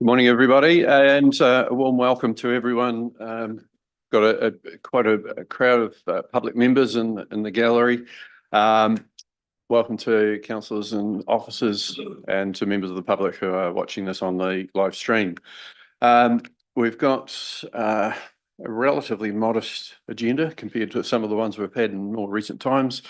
Good morning, everybody, and a warm welcome to everyone. Got quite a crowd of public members in the gallery. Welcome to councillors and officers and to members of the public who are watching this on the live stream. We've got a relatively modest agenda compared to some of the ones we've had in more recent times,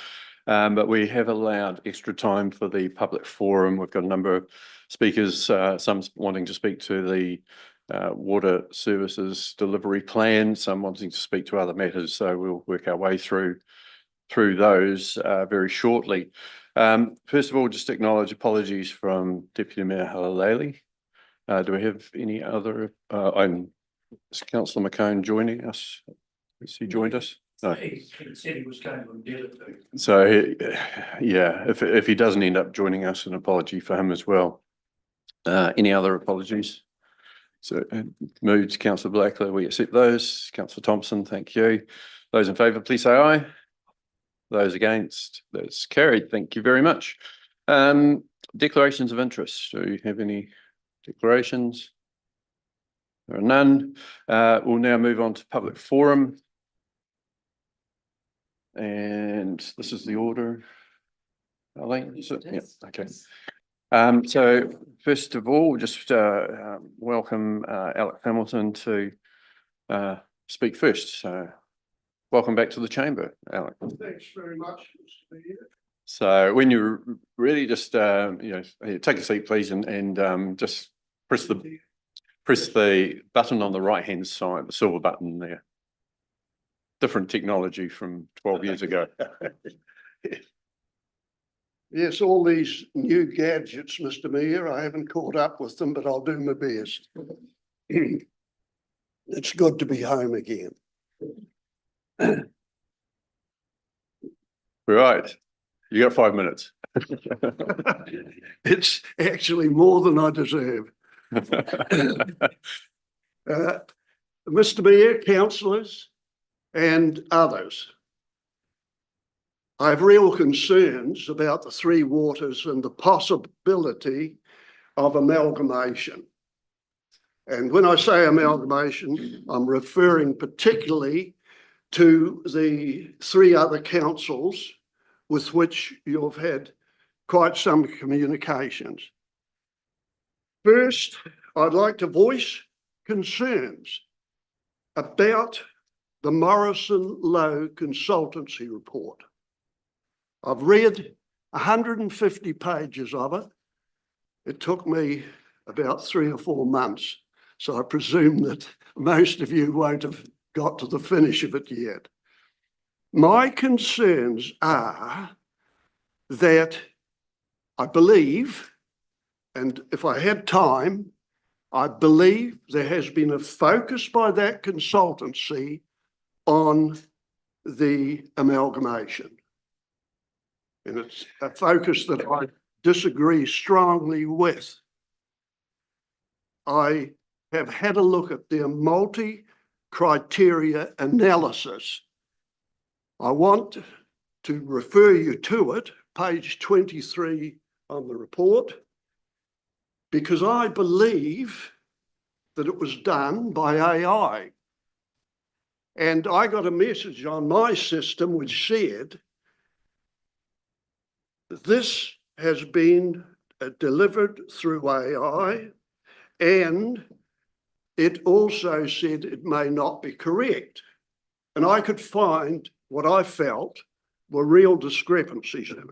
but we have allowed extra time for the public forum. We've got a number of speakers, some wanting to speak to the water services delivery plan, some wanting to speak to other matters, so we'll work our way through those very shortly. First of all, just acknowledge apologies from Deputy Mayor Halaleli. Do we have any other? Is Councillor McCone joining us? Has he joined us? No. He said he was going to endeavour to. So, yeah, if he doesn't end up joining us, an apology for him as well. Any other apologies? So, moods, Councillor Blackley, we accept those. Councillor Thompson, thank you. Those in favour, please say aye. Those against, that's carried. Thank you very much. Declarations of interest. Do you have any declarations? There are none. We'll now move on to public forum. And this is the order. Elaine, is it? Yeah, okay. So first of all, just welcome Alec Hamilton to speak first. So welcome back to the chamber, Alec. Thanks very much, Mr. Mayor. So when you're ready, just take a seat, please, and just press the button on the right hand side, the silver button there. Different technology from 12 years ago. Yes, all these new gadgets, Mr. Mayor, I haven't caught up with them, but I'll do my best. It's good to be home again. Right, you got 5 minutes. It's actually more than I deserve. Mr. Mayor, councillors and others, I have real concerns about the Three Waters and the possibility of amalgamation. And when I say amalgamation, I'm referring particularly to the three other councils with which you've had quite some communications. First, I'd like to voice concerns about the Morrison Lowe consultancy report. I've read 150 pages of it. It took me about 3 or 4 months, so I presume that most of you won't have got to the finish of it yet. My concerns are that I believe, and if I had time, I believe there has been a focus by that consultancy on the amalgamation. And it's a focus that I disagree strongly with. I have had a look at their multi-criteria analysis. I want to refer you to it, page 23 on the report, because I believe that it was done by AI. And I got a message on my system which said, this has been delivered through AI, and it also said it may not be correct. And I could find what I felt were real discrepancies in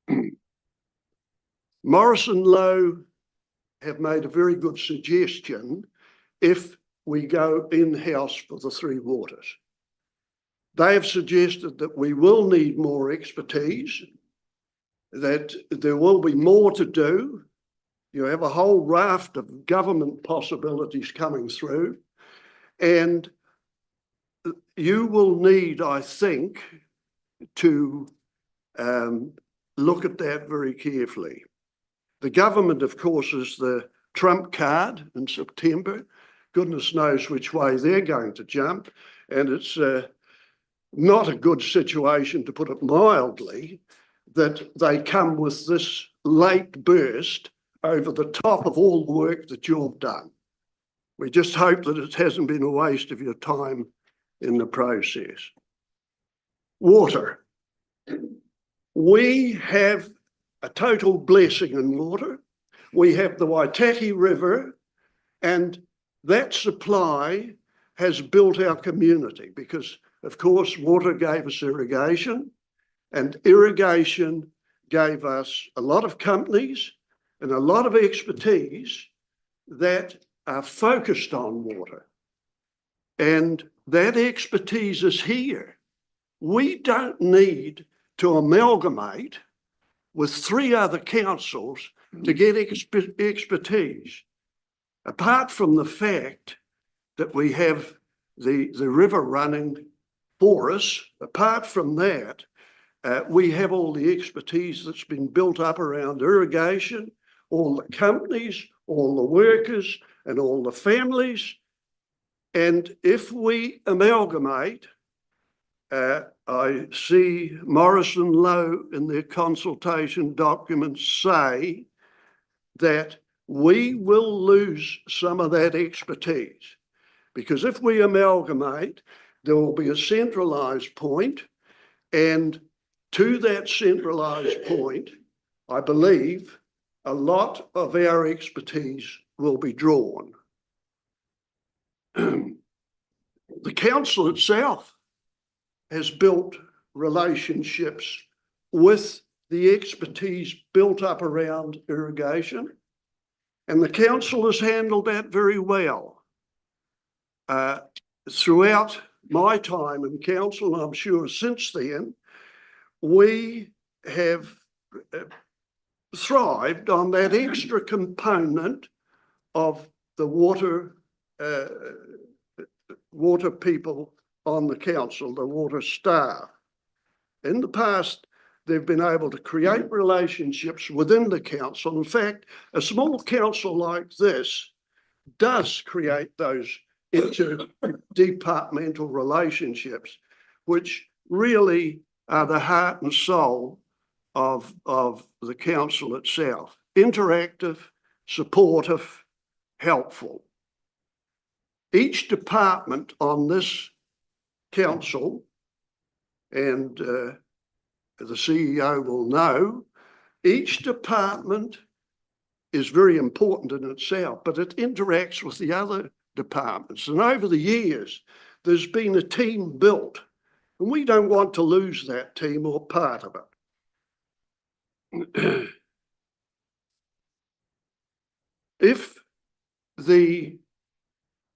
it. Morrison Lowe have made a very good suggestion if we go in-house for the Three Waters. They have suggested that we will need more expertise, that there will be more to do. You have a whole raft of government possibilities coming through, and you will need, I think, to look at that very carefully. The government, of course, is the trump card in September. Goodness knows which way they're going to jump, and it's not a good situation, to put it mildly, that they come with this late burst over the top of all the work that you've done. We just hope that it hasn't been a waste of your time in the process. Water. We have a total blessing in water. We have the Waitaki River, and that supply has built our community because, of course, water gave us irrigation, and irrigation gave us a lot of companies and a lot of expertise that are focused on water. And that expertise is here. We don't need to amalgamate with 3 other councils to get expertise. Apart from the fact that we have the river running for us, apart from that, we have all the expertise that's been built up around irrigation, all the companies, all the workers, and all the families. And if we amalgamate, I see Morrison Lowe in their consultation documents say that we will lose some of that expertise, because if we amalgamate, there will be a centralised point, and to that centralised point, I believe a lot of our expertise will be drawn. The council itself has built relationships with the expertise built up around irrigation, and the council has handled that very well. Throughout my time in council, and I'm sure since then, we have thrived on that extra component of the water people on the council, the water staff. In the past, they've been able to create relationships within the council. In fact, a small council like this does create those interdepartmental relationships, which really are the heart and soul of the council itself. Interactive, supportive, helpful. Each department on this council, and the CEO will know, each department is very important in itself, but it interacts with the other departments. And over the years, there's been a team built, and we don't want to lose that team or part of it. If the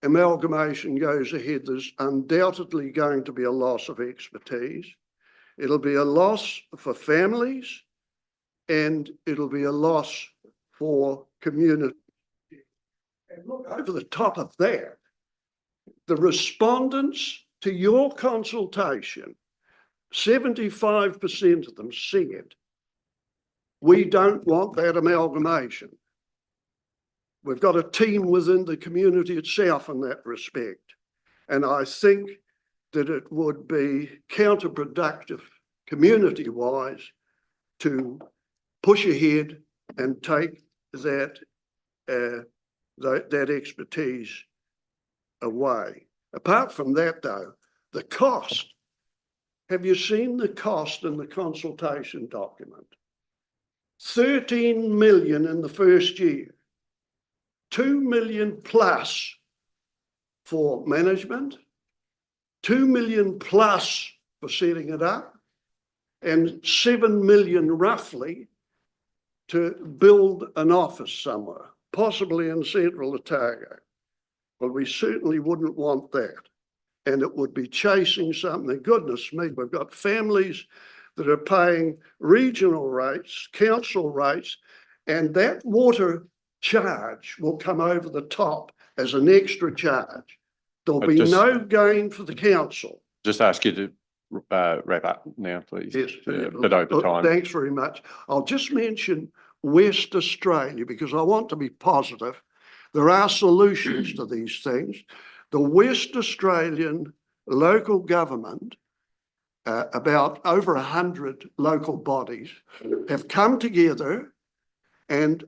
amalgamation goes ahead, there's undoubtedly going to be a loss of expertise. It'll be a loss for families, and it'll be a loss for community. And look, over the top of that, the respondents to your consultation, 75% of them said, we don't want that amalgamation. We've got a team within the community itself in that respect. And I think that it would be counterproductive community-wise to push ahead and take that expertise away. Apart from that, though, the cost. Have you seen the cost in the consultation document? 13 million in the first year. 2 million plus for management, 2 million plus for setting it up, and 7 million roughly to build an office somewhere, possibly in central Otago. Well, we certainly wouldn't want that. And it would be chasing something. Goodness me, we've got families that are paying regional rates, council rates, and that water charge will come over the top as an extra charge. There'll be no gain for the council. Just ask you to wrap up now, please. Yes. A bit over time. Thanks very much. I'll just mention West Australia because I want to be positive. There are solutions to these things. The West Australian local government, about over 100 local bodies, have come together and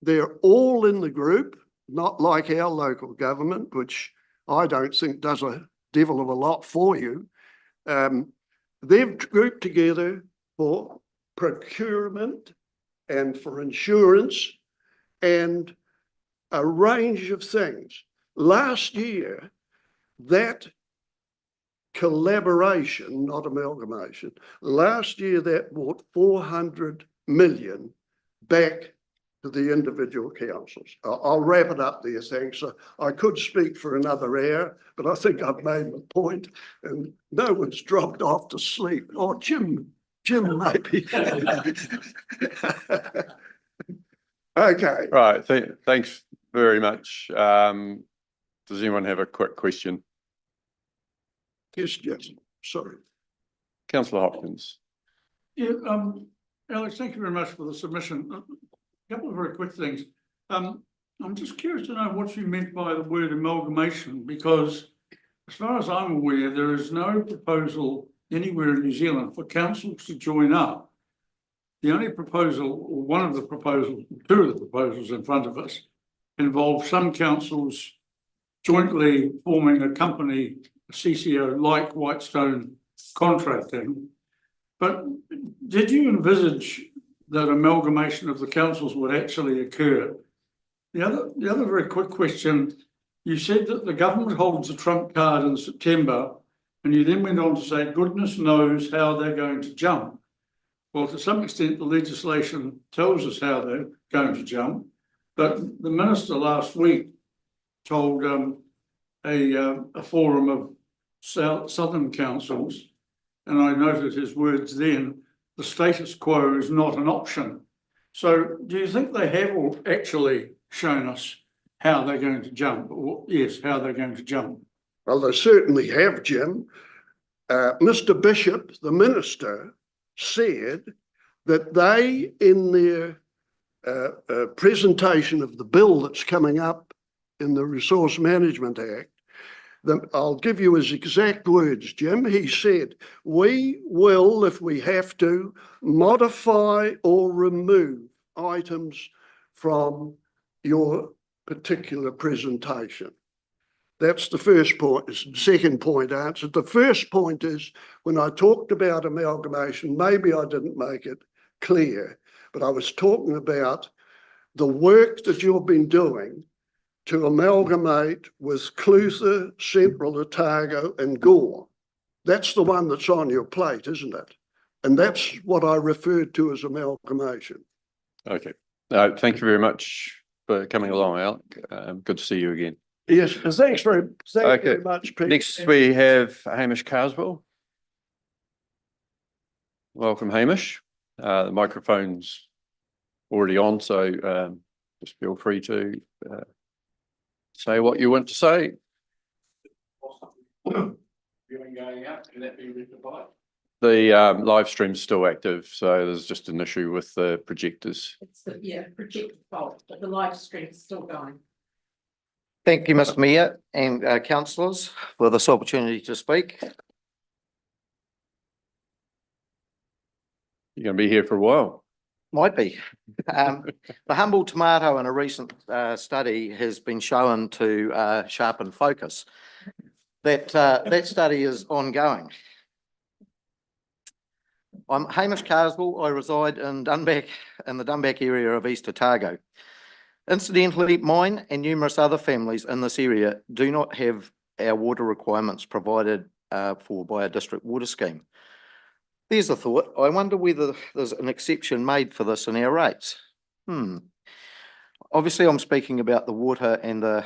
they're all in the group, not like our local government, which I don't think does a devil of a lot for you. They've grouped together for procurement and for insurance and a range of things. Last year, that collaboration, not amalgamation, last year that brought 400 million back to the individual councils. I'll wrap it up there, thanks. I could speak for another hour, but I think I've made my point and no one's dropped off to sleep. Oh, Jim maybe. Okay. Right, thanks very much. Does anyone have a quick question? Yes, Jim, sorry. Councillor Hopkins. Yeah, Alex, thank you very much for the submission. A couple of very quick things. I'm just curious to know what you meant by the word amalgamation, because as far as I'm aware, there is no proposal anywhere in New Zealand for councils to join up. The only proposal, or one of the proposals, two of the proposals in front of us, involve some councils jointly forming a company, a CCO like Whitestone Contracting. But did you envisage that amalgamation of the councils would actually occur? The other very quick question, you said that the government holds a trump card in September, and you then went on to say, goodness knows how they're going to jump. Well, to some extent, the legislation tells us how they're going to jump, but the minister last week told a forum of southern councils, and I noted his words then, the status quo is not an option. So do you think they have actually shown us how they're going to jump? Or, yes, how they're going to jump? Well, they certainly have, Jim. Mr. Bishop, the minister, said that they, in their presentation of the bill that's coming up in the Resource Management Act, I'll give you his exact words, Jim. He said, we will, if we have to, modify or remove items from your particular presentation. That's the first point. The second point answered. The first point is, when I talked about amalgamation, maybe I didn't make it clear, but I was talking about the work that you've been doing to amalgamate with Clutha, Central Otago and Gore. That's the one that's on your plate, isn't it? And that's what I referred to as amalgamation. Okay. Thank you very much for coming along, Alec. Good to see you again. Yes, thanks very much, Pete. Next, we have Hamish Carswell. Welcome, Hamish. The microphone's already on, so just feel free to say what you want to say. The live stream's still active, so there's just an issue with the projectors. It's the projector fault, but the live stream is still going. Thank you, Mr. Mayor and councillors, for this opportunity to speak. You're going to be here for a while. Might be. The humble tomato in a recent study has been shown to sharpen focus. That study is ongoing. I'm Hamish Carswell. I reside in Dunback, in the Dunback area of East Otago. Incidentally, mine and numerous other families in this area do not have our water requirements provided for by a district water scheme. There's a thought. I wonder whether there's an exception made for this in our rates. Obviously, I'm speaking about the water and the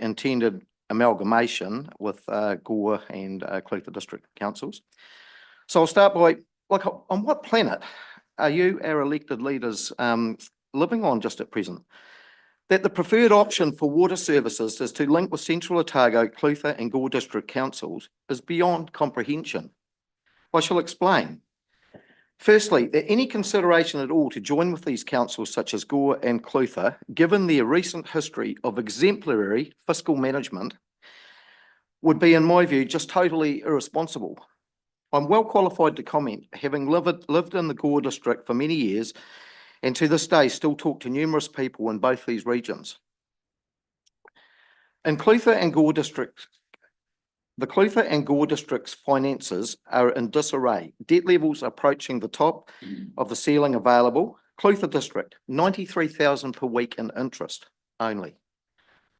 intended amalgamation with Gore and Clutha District Councils. So I'll start by, like, on what planet are you, our elected leaders, living on just at present? That the preferred option for water services is to link with Central Otago, Clutha and Gore District Councils is beyond comprehension. I shall explain. Firstly, that any consideration at all to join with these councils such as Gore and Clutha, given their recent history of exemplary fiscal management, would be, in my view, just totally irresponsible. I'm well qualified to comment, having lived in the Gore District for many years and to this day still talk to numerous people in both these regions. In Clutha and Gore districts, the Clutha and Gore district's finances are in disarray. Debt levels approaching the top of the ceiling available. Clutha district, 93,000 per week in interest only.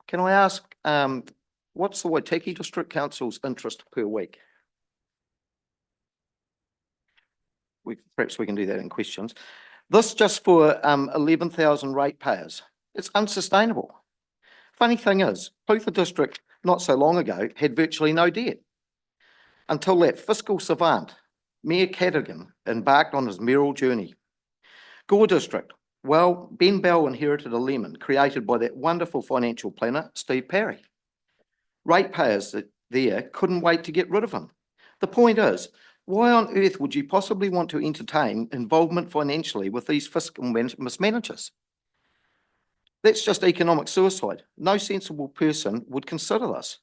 Can I ask, what's the Waitaki District Council's interest per week? Perhaps we can do that in questions. This just for 11,000 ratepayers. It's unsustainable. Funny thing is, Clutha District, not so long ago, had virtually no debt. Until that fiscal savant, Mayor Cadigan, embarked on his mayoral journey. Gore District, well, Ben Bell inherited a lemon created by that wonderful financial planner, Steve Parry. Ratepayers there couldn't wait to get rid of him. The point is, why on earth would you possibly want to entertain involvement financially with these fiscal mismanagers? That's just economic suicide. No sensible person would consider this.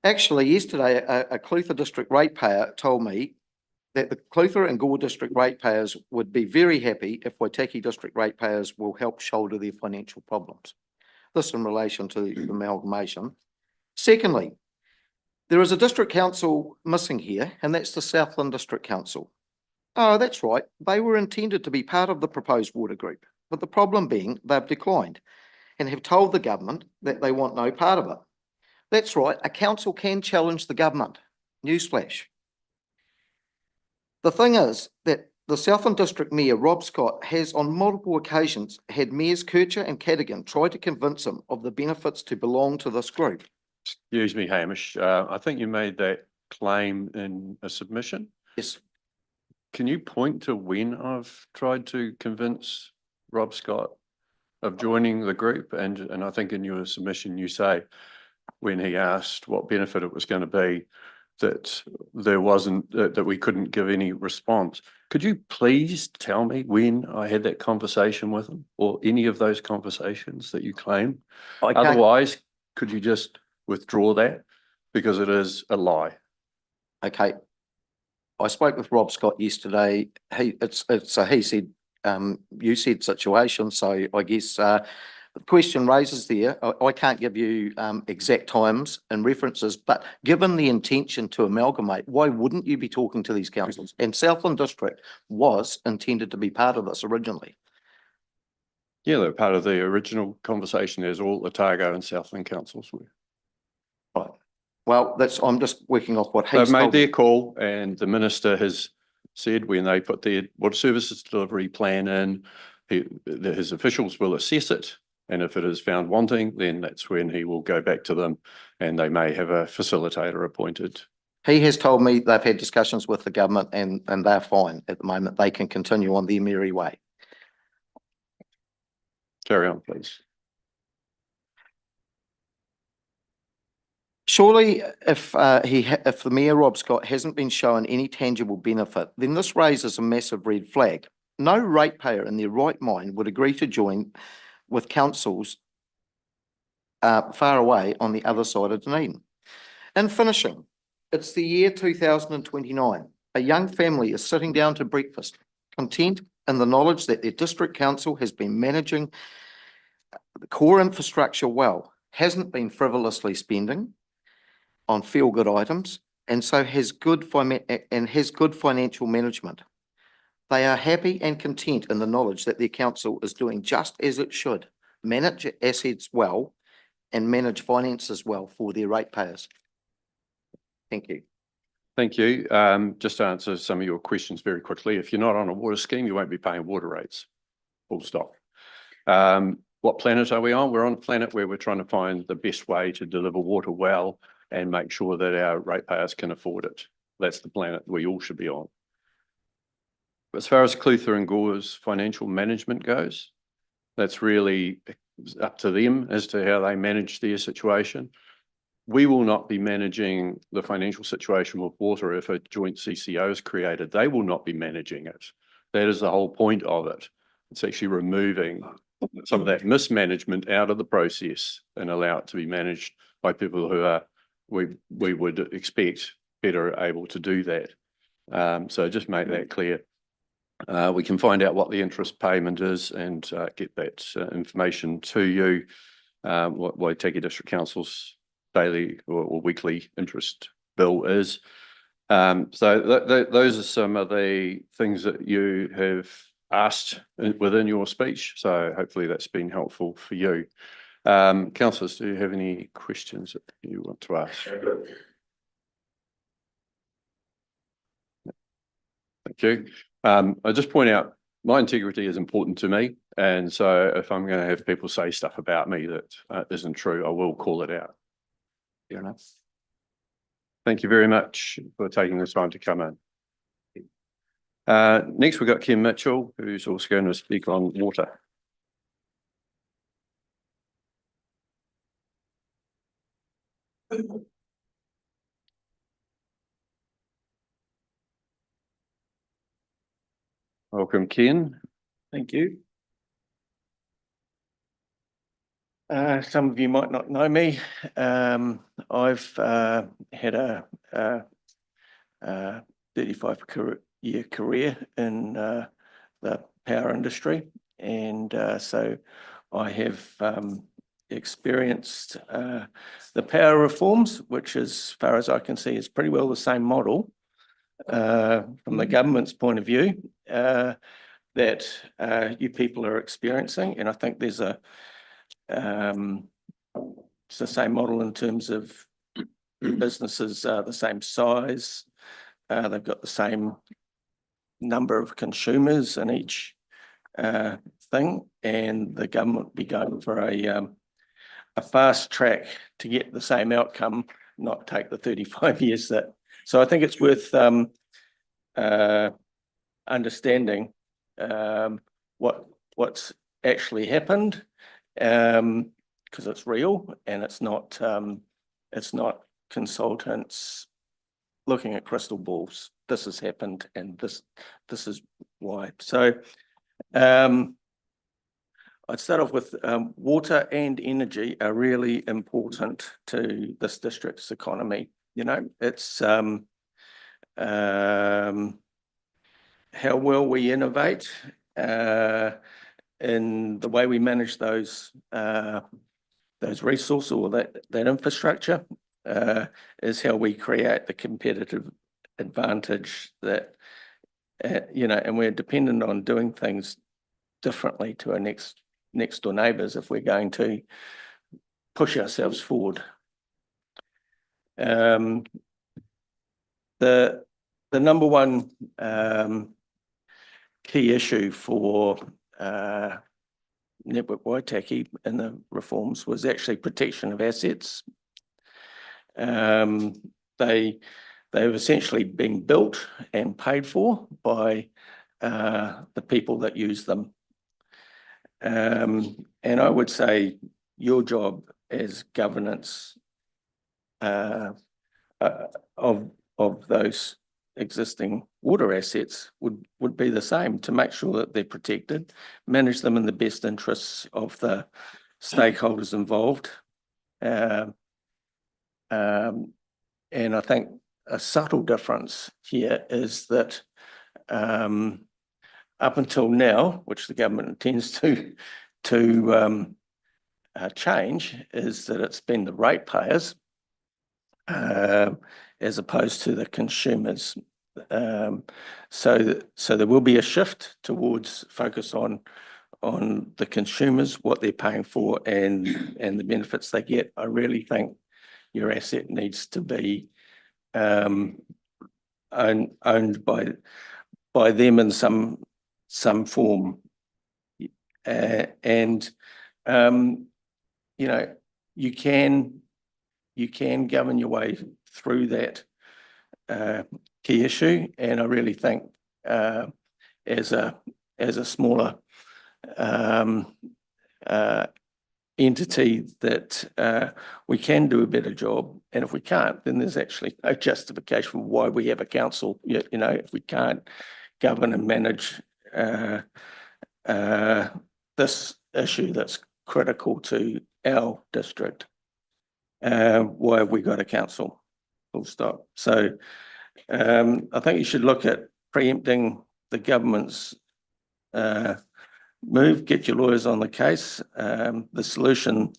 Actually, yesterday, a Clutha District ratepayer told me that the Clutha and Gore District ratepayers would be very happy if Waitaki District ratepayers will help shoulder their financial problems. This in relation to the amalgamation. Secondly, there is a district council missing here, and that's the Southland District Council. Oh, that's right. They were intended to be part of the proposed water group, but the problem being they've declined and have told the government that they want no part of it. That's right. A council can challenge the government. Newsflash. The thing is that the Southland District Mayor, Rob Scott, has on multiple occasions had Mayors Kircher and Cadigan try to convince him of the benefits to belong to this group. Excuse me, Hamish. I think you made that claim in a submission. Yes. Can you point to when I've tried to convince Rob Scott of joining the group? And I think in your submission, you say when he asked what benefit it was going to be, that there wasn't, that we couldn't give any response. Could you please tell me when I had that conversation with him, or any of those conversations that you claim? Otherwise, could you just withdraw that, because it is a lie? Okay. I spoke with Rob Scott yesterday. It's a he said, you said situation. So I guess the question raises there. I can't give you exact times and references, but given the intention to amalgamate, why wouldn't you be talking to these councils? And Southland District was intended to be part of this originally. Yeah, they're part of the original conversation, as all Otago and Southland councils were. Right. Well, I'm just working off what they've made their call, and the minister has said when they put their water services delivery plan in, his officials will assess it. And if it is found wanting, then that's when he will go back to them, and they may have a facilitator appointed. He has told me they've had discussions with the government and they're fine at the moment. They can continue on their merry way. Carry on, please. Surely, if the Mayor, Rob Scott, hasn't been shown any tangible benefit, then this raises a massive red flag. No ratepayer in their right mind would agree to join with councils far away on the other side of Dunedin. In finishing, it's the year 2029. A young family is sitting down to breakfast, content in the knowledge that their district council has been managing the core infrastructure well, hasn't been frivolously spending on feel-good items, and so has good financial management. They are happy and content in the knowledge that their council is doing just as it should, manage assets well and manage finances well for their ratepayers. Thank you. Thank you. Just to answer some of your questions very quickly, if you're not on a water scheme, you won't be paying water rates. Full stop. What planet are we on? We're on a planet where we're trying to find the best way to deliver water well and make sure that our ratepayers can afford it. That's the planet we all should be on. As far as Clutha and Gore's financial management goes, that's really up to them as to how they manage their situation. We will not be managing the financial situation with water if a joint CCO is created. They will not be managing it. That is the whole point of it. It's actually removing some of that mismanagement out of the process and allow it to be managed by people who are, we would expect, better able to do that. So just make that clear. we can find out what the interest payment is and get that information to you. What Waitaki District Council's daily or weekly interest bill is. So those are some of the things that you have asked within your speech. So hopefully that's been helpful for you. Councillors, do you have any questions that you want to ask? Thank you. I just point out my integrity is important to me. And so if I'm going to have people say stuff about me that isn't true, I will call it out. Fair enough. Thank you very much for taking the time to come in. Next, we've got Kim Mitchell, who's also going to speak on water. Welcome, Ken. Thank you. Some of you might not know me. I've had a 35-year career in the power industry, and so I have experienced the power reforms, which, as far as I can see, is pretty well the same model from the government's point of view that you people are experiencing, and I think there's it's the same model in terms of businesses are the same size. They've got the same number of consumers in each thing, and the government be going for a fast track to get the same outcome, not take the 35 years that. So I think it's worth understanding what's actually happened, because it's real and it's not consultants looking at crystal balls. This has happened and this is why. So I'd start off with water and energy are really important to this district's economy. You know, it's how well we innovate in the way we manage those resources or that infrastructure is how we create the competitive advantage that you know, and we're dependent on doing things differently to our next door neighbours if we're going to push ourselves forward. The number one key issue for Network Waitaki in the reforms was actually protection of assets. They've essentially been built and paid for by the people that use them. And I would say your job as governance of those existing water assets would be the same, to make sure that they're protected, manage them in the best interests of the stakeholders involved. And I think a subtle difference here is that up until now, which the government intends to change, is that it's been the ratepayers as opposed to the consumers. So there will be a shift towards focus on the consumers, what they're paying for, and the benefits they get. I really think your asset needs to be owned by them in some form, and you know, you can govern your way through that key issue, and I really think as a smaller entity that we can do a better job, and if we can't, then there's actually no justification for why we have a council. You know, if we can't govern and manage this issue that's critical to our district, why have we got a council? Full stop. So I think you should look at preempting the government's move, get your lawyers on the case. The solution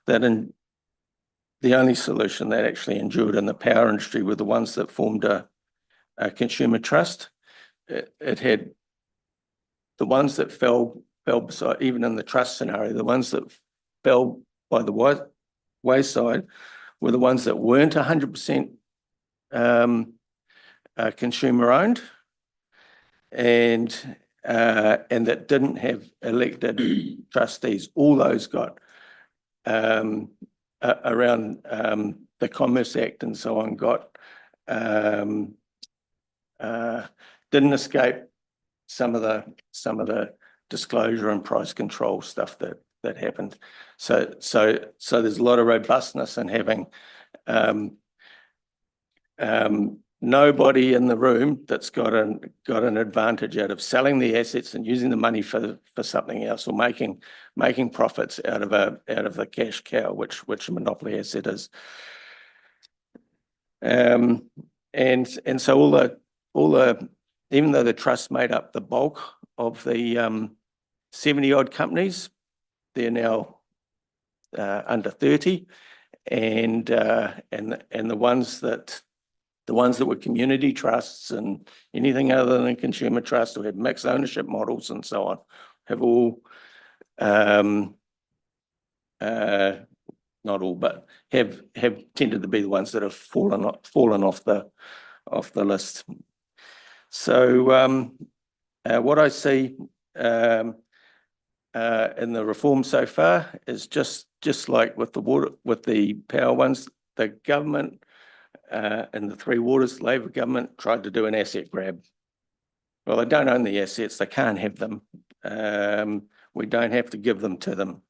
the only solution that actually endured in the power industry were the ones that formed a consumer trust. It had the ones that fell beside, even in the trust scenario, the ones that fell by the wayside were the ones that weren't 100% consumer owned, and that didn't have elected trustees. All those got around the Commerce Act and so on, didn't escape some of the disclosure and price control stuff that happened. So there's a lot of robustness in having nobody in the room that's got an advantage out of selling the assets and using the money for something else, or making profits out of the cash cow, which a monopoly asset is. And so all the even though the trust made up the bulk of the 70 odd companies, they're now under 30, and the ones that were community trusts and anything other than consumer trusts, or had mixed ownership models and so on, have all, not all, but have tended to be the ones that have fallen off the list. So what I see in the reform so far is just like with the power ones, the government and the Three Waters Labor government tried to do an asset grab. Well, they don't own the assets; they can't have them. We don't have to give them to them.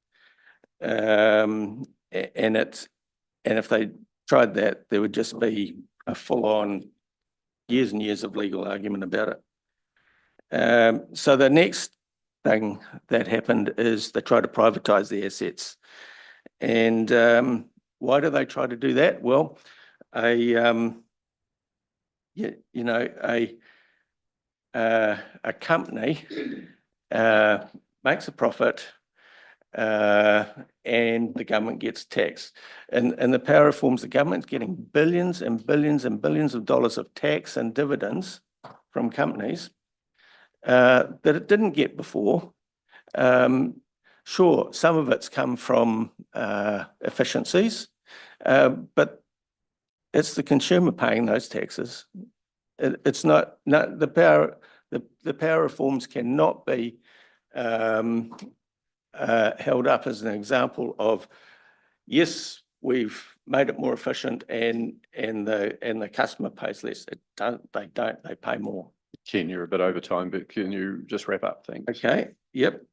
And if they tried that, there would just be a full-on years and years of legal argument about it. So the next thing that happened is they tried to privatise the assets. And why do they try to do that? Well, a company makes a profit, and the government gets taxed. And the power reforms, the government's getting billions and billions and billions of dollars of tax and dividends from companies that it didn't get before. Sure, some of it's come from efficiencies, but it's the consumer paying those taxes. It's not the power reforms cannot be held up as an example of, yes, we've made it more efficient and the customer pays less. They pay more. Ken, you're a bit over time, but can you just wrap up things? Okay. Yep.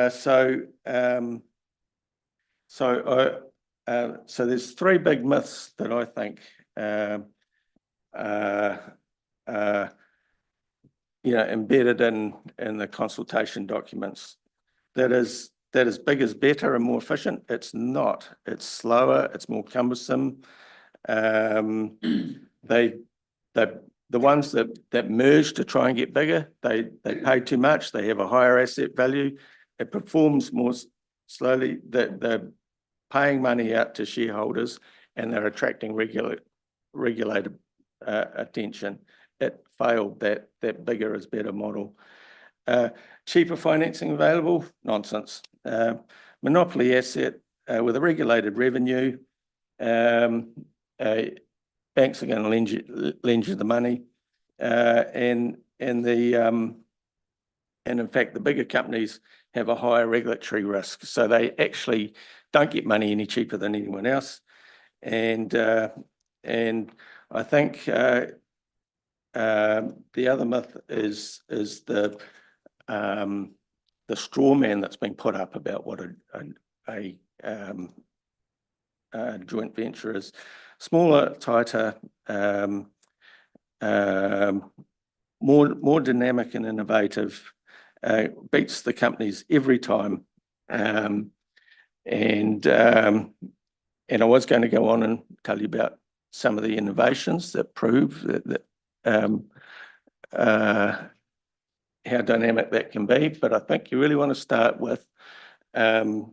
So there's three big myths that I think embedded in the consultation documents. That is big is better and more efficient. It's not. It's slower. It's more cumbersome. The ones that merge to try and get bigger, they pay too much. They have a higher asset value. It performs more slowly. They're paying money out to shareholders, and they're attracting regulated attention. It failed. That bigger is better model. Cheaper financing available? Nonsense. Monopoly asset with a regulated revenue. Banks are going to lend you the money, and in fact, the bigger companies have a higher regulatory risk, so they actually don't get money any cheaper than anyone else. And I think the other myth is the straw man that's been put up about what a joint venture is. Smaller, tighter, more dynamic and innovative, beats the companies every time. And I was going to go on and tell you about some of the innovations that prove how dynamic that can be, but I think you really want to start with the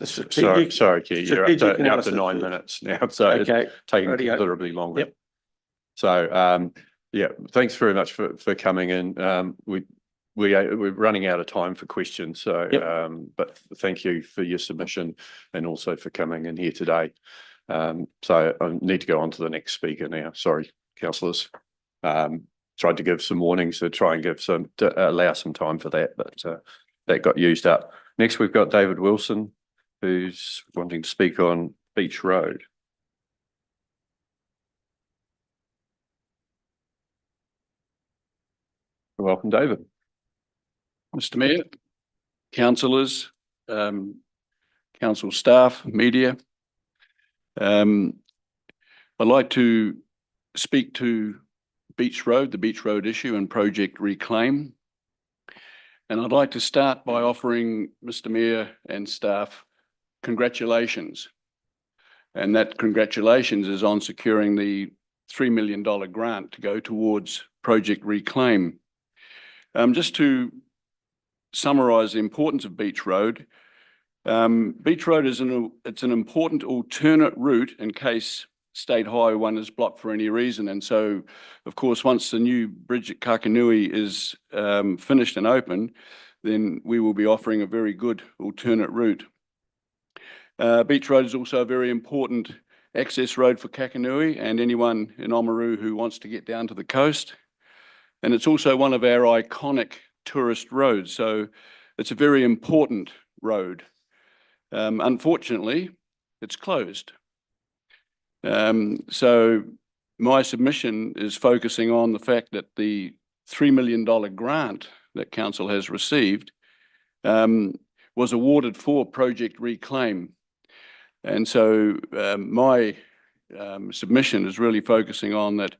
strategic. Sorry, Chair, you're up strategic to analysis 9 first. minutes now, so it's Okay, taking rightio. considerably longer. Yep. So, yeah, thanks very much for coming in. We're running out of time for questions, so, Yep. but thank you for your submission and also for coming in here today. So I need to go on to the next speaker now. Sorry, councillors. Tried to give some warnings to try and give some, to allow some time for that, but that got used up. Next, we've got David Wilson, who's wanting to speak on Beach Road. Welcome, David. Mr. Mayor, councillors, council staff, media. I'd like to speak to Beach Road, the Beach Road issue and Project Reclaim. And I'd like to start by offering Mr. Mayor and staff congratulations. And that congratulations is on securing the $3 million grant to go towards Project Reclaim. Just to summarise the importance of Beach Road, Beach Road is an important alternate route in case State Highway 1 is blocked for any reason. And so, of course, once the new bridge at Kakanui is finished and open, then we will be offering a very good alternate route. Beach Road is also a very important access road for Kakanui and anyone in Oamaru who wants to get down to the coast. And it's also one of our iconic tourist roads. So it's a very important road. Unfortunately, it's closed. So my submission is focusing on the fact that the $3 million grant that council has received was awarded for Project Reclaim. And so my submission is really focusing on that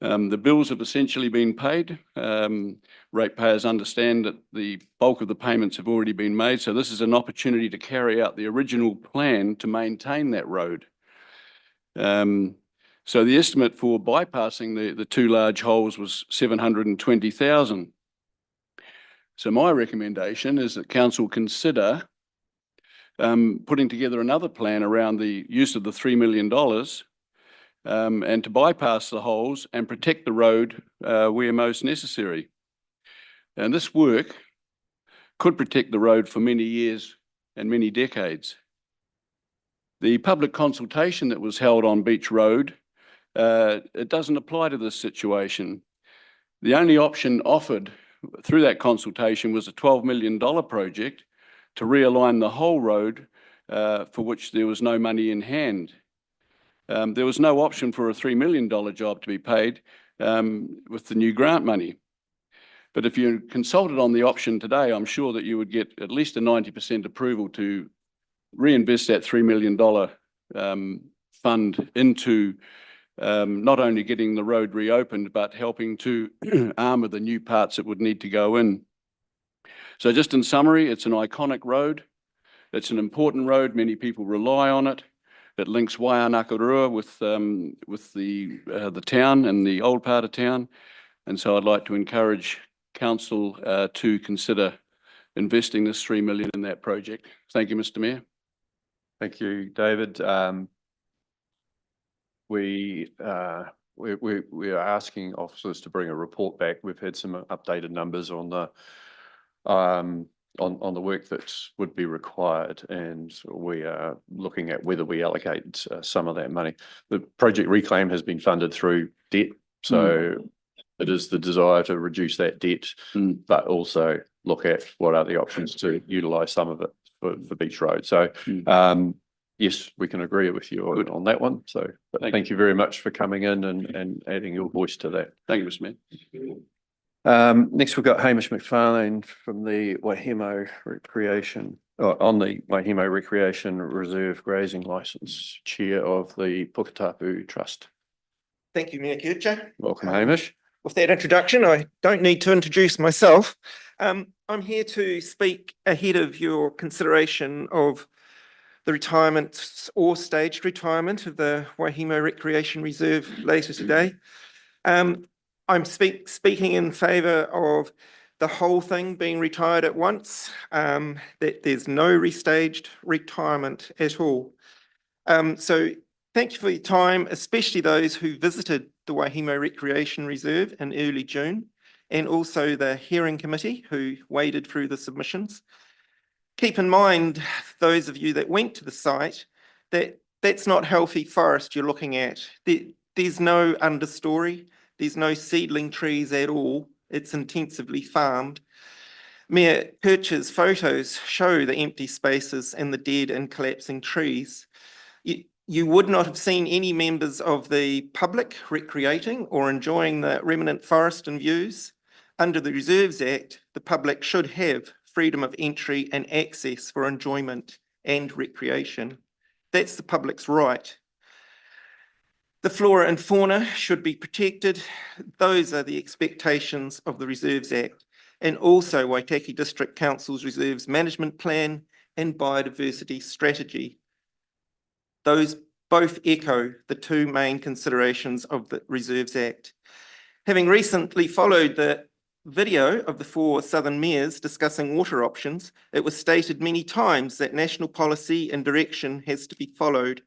the bills have essentially been paid. Ratepayers understand that the bulk of the payments have already been made. So this is an opportunity to carry out the original plan to maintain that road. So the estimate for bypassing the two large holes was $720,000. So my recommendation is that council consider putting together another plan around the use of the $3 million and to bypass the holes and protect the road where most necessary. And this work could protect the road for many years and many decades. The public consultation that was held on Beach Road, it doesn't apply to this situation. The only option offered through that consultation was a $12 million project to realign the whole road for which there was no money in hand. There was no option for a $3 million job to be paid with the new grant money. But if you consulted on the option today, I'm sure that you would get at least a 90% approval to reinvest that $3 million fund into not only getting the road reopened, but helping to armour the new parts that would need to go in. So just in summary, it's an iconic road. It's an important road. Many people rely on it. It links Waianakarua with the town and the old part of town. And so I'd like to encourage council to consider investing this $3 million in that project. Thank you, Mr. Mayor. Thank you, David. We are asking officers to bring a report back. We've had some updated numbers on the work that would be required, and we are looking at whether we allocate some of that money. The Project Reclaim has been funded through debt, so it is the desire to reduce that debt, but also look at what are the options to utilise some of it for Beach Road. So yes, we can agree with you on that one. So thank you very much for coming in and adding your voice to that. Thank you, Mr. Mayor. Next, we've got Hamish McFarlane from the Waihemo Recreation, on the Waihemo Recreation Reserve Grazing Licence, Chair of the Puketapu Trust. Thank you, Mayor Kircher. Welcome, Hamish. With that introduction, I don't need to introduce myself. I'm here to speak ahead of your consideration of the retirement or staged retirement of the Waihemo Recreation Reserve later today. I'm speaking in favour of the whole thing being retired at once, that there's no restaged retirement at all. So thank you for your time, especially those who visited the Waihemo Recreation Reserve in early June, and also the hearing committee who waded through the submissions. Keep in mind, those of you that went to the site, that that's not healthy forest you're looking at. There's no understory, there's no seedling trees at all. It's intensively farmed. Mayor Kirch's photos show the empty spaces and the dead and collapsing trees. You would not have seen any members of the public recreating or enjoying the remnant forest and views. Under the Reserves Act, the public should have freedom of entry and access for enjoyment and recreation. That's the public's right. The flora and fauna should be protected. Those are the expectations of the Reserves Act, and also Waitaki District Council's Reserves Management Plan and Biodiversity Strategy. Those both echo the two main considerations of the Reserves Act. Having recently followed the video of the 4 southern mayors discussing water options, it was stated many times that national policy and direction has to be followed.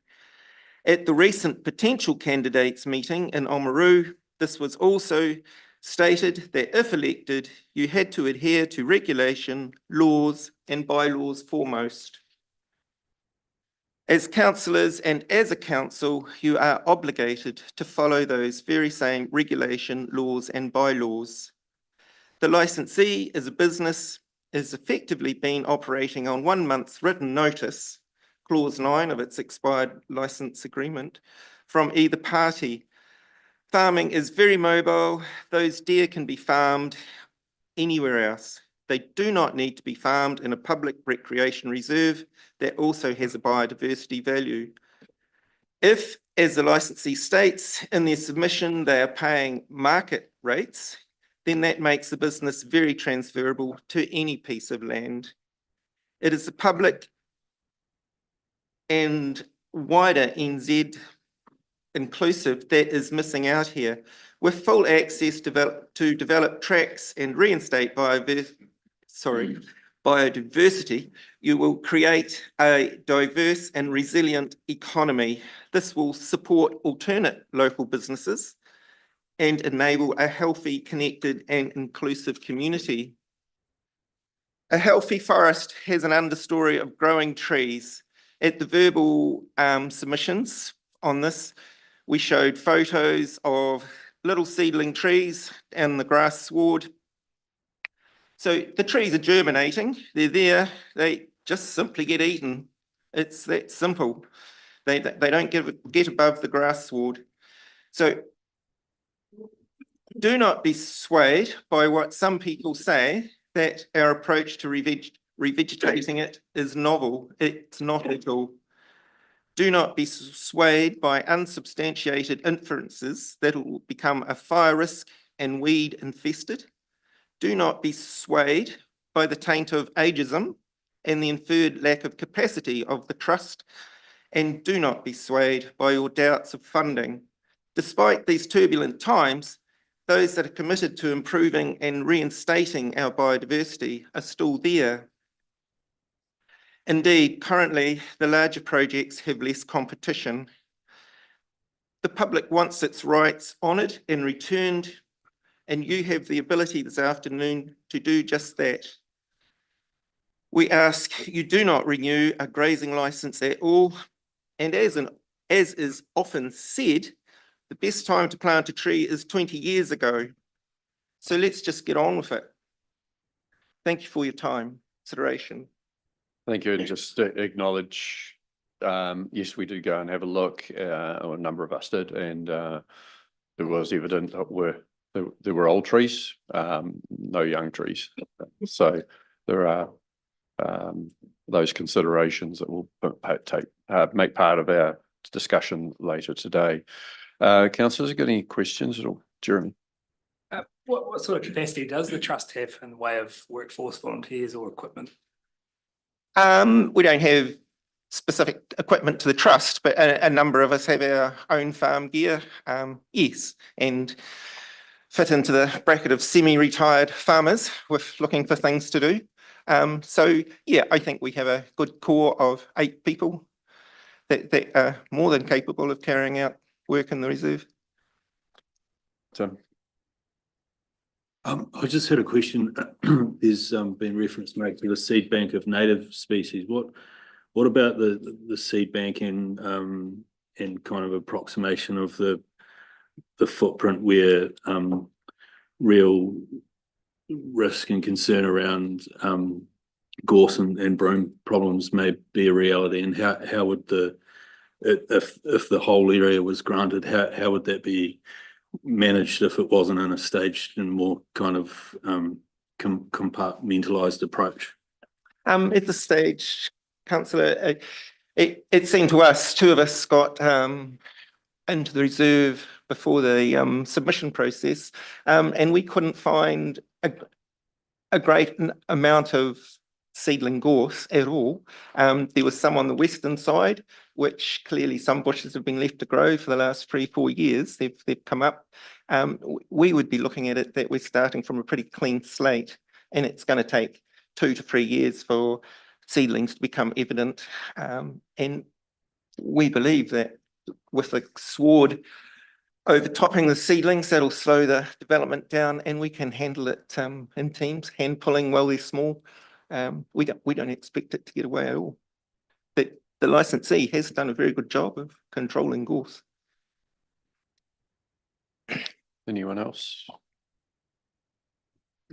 At the recent potential candidates meeting in Oamaru, this was also stated that if elected, you had to adhere to regulation, laws, and bylaws foremost. As councillors and as a council, you are obligated to follow those very same regulation, laws, and bylaws. The licensee is a business, has effectively been operating on 1 month's written notice, clause 9 of its expired license agreement, from either party. Farming is very mobile. Those deer can be farmed anywhere else. They do not need to be farmed in a public recreation reserve that also has a biodiversity value. If, as the licensee states in their submission, they are paying market rates, then that makes the business very transferable to any piece of land. It is the public and wider NZ inclusive that is missing out here. With full access to develop tracks and reinstate biodiversity, you will create a diverse and resilient economy. This will support alternate local businesses and enable a healthy, connected, and inclusive community. A healthy forest has an understory of growing trees. At the verbal submissions on this, we showed photos of little seedling trees and the grass sward. So the trees are germinating, they're there, they just simply get eaten. It's that simple. They don't get above the grass sward. So do not be swayed by what some people say, that our approach to revegetating it is novel. It's not at all. Do not be swayed by unsubstantiated inferences that it will become a fire risk and weed infested. Do not be swayed by the taint of ageism and the inferred lack of capacity of the trust. And do not be swayed by your doubts of funding. Despite these turbulent times, those that are committed to improving and reinstating our biodiversity are still there. Indeed, currently, the larger projects have less competition. The public wants its rights honoured and returned, and you have the ability this afternoon to do just that. We ask you do not renew a grazing licence at all, and as is often said, the best time to plant a tree is 20 years ago. So let's just get on with it. Thank you for your time, consideration. Thank you, and just to acknowledge, yes, we did go and have a look, or a number of us did, and it was evident that there were old trees, no young trees. So there are those considerations that will make part of our discussion later today. Councillors, have you got any questions at all? Jeremy? What sort of capacity does the trust have in the way of workforce, volunteers or equipment? We don't have specific equipment to the trust, but a number of us have our own farm gear, yes, and fit into the bracket of semi-retired farmers with looking for things to do. So yeah, I think we have a good core of 8 people that are more than capable of carrying out work in the reserve. Tim? I just had a question. There's been reference made to the seed bank of native species. What about the seed bank and kind of approximation of the footprint where real risk and concern around gorse and broom problems may be a reality, and how would if the whole area was granted, how would that be managed if it wasn't in a staged and more kind of compartmentalized approach? At this stage, councillor, it seemed to us, 2 of us got into the reserve before the submission process, and we couldn't find a great amount of seedling gorse at all. There was some on the western side, which clearly some bushes have been left to grow for the last 3-4 years. They've come up. We would be looking at it that we're starting from a pretty clean slate, and it's going to take 2 to 3 years for seedlings to become evident. And we believe that with the sward overtopping the seedlings, that'll slow the development down, and we can handle it in teams, hand pulling while they're small. We don't expect it to get away at all. But the licensee has done a very good job of controlling gorse. Anyone else?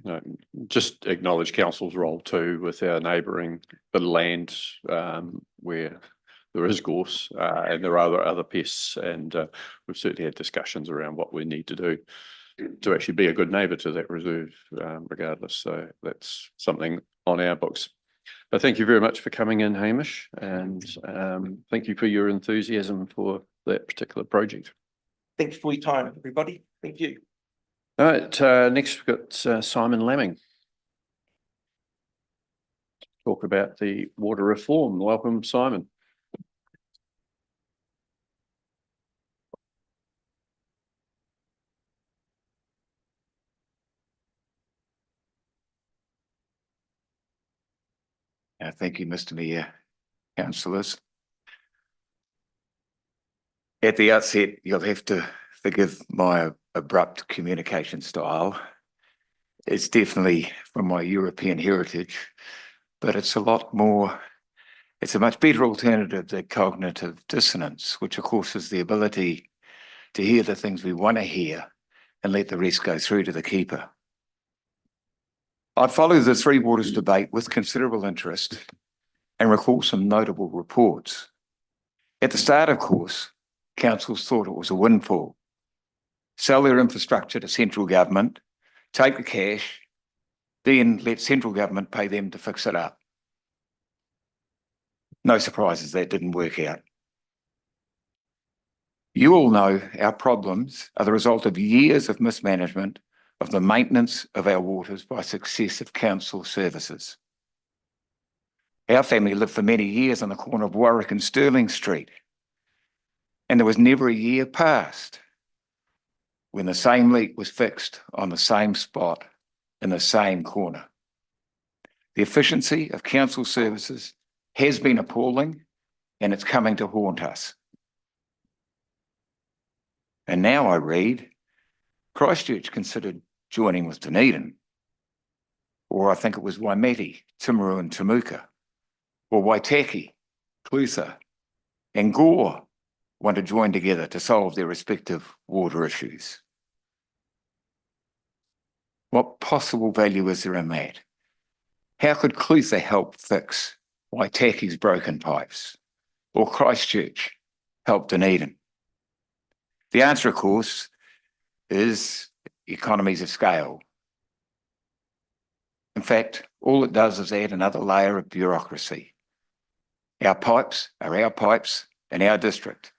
No, just acknowledge council's role too with our neighbouring the land where there is gorse and there are other pests, and we've certainly had discussions around what we need to do to actually be a good neighbour to that reserve regardless. So that's something on our books. But thank you very much for coming in, Hamish, and thank you for your enthusiasm for that particular project. Thanks for your time, everybody. Thank you. All right, next we've got Simon Lamming. Talk about the water reform. Welcome, Simon. Thank you, Mr. Mayor, councillors. At the outset, you'll have to forgive my abrupt communication style. It's definitely from my European heritage, but it's a much better alternative to cognitive dissonance, which of course is the ability to hear the things we want to hear and let the rest go through to the keeper. I'd follow the Three Waters debate with considerable interest and recall some notable reports. At the start, of course, councils thought it was a windfall. Sell their infrastructure to central government, take the cash, then let central government pay them to fix it up. No surprises that didn't work out. You all know our problems are the result of years of mismanagement of the maintenance of our waters by successive council services. Our family lived for many years on the corner of Warwick and Stirling Street, and there was never a year passed when the same leak was fixed on the same spot in the same corner. The efficiency of council services has been appalling, and it's coming to haunt us. And now I read Christchurch considered joining with Dunedin, or I think it was Waimate, Timaru and Temuka, or Waitaki, Clutha and Gore want to join together to solve their respective water issues. What possible value is there in that? How could Clutha help fix Waitaki's broken pipes, or Christchurch help Dunedin? The answer, of course, is economies of scale. In fact, all it does is add another layer of bureaucracy. Our pipes are our pipes in our district.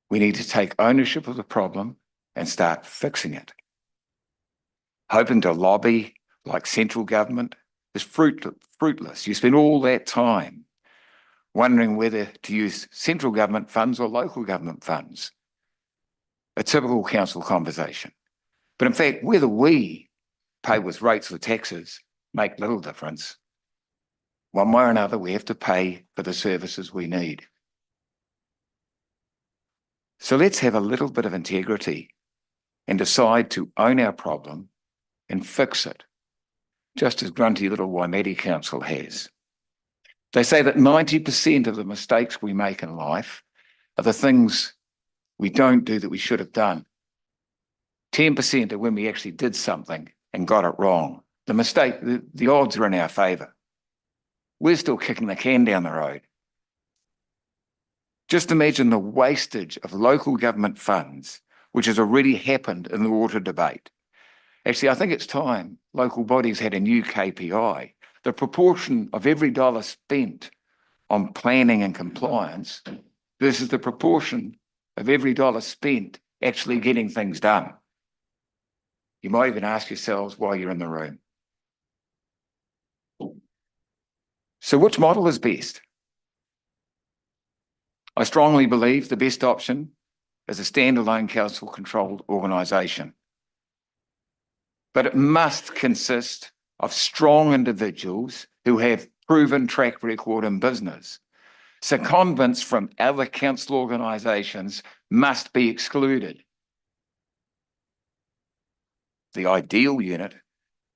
We need to take ownership of the problem and start fixing it. Hoping to lobby like central government is fruitless. You spend all that time wondering whether to use central government funds or local government funds. A typical council conversation. But in fact, whether we pay with rates or taxes make little difference. One way or another, we have to pay for the services we need. So let's have a little bit of integrity and decide to own our problem and fix it, just as grunty little Waitaki Council has. They say that 90% of the mistakes we make in life are the things we don't do that we should have done. 10% are when we actually did something and got it wrong. The odds are in our favour. We're still kicking the can down the road. Just imagine the wastage of local government funds, which has already happened in the water debate. Actually, I think it's time local bodies had a new KPI. The proportion of every dollar spent on planning and compliance versus the proportion of every dollar spent actually getting things done. You might even ask yourselves while you're in the room. So which model is best? I strongly believe the best option is a standalone council-controlled organisation. But it must consist of strong individuals who have proven track record in business. Secondments from other council organisations must be excluded. The ideal unit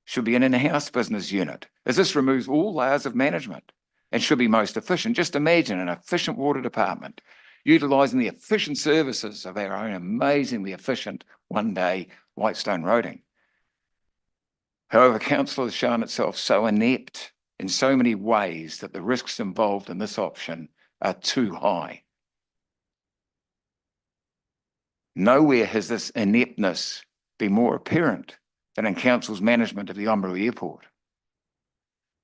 should be an in-house business unit, as this removes all layers of management and should be most efficient. Just imagine an efficient water department utilising the efficient services of our own amazingly efficient one-day Whitestone roading. However, council has shown itself so inept in so many ways that the risks involved in this option are too high. Nowhere has this ineptness been more apparent than in council's management of the Oamaru Airport.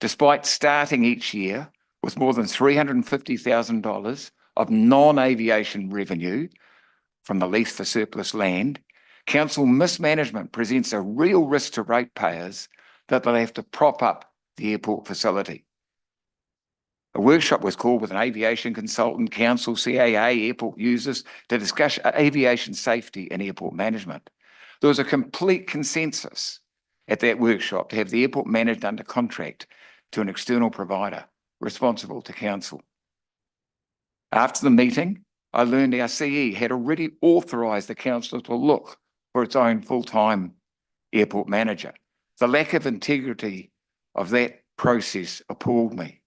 Despite starting each year with more than $350,000 of non-aviation revenue from the lease for surplus land, council mismanagement presents a real risk to ratepayers that they'll have to prop up the airport facility. A workshop was called with an aviation consultant, council, CAA, airport users to discuss aviation safety and airport management. There was a complete consensus at that workshop to have the airport managed under contract to an external provider responsible to council. After the meeting, I learned our CE had already authorised the council to look for its own full-time airport manager. The lack of integrity of that process appalled me.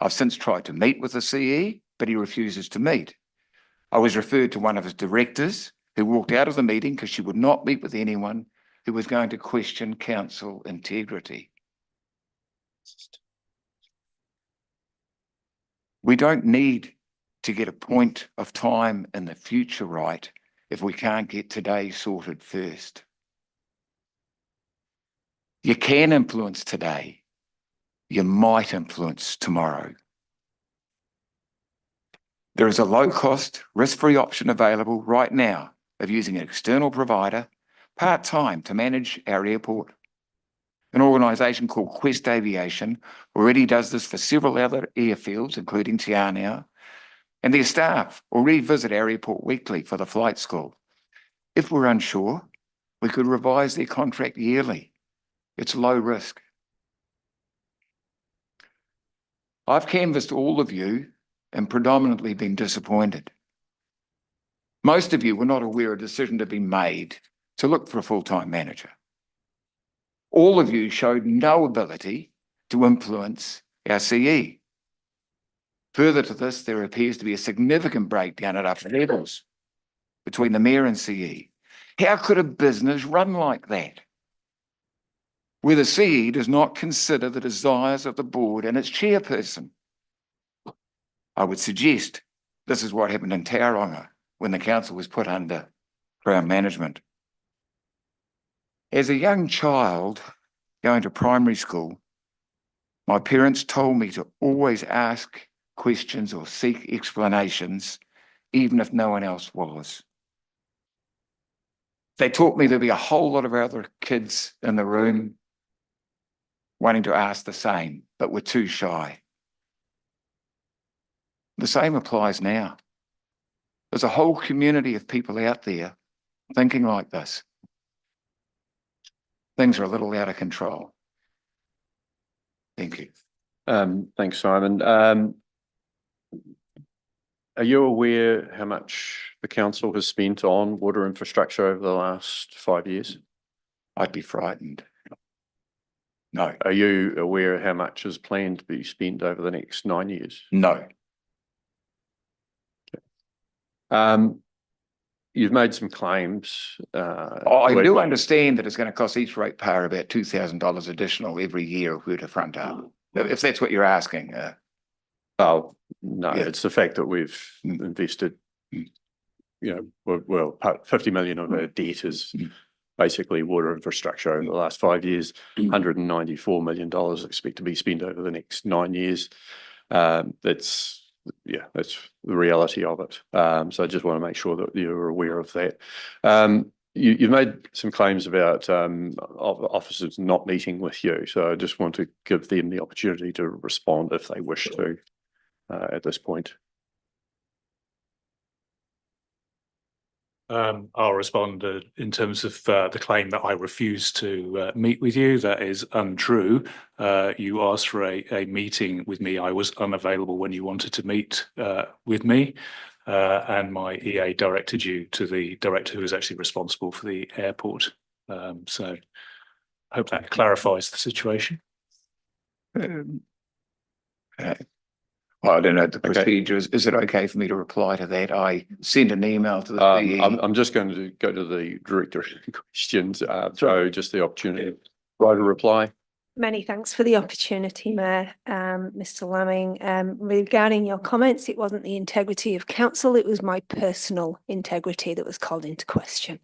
I've since tried to meet with the CE, but he refuses to meet. I was referred to one of his directors who walked out of the meeting because she would not meet with anyone who was going to question council integrity. We don't need to get a point of time in the future right if we can't get today sorted first. You can influence today. You might influence tomorrow. There is a low-cost, risk-free option available right now of using an external provider part-time to manage our airport. An organisation called Quest Aviation already does this for several other airfields, including Te Anau, and their staff already visit our airport weekly for the flight school. If we're unsure, we could revise their contract yearly. It's low risk. I've canvassed all of you and predominantly been disappointed. Most of you were not aware a decision to be made to look for a full-time manager. All of you showed no ability to influence our CE. Further to this, there appears to be a significant breakdown at upper levels between the Mayor and CE. How could a business run like that? Where the CE does not consider the desires of the board and its chairperson. I would suggest this is what happened in Tauranga when the council was put under Crown management. As a young child going to primary school, my parents told me to always ask questions or seek explanations, even if no one else was. They taught me there'd be a whole lot of other kids in the room wanting to ask the same, but were too shy. The same applies now. There's a whole community of people out there thinking like this. Things are a little out of control. Thank you. Thanks, Simon. Are you aware how much the council has spent on water infrastructure over the last 5 years? I'd be frightened. No, Are you aware how much is planned to be spent over the next 9 years? no. You've made some claims. I do understand that it's going to cost each ratepayer about $2,000 additional every year if we were to front up. If that's what you're asking. Oh, no, Yeah. it's the fact that we've invested, well, 50 million of our debt is basically water infrastructure over the last 5 years. $194 million expect to be spent over the next 9 years. That's the reality of it. So I just want to make sure that you're aware of that. You've made some claims about officers not meeting with you. So I just want to give them the opportunity to respond if they wish to at this point. I'll respond in terms of the claim that I refuse to meet with you. That is untrue. You asked for a meeting with me. I was unavailable when you wanted to meet with me, and my EA directed you to the director who is actually responsible for the airport. So I hope that clarifies the situation. Well, I don't know the procedures. Is it okay for me to reply to that? I sent an email to the PE. I'm just going to go to the director questions. So just the opportunity to write a reply. Many thanks for the opportunity, Mayor. Mr. Lamming, regarding your comments, it wasn't the integrity of council, it was my personal integrity that was called into question.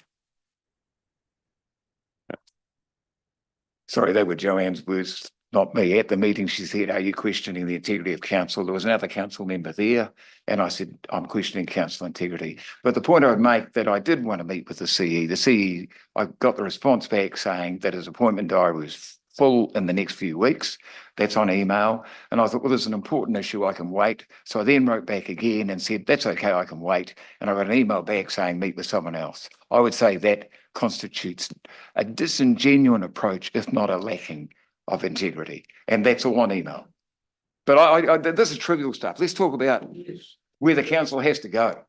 Sorry, they were Joanne's words, not me. At the meeting, she said, "Are you questioning the integrity of council?" There was another council member there, and I said, "I'm questioning council integrity." But the point I would make that I did want to meet with the CE. The CE, I got the response back saying that his appointment diary was full in the next few weeks. That's on email. And I thought, well, there's an important issue, I can wait. So I then wrote back again and said, that's okay, I can wait. And I got an email back saying, meet with someone else. I would say that constitutes a disingenuous approach, if not a lacking of integrity. And that's all on email. But this is trivial stuff. Let's talk about where the council has to go.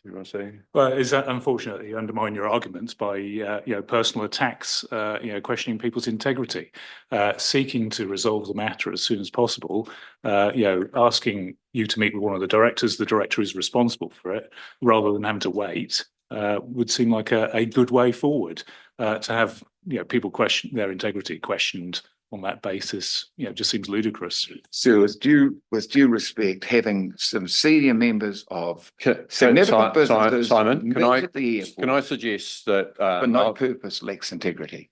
You want to say? Well, is that unfortunately you undermine your arguments by personal attacks, questioning people's integrity, seeking to resolve the matter as soon as possible, asking you to meet with one of the director is responsible for it, rather than having to wait, would seem like a good way forward. To have people question their integrity questioned on that basis, just seems ludicrous. So with due respect, having some senior members of significant businesses, Simon, can I suggest that for no purpose lacks integrity?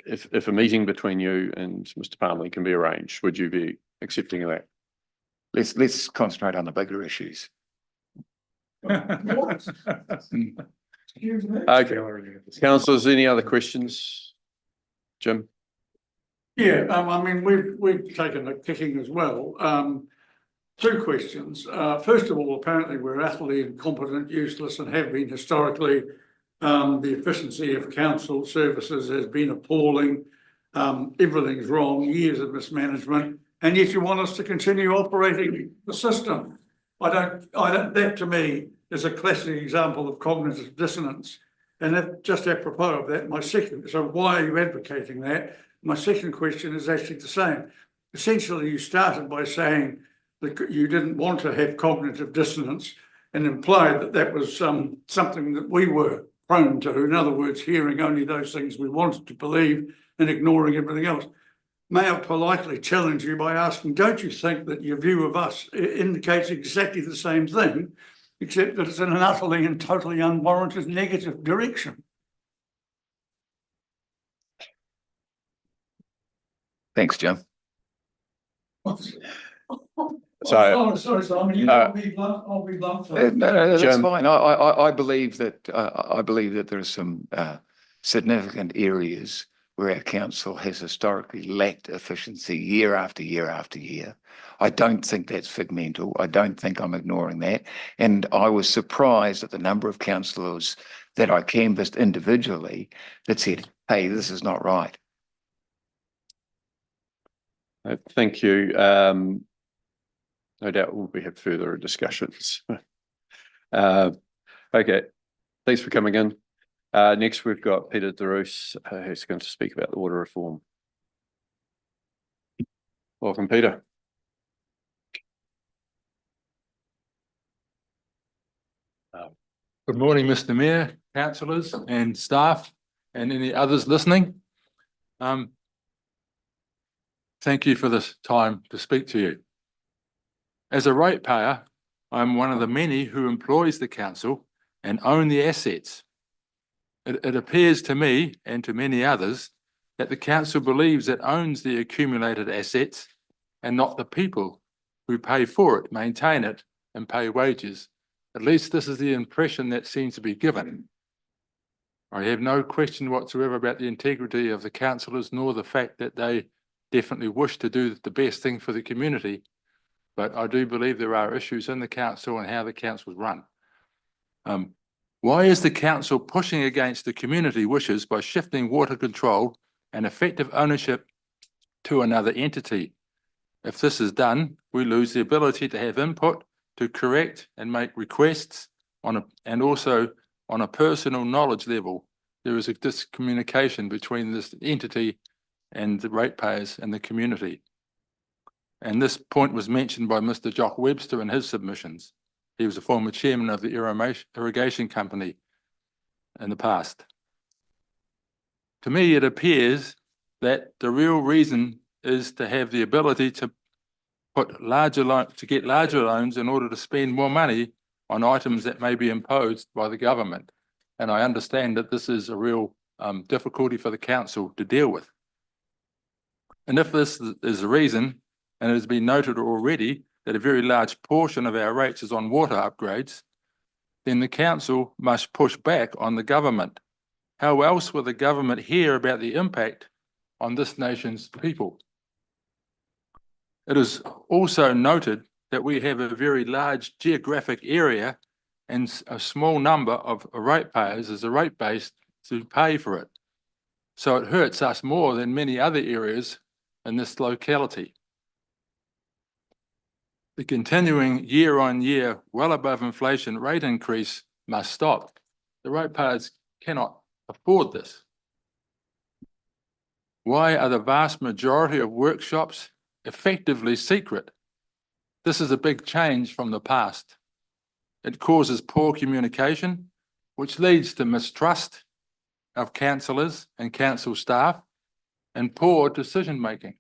If a meeting between you and Mr. Palmer can be arranged, would you be accepting of that? Let's concentrate on the bigger issues. Okay, councillors, any other questions? Jim? Yeah, I mean, we've taken a kicking as well. 2 questions. First of all, apparently we're utterly incompetent, useless, and have been historically. The efficiency of council services has been appalling. Everything's wrong, years of mismanagement, and yet you want us to continue operating the system. That to me is a classic example of cognitive dissonance. And that, just apropos of that, so why are you advocating that? My second question is actually the same. Essentially, you started by saying that you didn't want to have cognitive dissonance and implied that that was something that we were prone to. In other words, hearing only those things we wanted to believe and ignoring everything else. May I politely challenge you by asking, don't you think that your view of us indicates exactly the same thing, except that it's in an utterly and totally unwarranted negative direction? Thanks, Jim. Sorry, Simon, I'll be blunt. No, that's Jim. fine. I believe that there are some significant areas where our council has historically lacked efficiency year after year after year. I don't think that's figmental. I don't think I'm ignoring that. And I was surprised at the number of councillors that I canvassed individually that said, hey, this is not right. Thank you. No doubt we have further discussions. Okay, thanks for coming in. Next, we've got Peter DeRoos, who's going to speak about the water reform. Welcome, Peter. Good morning, Mr. Mayor, councillors and staff and any others listening. Thank you for this time to speak to you. As a ratepayer, I'm one of the many who employs the council and own the assets. It appears to me and to many others that the council believes it owns the accumulated assets and not the people who pay for it, maintain it, and pay wages. At least this is the impression that seems to be given. I have no question whatsoever about the integrity of the councillors, nor the fact that they definitely wish to do the best thing for the community. But I do believe there are issues in the council and how the council is run. Why is the council pushing against the community wishes by shifting water control and effective ownership to another entity? If this is done, we lose the ability to have input, to correct and make requests and also on a personal knowledge level. There is a discommunication between this entity and the ratepayers and the community. And this point was mentioned by Mr. Jock Webster in his submissions. He was a former chairman of the irrigation company in the past. To me, it appears that the real reason is to have the ability to get larger loans in order to spend more money on items that may be imposed by the government. And I understand that this is a real difficulty for the council to deal with. And if this is the reason, and it has been noted already that a very large portion of our rates is on water upgrades, then the council must push back on the government. How else will the government hear about the impact on this nation's people? It is also noted that we have a very large geographic area and a small number of ratepayers as a rate base to pay for it. So it hurts us more than many other areas in this locality. The continuing year-on-year, well above inflation rate increase must stop. The ratepayers cannot afford this. Why are the vast majority of workshops effectively secret? This is a big change from the past. It causes poor communication, which leads to mistrust of councillors and council staff and poor decision-making.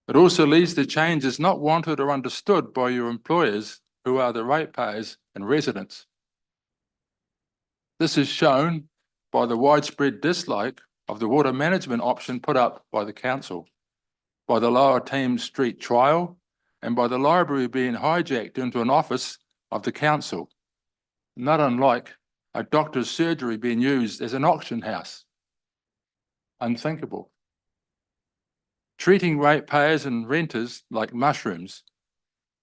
It also leads to changes not wanted or understood by your employers, who are the ratepayers and residents. This is shown by the widespread dislike of the water management option put up by the council, by the Lower Thames Street trial, and by the library being hijacked into an office of the council, not unlike a doctor's surgery being used as an auction house. Unthinkable. Treating ratepayers and renters like mushrooms,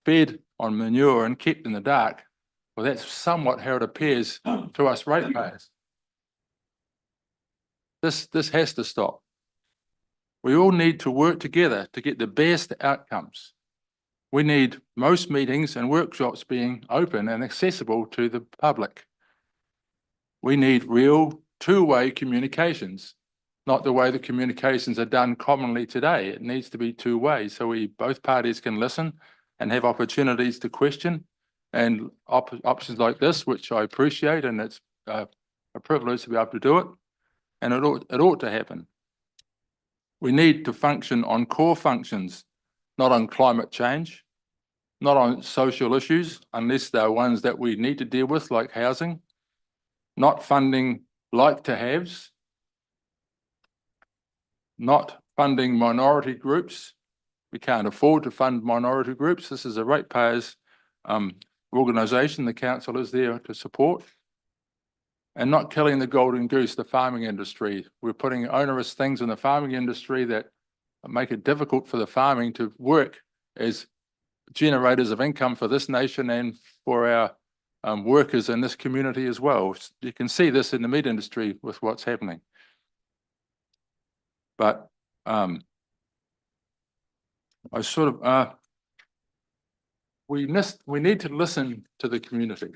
fed on manure and kept in the dark, well, that's somewhat how it appears to us ratepayers. This has to stop. We all need to work together to get the best outcomes. We need most meetings and workshops being open and accessible to the public. We need real two-way communications, not the way the communications are done commonly today. It needs to be two ways, so both parties can listen and have opportunities to question, and options like this, which I appreciate, and it's a privilege to be able to do it, and it ought to happen. We need to function on core functions, not on climate change, not on social issues, unless they're ones that we need to deal with, like housing, not funding like-to-haves, not funding minority groups. We can't afford to fund minority groups. This is a ratepayers organisation. The council is there to support. and not killing the golden goose, the farming industry. We're putting onerous things in the farming industry that make it difficult for the farming to work as generators of income for this nation and for our workers in this community as well. You can see this in the meat industry with what's happening. But I sort of, we need to listen to the community.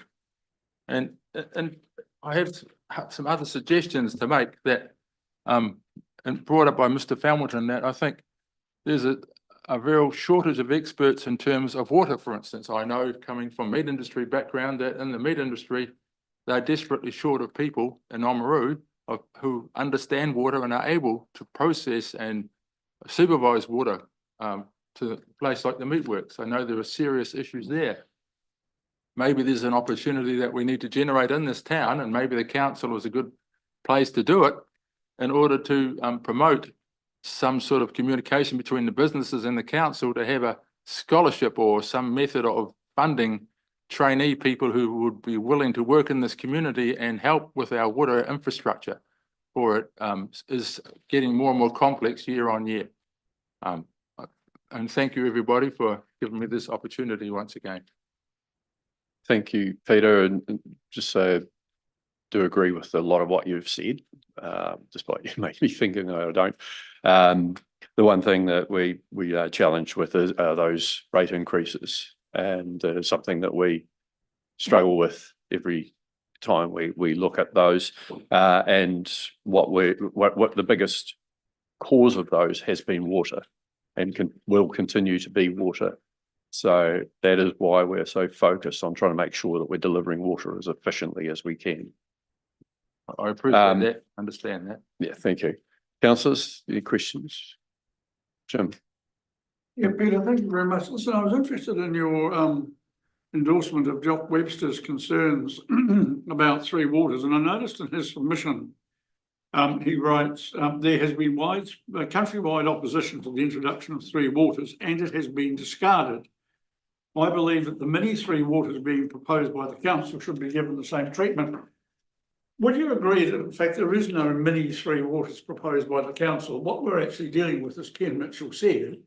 And I have some other suggestions to make that, and brought up by Mr. Falmerton, that I think there's a real shortage of experts in terms of water, for instance. I know, coming from meat industry background, that in the meat industry, they're desperately short of people in Oamaru who understand water and are able to process and supervise water to a place like the meatworks. I know there are serious issues there. Maybe there's an opportunity that we need to generate in this town, and maybe the council is a good place to do it in order to promote some sort of communication between the businesses and the council, to have a scholarship or some method of funding trainee people who would be willing to work in this community and help with our water infrastructure, for it is getting more and more complex year on year. And thank you, everybody, for giving me this opportunity once again. Thank you, Peter, and just say, do agree with a lot of what you've said, despite you may be thinking I don't. The one thing that we are challenged with are those rate increases, and something that we struggle with every time we look at those. And what the biggest cause of those has been water, and will continue to be water. So that is why we're so focused on trying to make sure that we're delivering water as efficiently as we can. I appreciate that, understand that. Yeah, thank you. Councillors, any questions? Jim? Yeah, Peter, thank you very much. Listen, I was interested in your endorsement of Jock Webster's concerns about Three Waters, and I noticed in his submission, he writes, there has been countrywide opposition to the introduction of Three Waters, and it has been discarded. I believe that the mini Three Waters being proposed by the council should be given the same treatment. Would you agree that, in fact, there is no mini Three Waters proposed by the council? What we're actually dealing with, as Ken Mitchell said,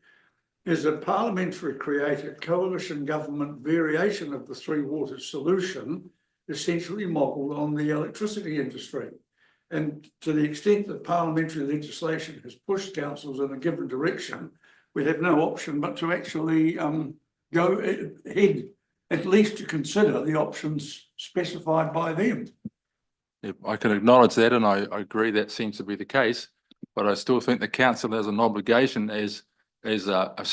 is a parliamentary created coalition government variation of the Three Waters solution, essentially modelled on the electricity industry. And to the extent that parliamentary legislation has pushed councils in a given direction, we have no option but to actually go ahead, at least to consider the options specified by them. Yeah, I can acknowledge that, and I agree that seems to be the case, but I still think the council has an obligation as a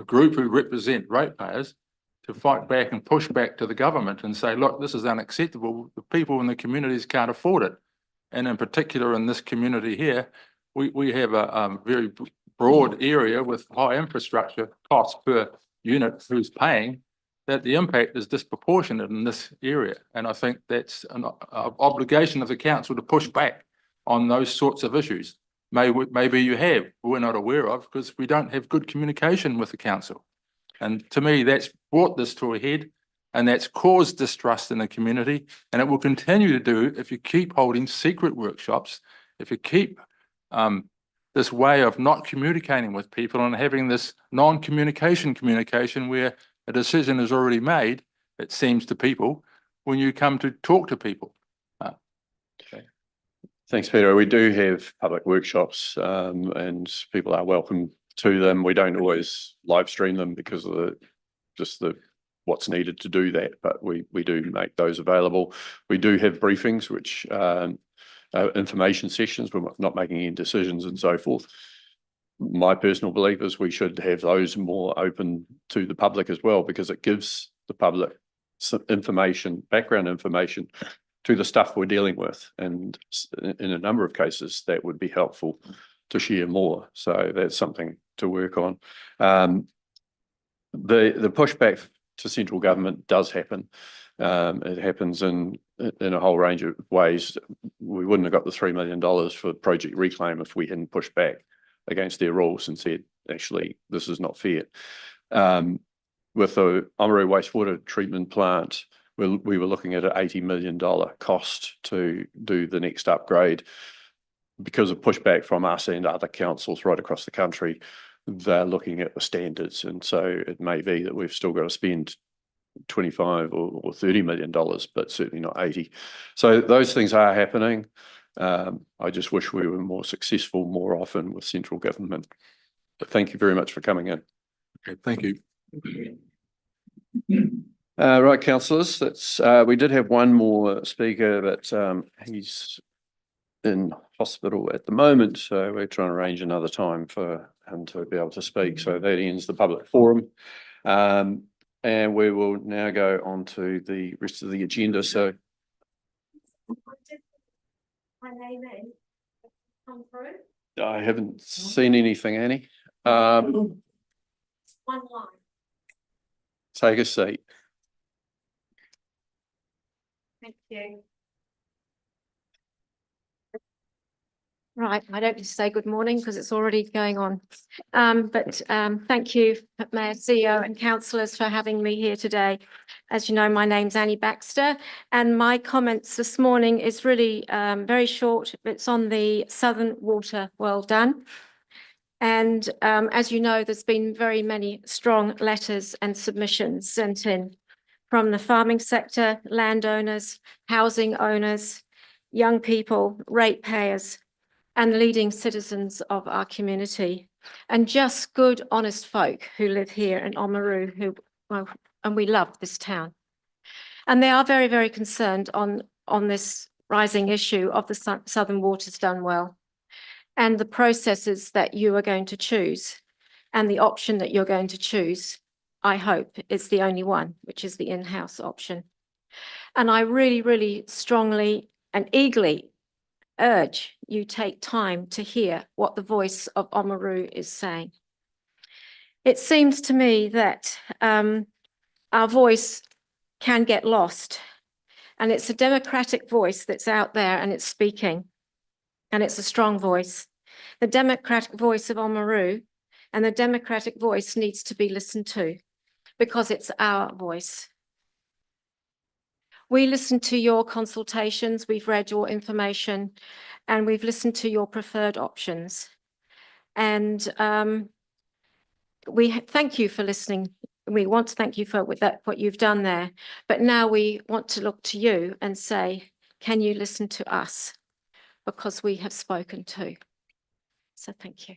group who represent ratepayers to fight back and push back to the government and say, look, this is unacceptable. The people in the communities can't afford it. And in particular, in this community here, we have a very broad area with high infrastructure costs per unit who's paying, that the impact is disproportionate in this area. And I think that's an obligation of the council to push back on those sorts of issues. Maybe you have, we're not aware of, because we don't have good communication with the council. And to me, that's brought this to a head, and that's caused distrust in the community. And it will continue to do if you keep holding secret workshops, if you keep this way of not communicating with people and having this communication where a decision is already made, it seems to people, when you come to talk to people. Okay. Thanks, Peter. We do have public workshops, and people are welcome to them. We don't always live stream them because of what's needed to do that, but we do make those available. We do have briefings, which information sessions. We're not making any decisions and so forth. My personal belief is we should have those more open to the public as well, because it gives the public some information, background information to the stuff we're dealing with. And in a number of cases, that would be helpful to share more. So that's something to work on. The pushback to central government does happen. It happens in a whole range of ways. We wouldn't have got the $3 million for Project Reclaim if we hadn't pushed back against their rules and said, actually, this is not fair. With the Oamaru wastewater treatment plant, we were looking at an $80 million cost to do the next upgrade. Because of pushback from us and other councils right across the country, they're looking at the standards. And so it may be that we've still got to spend 25 or $30 million, but certainly not 80. So those things are happening. I just wish we were more successful more often with central government. But thank you very much for coming in. Okay, thank you. Right, councillors, that's we did have one more speaker, but he's in hospital at the moment, so we're trying to arrange another time for him to be able to speak. So that ends the public forum. And we will now go on to the rest of the agenda. So My name is come through. I haven't seen anything, Annie. One line. Take a seat. Thank you. Right, I don't need to say good morning because it's already going on. But thank you, Mayor, CEO and councillors for having me here today. As you know, my name's Annie Baxter and my comments this morning is really very short. It's on the Southern Water Well Done. And as you know, there's been very many strong letters and submissions sent in from the farming sector, landowners, housing owners, young people, ratepayers, and leading citizens of our community, and just good, honest folk who live here in Oamaru, and we love this town. And they are very, very concerned on this rising issue of the Southern Waters Done Well, and the processes that you are going to choose, and the option that you're going to choose, I hope, is the only one, which is the in-house option. And I really, really strongly and eagerly urge you take time to hear what the voice of Oamaru is saying. It seems to me that our voice can get lost, and it's a democratic voice that's out there and it's speaking, and it's a strong voice. The democratic voice of Oamaru and the democratic voice needs to be listened to because it's our voice. We listened to your consultations, we've read your information, and we've listened to your preferred options. And we thank you for listening. We want to thank you for what you've done there. But now we want to look to you and say, can you listen to us? Because we have spoken too. So thank you.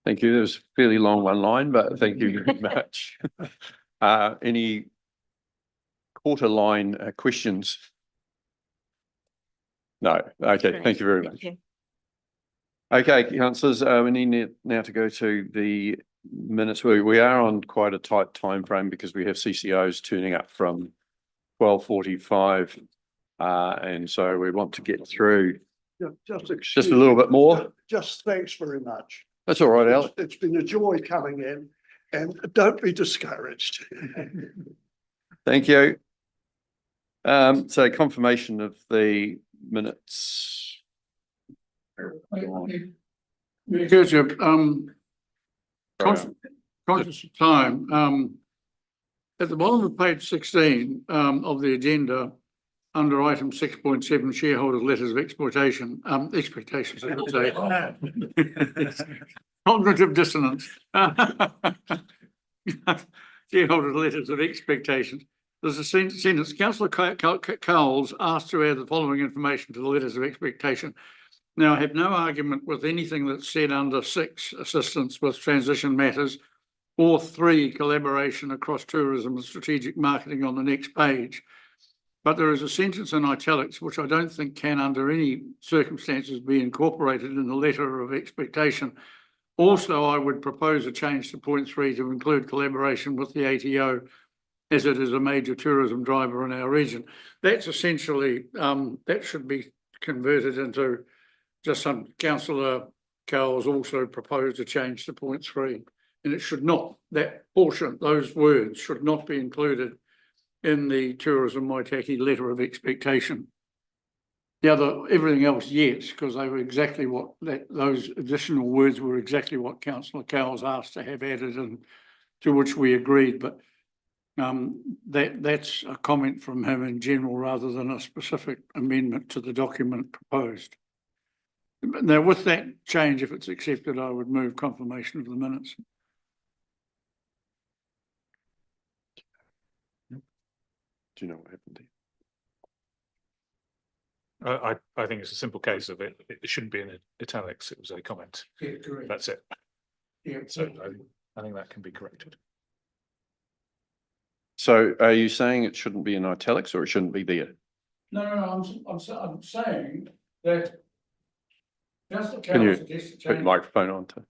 Thank you. There was a fairly long one line, but thank you very much. Any quarter line questions? No. Okay. Great. Thank you very much. Thank you. Okay, councillors, we need now to go to the minutes. We are on quite a tight time frame because we have CCOs turning up from 12:45, and so we want to get through just a little bit more. Just thanks very much. That's all right, Alex. It's been a joy coming in, and don't be discouraged. Thank you. So confirmation of the minutes. Because you're conscious of time, at the bottom of page 16 of the agenda, under item 6.7, shareholders' letters of expectations, I would say. Cognitive dissonance. Shareholders' letters of expectations. There's a sentence, Councillor Cowles asked to add the following information to the letters of expectation. Now, I have no argument with anything that's said under 6, assistance with transition matters, or 3, collaboration across tourism and strategic marketing on the next page. But there is a sentence in italics which I don't think can under any circumstances be incorporated in the letter of expectation. Also, I would propose a change to point 3 to include collaboration with the ATO, as it is a major tourism driver in our region. That's essentially, that should be converted into just some. Councillor Cowles also proposed a change to point 3, and it should not, that portion, those words should not be included in the Tourism Waitaki letter of expectation. Everything else, yes, because they were exactly what, those additional words were exactly what Councillor Cowles asked to have added, and to which we agreed. But That's a comment from him in general rather than a specific amendment to the document proposed. Now, with that change, if it's accepted, I would move confirmation of the minutes. Do you know what happened there? I think it's a simple case of it. It shouldn't be in italics. It was a comment. Yeah, correct. That's it. Yeah. So I think that can be corrected. So are you saying it shouldn't be in italics or it shouldn't be there? No, I'm saying that. Can you put your microphone on to?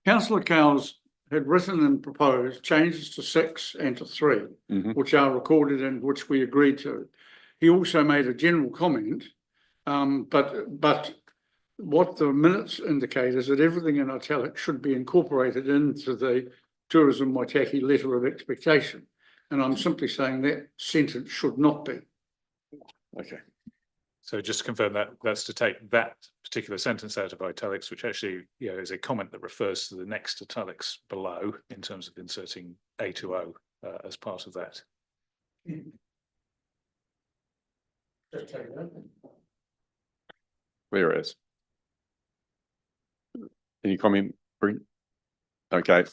Councillor Cowles had written and proposed changes to 6 and to 3, which are recorded and which we agreed to. He also made a general comment, but what the minutes indicate is that everything in italics should be incorporated into the Tourism Waitaki letter of expectation. And I'm simply saying that sentence should not be. Okay. So just to confirm that that's to take that particular sentence out of italics, which actually, is a comment that refers to the next italics below in terms of inserting A to O as part of that. Whereas. Any comment, Brent? Okay.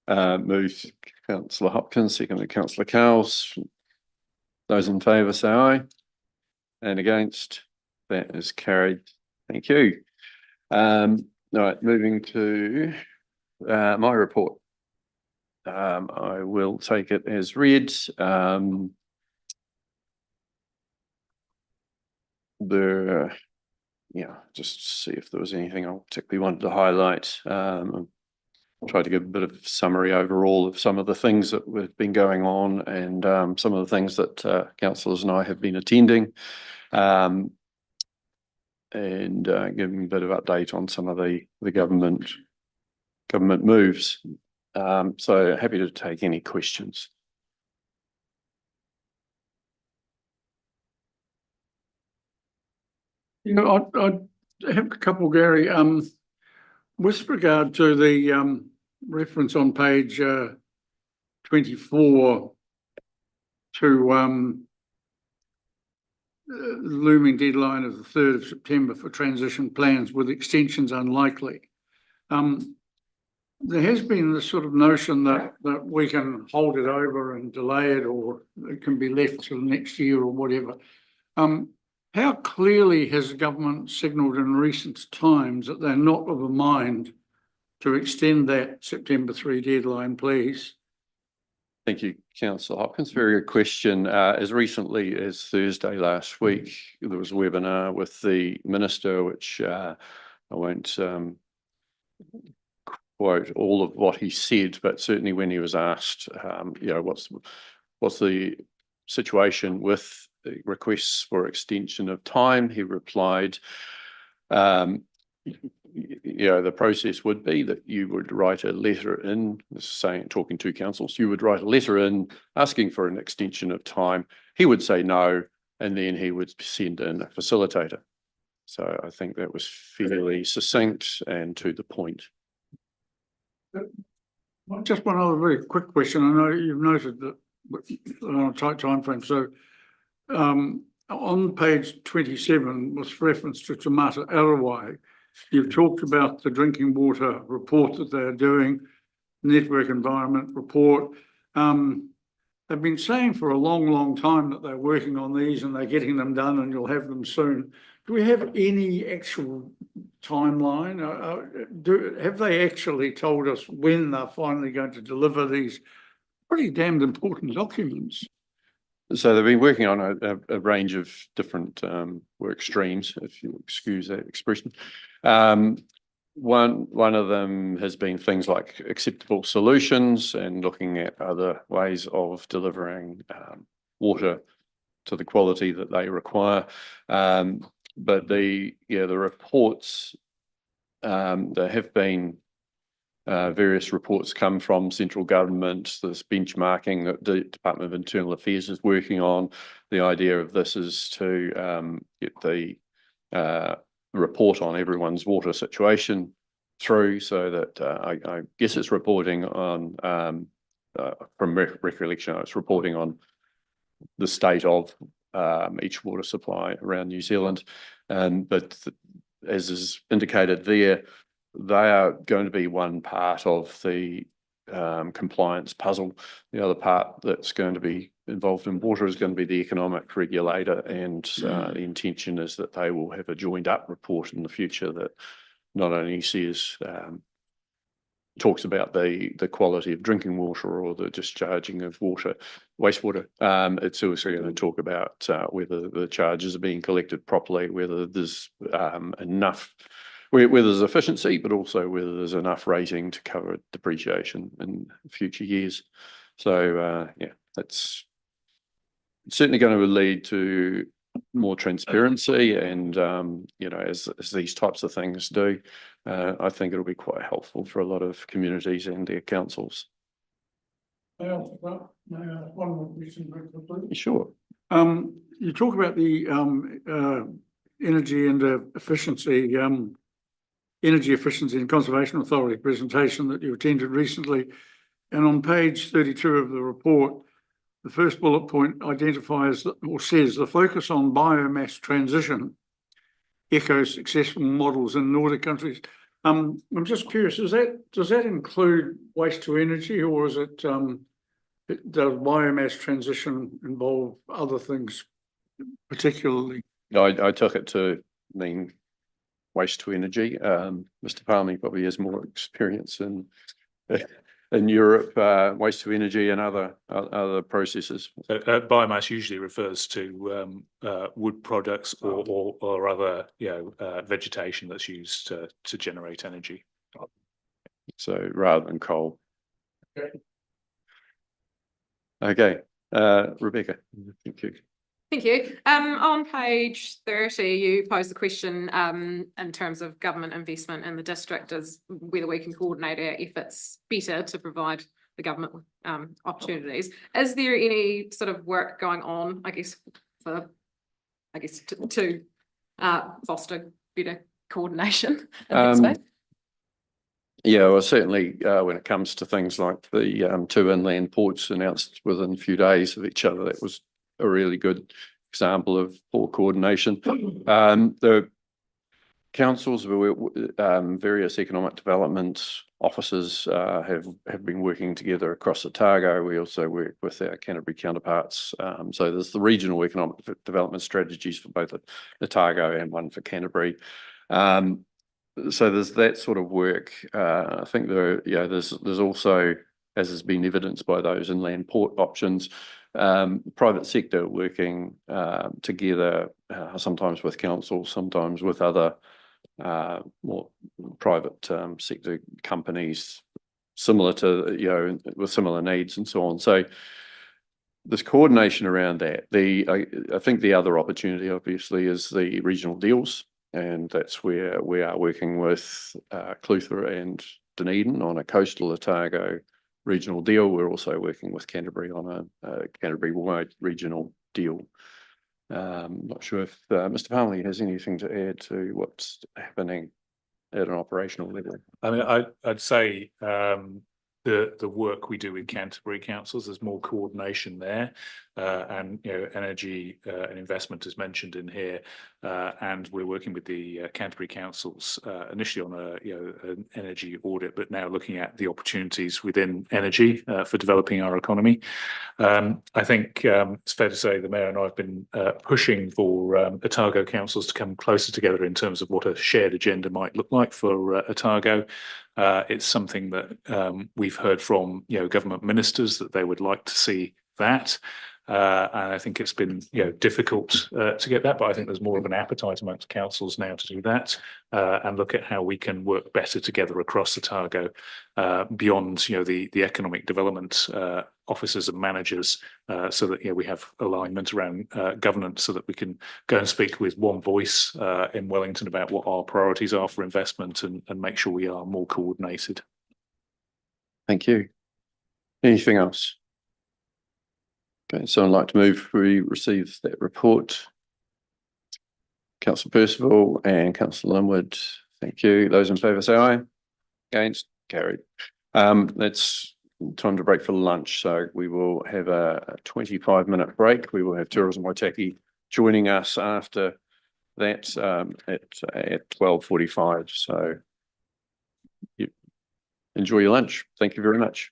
Moved Councillor Hopkins, seconded Councillor Cowles. Those in favour say aye. And against, that is carried. Thank you. All right, moving to my report. I will take it as read. Just see if there was anything I particularly wanted to highlight. Try to give a bit of summary overall of some of the things that have been going on and some of the things that councillors and I have been attending, and giving a bit of update on some of the government moves. So happy to take any questions. I have a couple, Gary. With regard to the reference on page 24 to looming deadline of the 3rd of September for transition plans with extensions unlikely. There has been this sort of notion that we can hold it over and delay it, or it can be left till next year or whatever. How clearly has the government signalled in recent times that they're not of a mind to extend that September 3 deadline, please? Thank you, Councillor Hopkins. Very good question. As recently as Thursday last week, there was a webinar with the Minister, which I won't quote all of what he said, but certainly when he was asked, what's the situation with requests for extension of time, he replied, the process would be that you would write a letter in, talking to councils, you would write a letter in asking for an extension of time. He would say no, and then he would send in a facilitator. So I think that was fairly succinct and to the point. Just one other very quick question. I know you've noted that on a tight time frame. So on page 27, with reference to Te Mata Arawai, you've talked about the drinking water report that they're doing, network environment report. They've been saying for a long time that they're working on these and they're getting them done and you'll have them soon. Do we have any actual timeline? Have they actually told us when they're finally going to deliver these pretty damned important documents? So they've been working on a range of different work streams, if you excuse that expression. One of them has been things like acceptable solutions and looking at other ways of delivering water to the quality that they require. But the reports, there have been various reports come from central government. This benchmarking that the Department of Internal Affairs is working on. The idea of this is to get the report on everyone's water situation through, so that I guess it's reporting on from recollection, I was reporting on the state of each water supply around New Zealand. But as is indicated there, they are going to be one part of the compliance puzzle. The other part that's going to be involved in water is going to be the economic regulator, and the intention is that they will have a joined up report in the future that not only says talks about the quality of drinking water or the discharging of wastewater. It's also going to talk about whether the charges are being collected properly, whether there's enough, whether there's efficiency, but also whether there's enough rating to cover depreciation in future years. So yeah, that's certainly going to lead to more transparency, and as these types of things do, I think it'll be quite helpful for a lot of communities and their councils. May I ask one more question very quickly? Sure. You talk about the energy and efficiency, Energy Efficiency and Conservation Authority presentation that you attended recently, and on page 32 of the report, the first bullet point identifies or says the focus on biomass transition echoes successful models in Nordic countries. I'm just curious, does that include waste to energy, or is it does biomass transition involve other things particularly? I took it to mean waste to energy. Mr. Palmy probably has more experience in Europe, waste to energy and other processes. Biomass usually refers to wood products or other vegetation that's used to generate energy. So rather than coal. Okay. Okay, Rebecca, thank you. Thank you. On page 30, you posed the question in terms of government investment in the district is whether we can coordinate our efforts better to provide the government with opportunities. Is there any sort of work going on, I guess, to foster better coordination in that space? Yeah, well, certainly when it comes to things like the two inland ports announced within a few days of each other, that was a really good example of poor coordination. The councils, various economic development officers have been working together across Otago. We also work with our Canterbury counterparts. So there's the regional economic development strategies for both Otago and one for Canterbury. So there's that sort of work. I think there's also, as has been evidenced by those inland port options, private sector working together, sometimes with council, sometimes with other more private sector companies, similar to with similar needs and so on. So there's coordination around that. I think the other opportunity, obviously, is the regional deals, and that's where we are working with Clutha and Dunedin on a coastal Otago regional deal. We're also working with Canterbury on a Canterbury-wide regional deal. Not sure if Mr. Palmy has anything to add to what's happening at an operational level. I mean, I'd say the work we do with Canterbury councils, there's more coordination there, and energy and investment is mentioned in here, and we're working with the Canterbury councils initially on an energy audit, but now looking at the opportunities within energy for developing our economy. I think it's fair to say the Mayor and I have been pushing for Otago councils to come closer together in terms of what a shared agenda might look like for Otago. It's something that we've heard from government ministers that they would like to see that. And I think it's been difficult to get that, but I think there's more of an appetite amongst councils now to do that and look at how we can work better together across Otago beyond the economic development officers and managers, so that we have alignment around governance, so that we can go and speak with one voice in Wellington about what our priorities are for investment and make sure we are more coordinated. Thank you. Anything else? Okay, so I'd like to move, we receive that report. Councillor Percival and Councillor Linwood, thank you. Those in favour say aye. Against, carried. That's time to break for lunch. So we will have a 25-minute break. We will have Tourism Waitaki joining us after that at 12:45. So you enjoy your lunch. Thank you very much.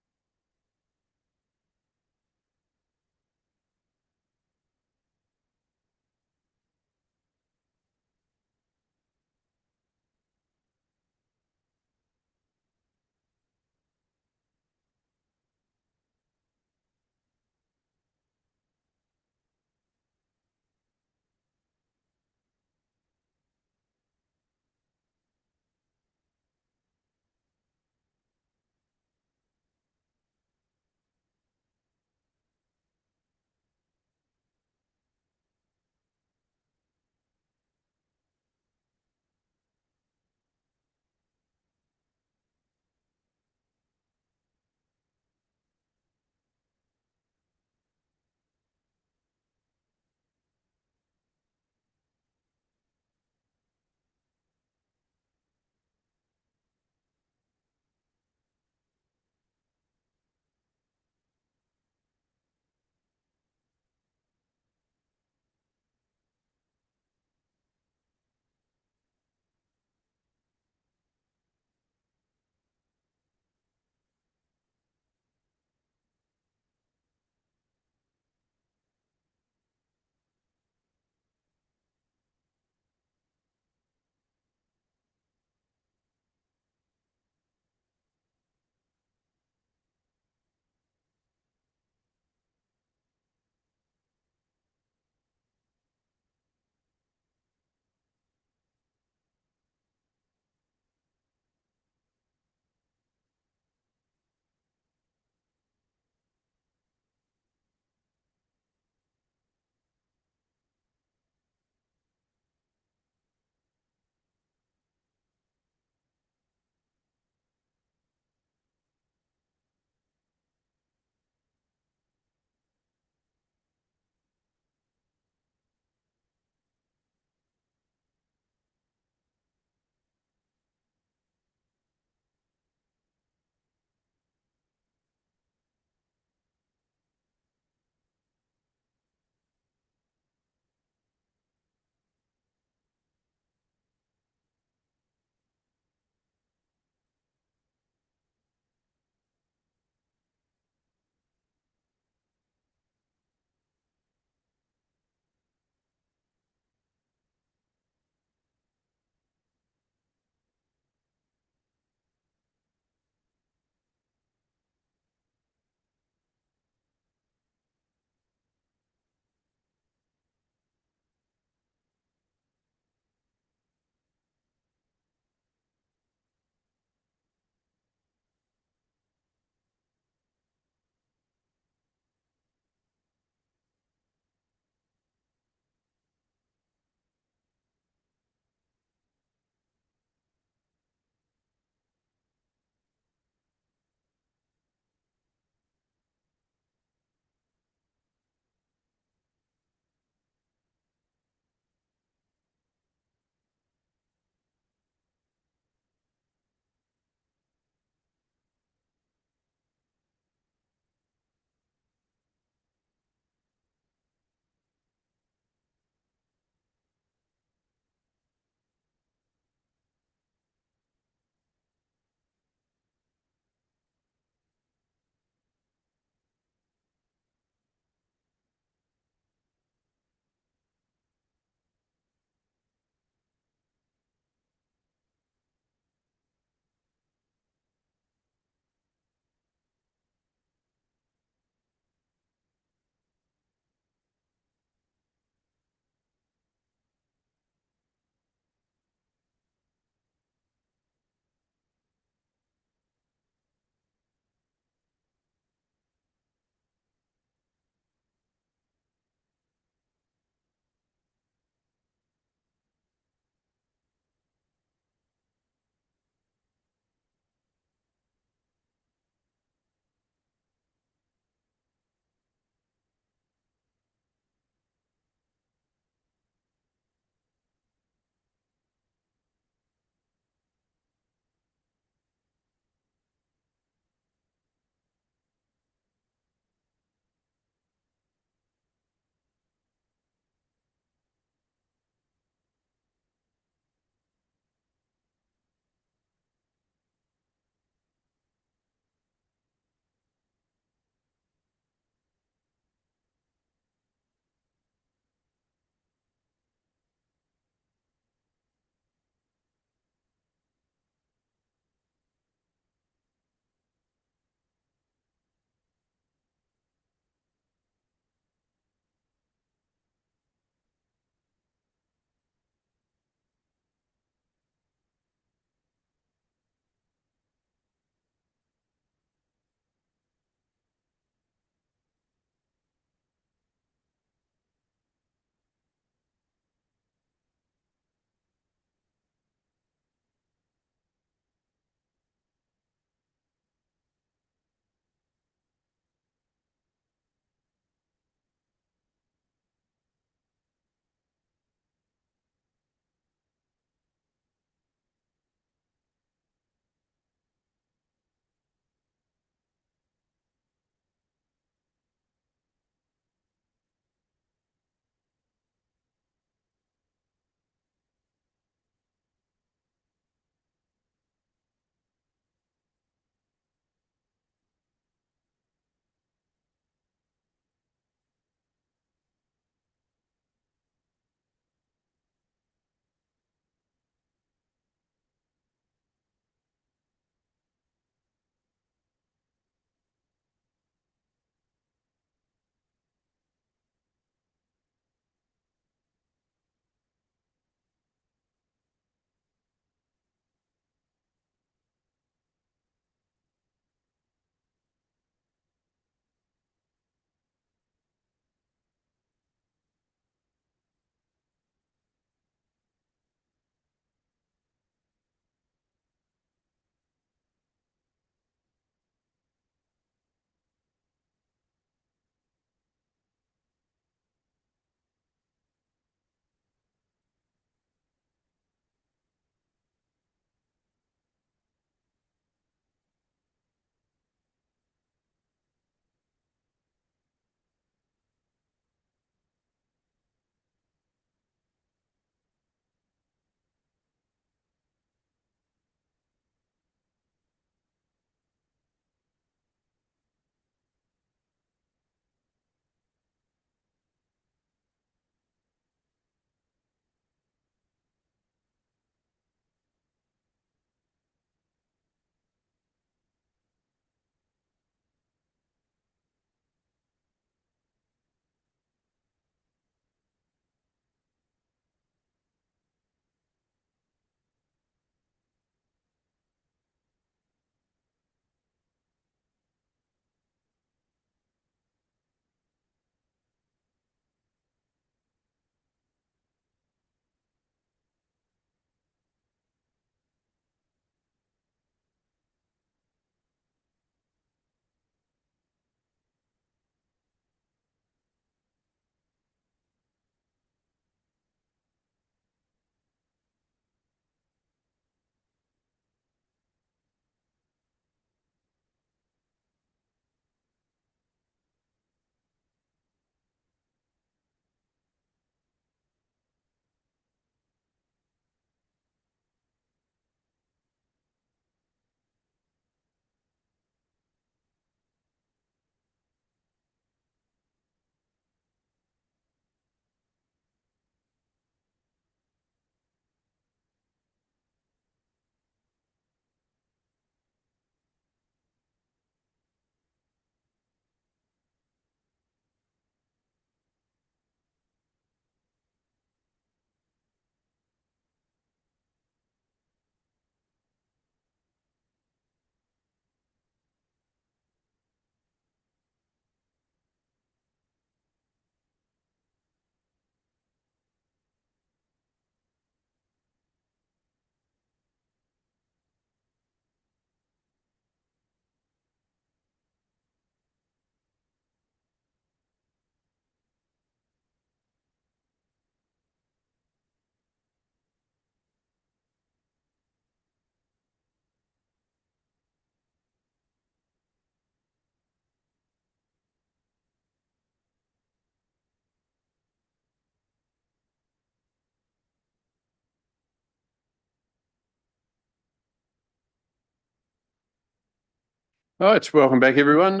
All right, welcome back, everyone.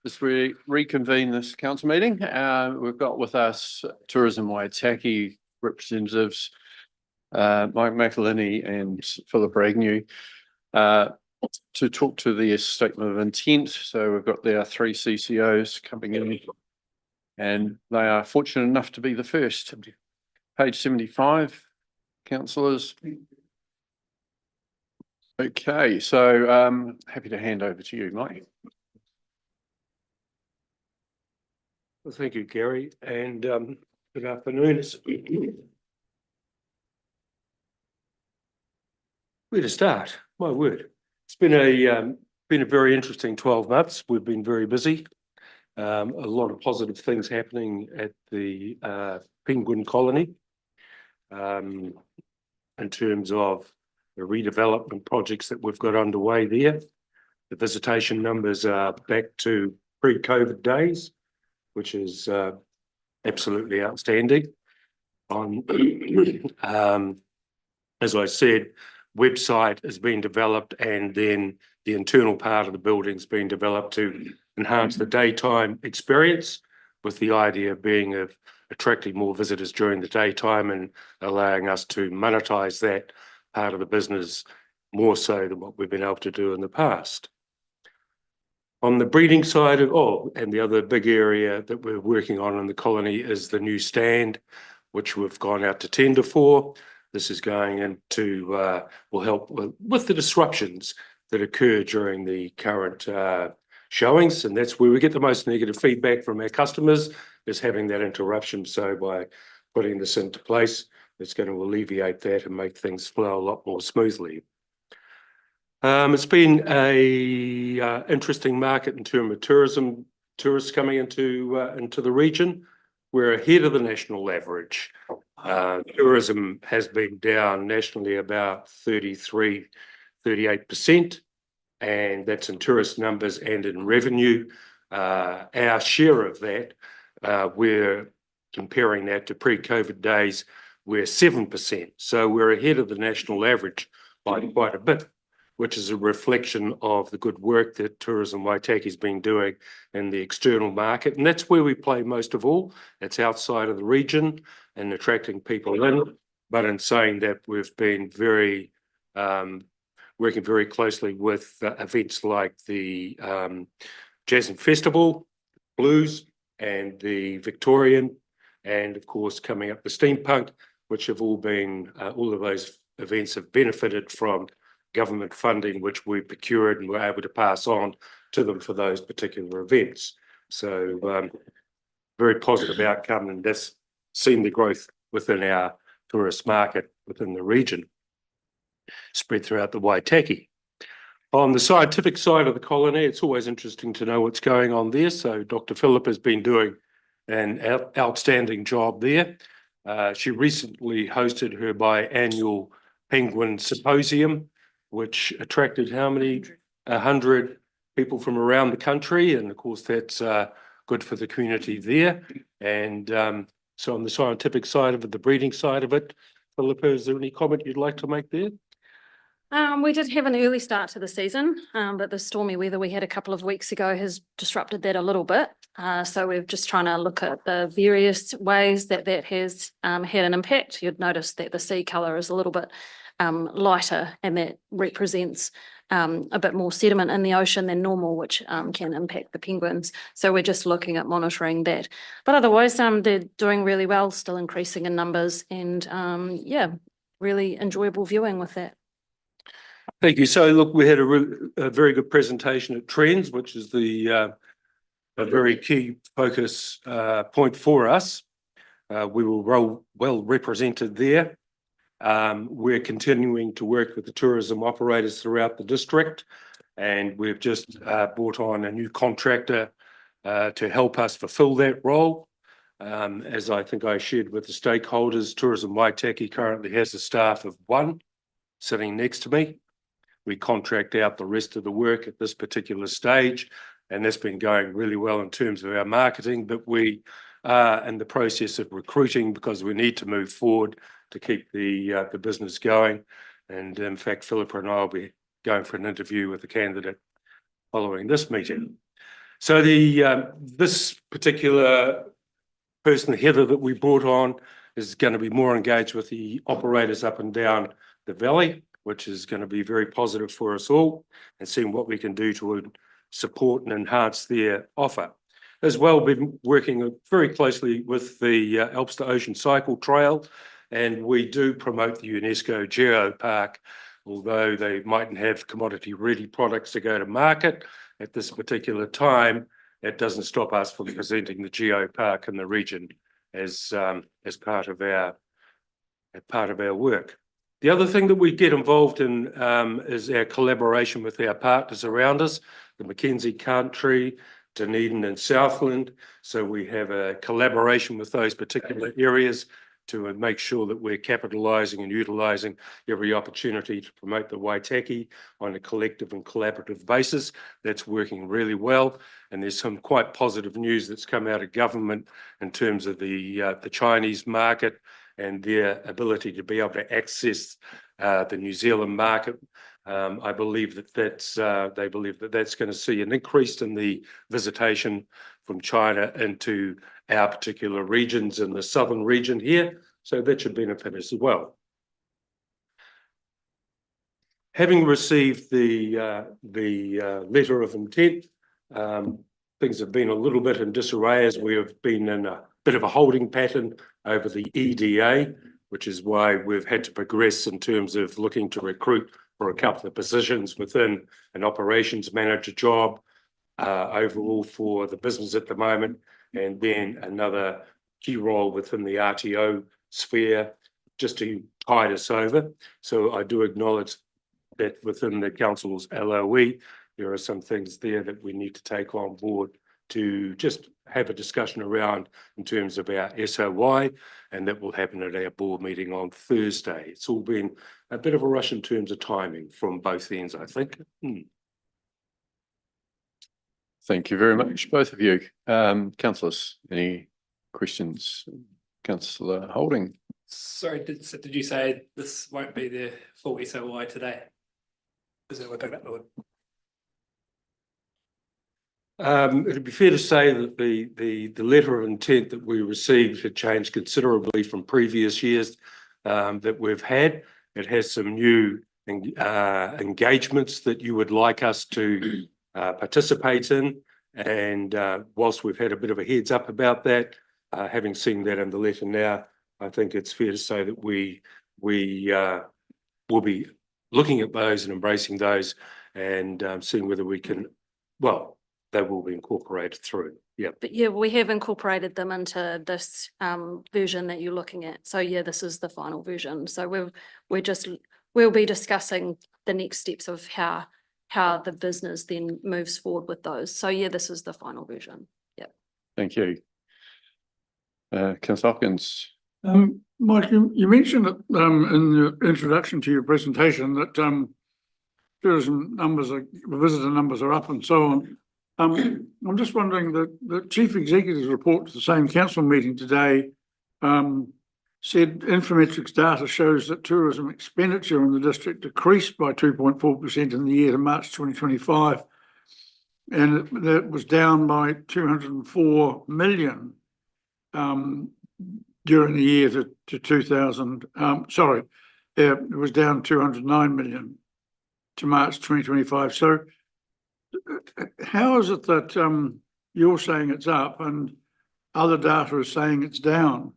As we reconvene this council meeting, we've got with us Tourism Waitaki representatives, Mike McElhinney and Philip Agnew, to talk to their statement of intent. So we've got their 3 CCOs coming in, and they are fortunate enough to be the first. Page 75, councillors. Okay, so happy to hand over to you, Mike. Well, thank you, Gary, and good afternoon. Where to start? My word. It's been a very interesting 12 months. We've been very busy. A lot of positive things happening at the penguin colony in terms of the redevelopment projects that we've got underway there. The visitation numbers are back to pre-COVID days, which is absolutely outstanding. As I said, website has been developed, and then the internal part of the building's been developed to enhance the daytime experience, with the idea being of attracting more visitors during the daytime and allowing us to monetize that part of the business more so than what we've been able to do in the past. On the breeding side of, and the other big area that we're working on in the colony is the new stand, which we've gone out to tender for. This is going into, will help with the disruptions that occur during the current showings, and that's where we get the most negative feedback from our customers, is having that interruption. So by putting this into place, it's going to alleviate that and make things flow a lot more smoothly. It's been a interesting market in terms of tourism, tourists coming into the region. We're ahead of the national average. Tourism has been down nationally about 38%, and that's in tourist numbers and in revenue. Our share of that, we're comparing that to pre-COVID days, we're 7%. So we're ahead of the national average by quite a bit, which is a reflection of the good work that Tourism Waitaki has been doing in the external market. And that's where we play most of all. It's outside of the region and attracting people in. But in saying that, we've been very, working very closely with events like the Jazz and Festival, Blues, and the Victorian, and of course coming up the Steampunk, which have all been, all of those events have benefited from government funding, which we procured and were able to pass on to them for those particular events. So very positive outcome, and that's seen the growth within our tourist market within the region, spread throughout the Waitaki. On the scientific side of the colony, it's always interesting to know what's going on there. So Dr. Phillip has been doing an outstanding job there. She recently hosted her biannual Penguin Symposium, which attracted how many? 100 people from around the country. And of course, that's good for the community there. And so on the scientific side of it, the breeding side of it, Philippa, is there any comment you'd like to make there? We did have an early start to the season, but the stormy weather we had a couple of weeks ago has disrupted that a little bit. So we're just trying to look at the various ways that that has had an impact. You'd notice that the sea colour is a little bit lighter, and that represents a bit more sediment in the ocean than normal, which can impact the penguins. So we're just looking at monitoring that. But otherwise, they're doing really well, still increasing in numbers, and yeah, really enjoyable viewing with that. Thank you. So look, we had a very good presentation at Trends, which is a very key focus point for us. We were well represented there. We're continuing to work with the tourism operators throughout the district, and we've just brought on a new contractor to help us fulfill that role. As I think I shared with the stakeholders, Tourism Waitaki currently has a staff of 1 sitting next to me. We contract out the rest of the work at this particular stage, and that's been going really well in terms of our marketing, but we are in the process of recruiting because we need to move forward to keep the business going. And in fact, Philippa and I will be going for an interview with the candidate following this meeting. So this particular person, Heather, that we brought on is going to be more engaged with the operators up and down the valley, which is going to be very positive for us all, and seeing what we can do to support and enhance their offer. As well, been working very closely with the Alps to Ocean Cycle Trail, and we do promote the UNESCO Geopark, although they mightn't have commodity-ready products to go to market at this particular time. That doesn't stop us from presenting the geopark in the region as part of our work. The other thing that we get involved in is our collaboration with our partners around us, the Mackenzie Country, Dunedin and Southland. So we have a collaboration with those particular areas to make sure that we're capitalising and utilising every opportunity to promote the Waitaki on a collective and collaborative basis. That's working really well. And there's some quite positive news that's come out of government in terms of the Chinese market and their ability to be able to access the New Zealand market. I believe that they believe that that's going to see an increase in the visitation from China into our particular regions in the southern region here. So that should benefit us as well. Having received the letter of intent, things have been a little bit in disarray as we have been in a bit of a holding pattern over the EDA, which is why we've had to progress in terms of looking to recruit for a couple of positions within an operations manager job overall for the business at the moment, and then another key role within the RTO sphere just to tide us over. So I do acknowledge that within the council's LOE, there are some things there that we need to take on board to just have a discussion around in terms of our SOY, and that will happen at our board meeting on Thursday. It's all been a bit of a rush in terms of timing from both ends, I think. Thank you very much, both of you. Councillors, any questions? Councillor Holding. Sorry, did you say this won't be the full SOY today? Is that what I picked up? It'd be fair to say that the letter of intent that we received had changed considerably from previous years that we've had. It has some new engagements that you would like us to participate in. And whilst we've had a bit of a heads up about that, having seen that in the letter now, I think it's fair to say that we will be looking at those and embracing those and seeing whether we can, well, they will be incorporated through. Yeah. But yeah, we have incorporated them into this version that you're looking at. So yeah, this is the final version. So we'll be discussing the next steps of how the business then moves forward with those. So yeah, this is the final version. Yeah. Thank you. Councillor Hopkins. Mike, you mentioned it in your introduction to your presentation that tourism numbers visitor numbers are up and so on. I'm just wondering that the Chief Executive's report to the same council meeting today said Infometrics data shows that tourism expenditure in the district decreased by 2.4% in the year to March 2025, and that was down by 204 million during the year to 2000. It was down 209 million to March 2025. So how is it that you're saying it's up and other data is saying it's down?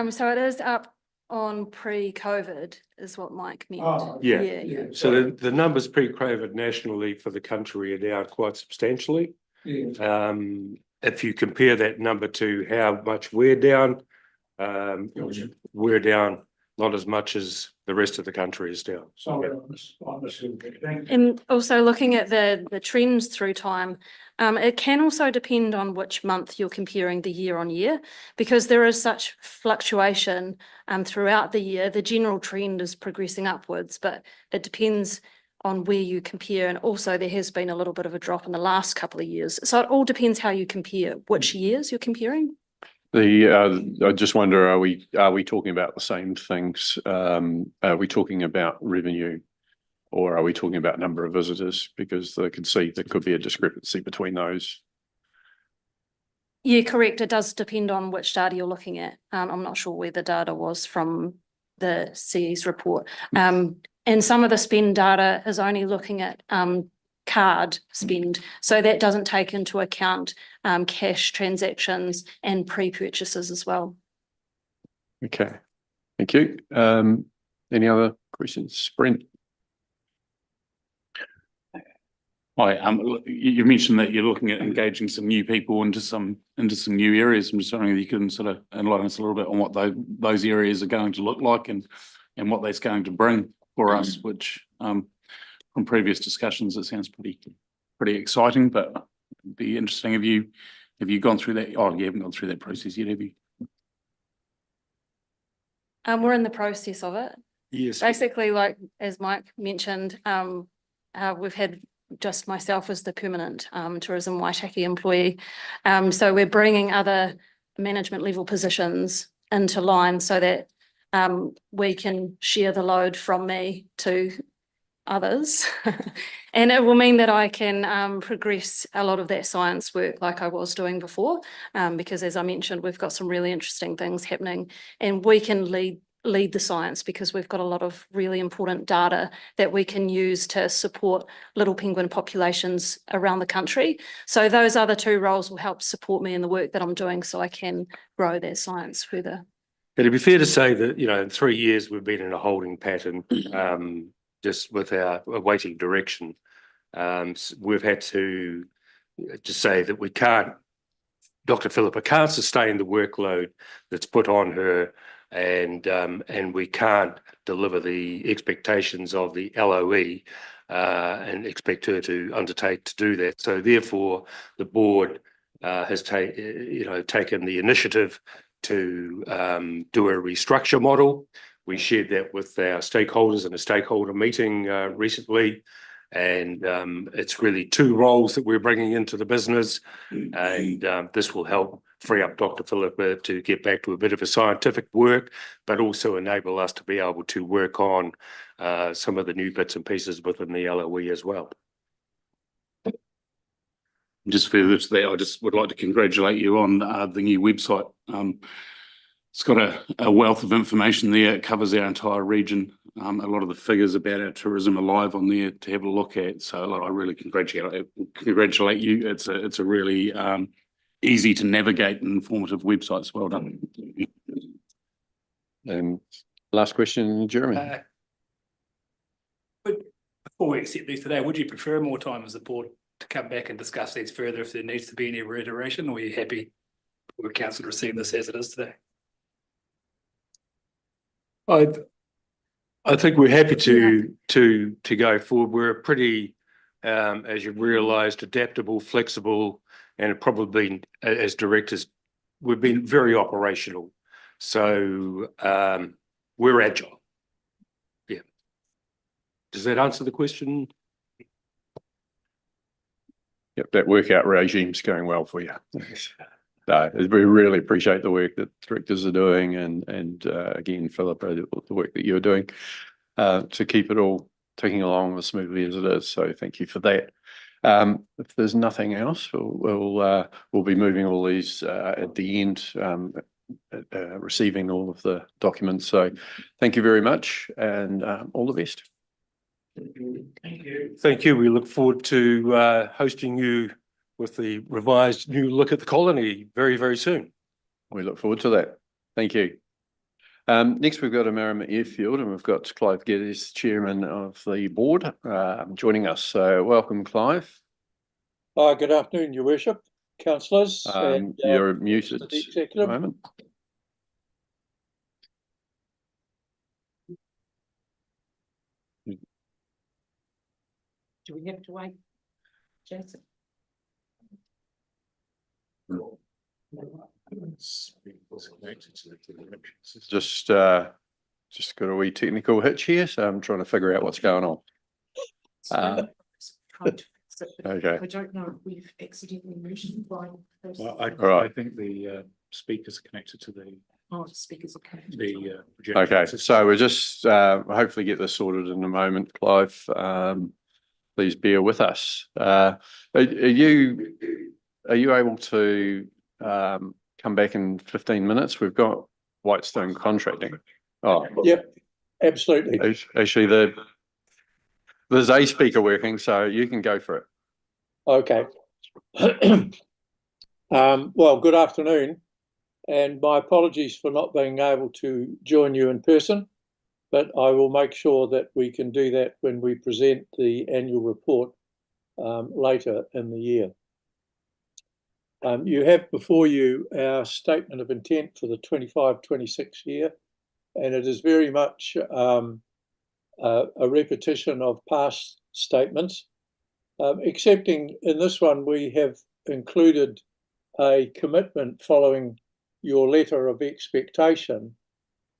So it is up on pre-COVID is what Mike meant. Yeah. So the numbers pre-COVID nationally for the country are down quite substantially. Yeah. If you compare that number to how much we're down not as much as the rest of the country is down. And also looking at the trends through time, it can also depend on which month you're comparing the year on year, because there is such fluctuation throughout the year. The general trend is progressing upwards, but it depends on where you compare. And also there has been a little bit of a drop in the last couple of years. So it all depends how you compare, which years you're comparing. I just wonder, are we talking about the same things? Are we talking about revenue Or are we talking about number of visitors? Because they could see there could be a discrepancy between those. Yeah, correct. It does depend on which data you're looking at. I'm not sure where the data was from the CE's report. And some of the spend data is only looking at card spend. So that doesn't take into account cash transactions and pre-purchases as well. Okay, thank you. Any other questions? Brent? Hi, you mentioned that you're looking at engaging some new people into some new areas. I'm just wondering if you can sort of enlighten us a little bit on what those areas are going to look like and what that's going to bring for us, which from previous discussions, it sounds pretty exciting, but it'd be interesting. Have you gone through that? Oh, you haven't gone through that process yet, have you? We're in the process of it. Yes. Basically, like as Mike mentioned, we've had just myself as the permanent tourism Waitaki employee. So we're bringing other management level positions into line so that we can share the load from me to others. And it will mean that I can progress a lot of that science work like I was doing before, because as I mentioned, we've got some really interesting things happening and we can lead the science because we've got a lot of really important data that we can use to support little penguin populations around the country. So those other two roles will help support me in the work that I'm doing so I can grow that science further. It'd be fair to say that, in 3 years, we've been in a holding pattern, just with our awaiting direction. We've had to just say that we can't, Dr. Philippa can't sustain the workload that's put on her, and we can't deliver the expectations of the LOE and expect her to undertake to do that. So therefore, the board has taken the initiative to do a restructure model. We shared that with our stakeholders in a stakeholder meeting recently. And it's really 2 roles that we're bringing into the business. And this will help free up Dr. Philippa to get back to a bit of a scientific work, but also enable us to be able to work on some of the new bits and pieces within the LOE as well. Just further to that, I just would like to congratulate you on the new website. It's got a wealth of information there. It covers our entire region. A lot of the figures about our tourism are live on there to have a look at. So I really congratulate you. It's a really easy to navigate and informative website. So well done. And last question, Jeremy. Before we accept these today, would you prefer more time as a board to come back and discuss these further if there needs to be any reiteration, or are you happy for council to receive this as it is today? I think we're happy to go forward. We're pretty, as you've realised, adaptable, flexible, and probably as directors, we've been very operational. So we're agile. Yeah. Does that answer the question? Yep, that workout regime's going well for you. No, we really appreciate the work that directors are doing and again, Philippa, the work that you're doing to keep it all ticking along as smoothly as it is. So thank you for that. If there's nothing else, we'll be moving all these at the end, receiving all of the documents. So thank you very much and all the best. Thank you. Thank you. We look forward to hosting you with the revised new look at the colony very, very soon. We look forward to that. Thank you. Next, we've got Amarama Airfield, and we've got Clive Geddes, Chairman of the board, joining us. So welcome, Clive. Good afternoon, Your Worship, councillors. You're muted at the moment. Do we have to wait, Jason? Just got a wee technical hitch here, so I'm trying to figure out what's going on. Okay. I don't know if we've accidentally moved the line. I think the speaker's connected to the Oh, speakers, okay. The projector Okay, system. so we'll just hopefully get this sorted in a moment, Clive. Please bear with us. Are you able to come back in 15 minutes? We've got Whitestone Contracting. Oh, Yep, absolutely. actually, there's a speaker working, so you can go for it. Okay. Well, good afternoon, and my apologies for not being able to join you in person, but I will make sure that we can do that when we present the annual report later in the year. You have before you our statement of intent for the 25-26 year, and it is very much a repetition of past statements, excepting in this one we have included a commitment following your letter of expectation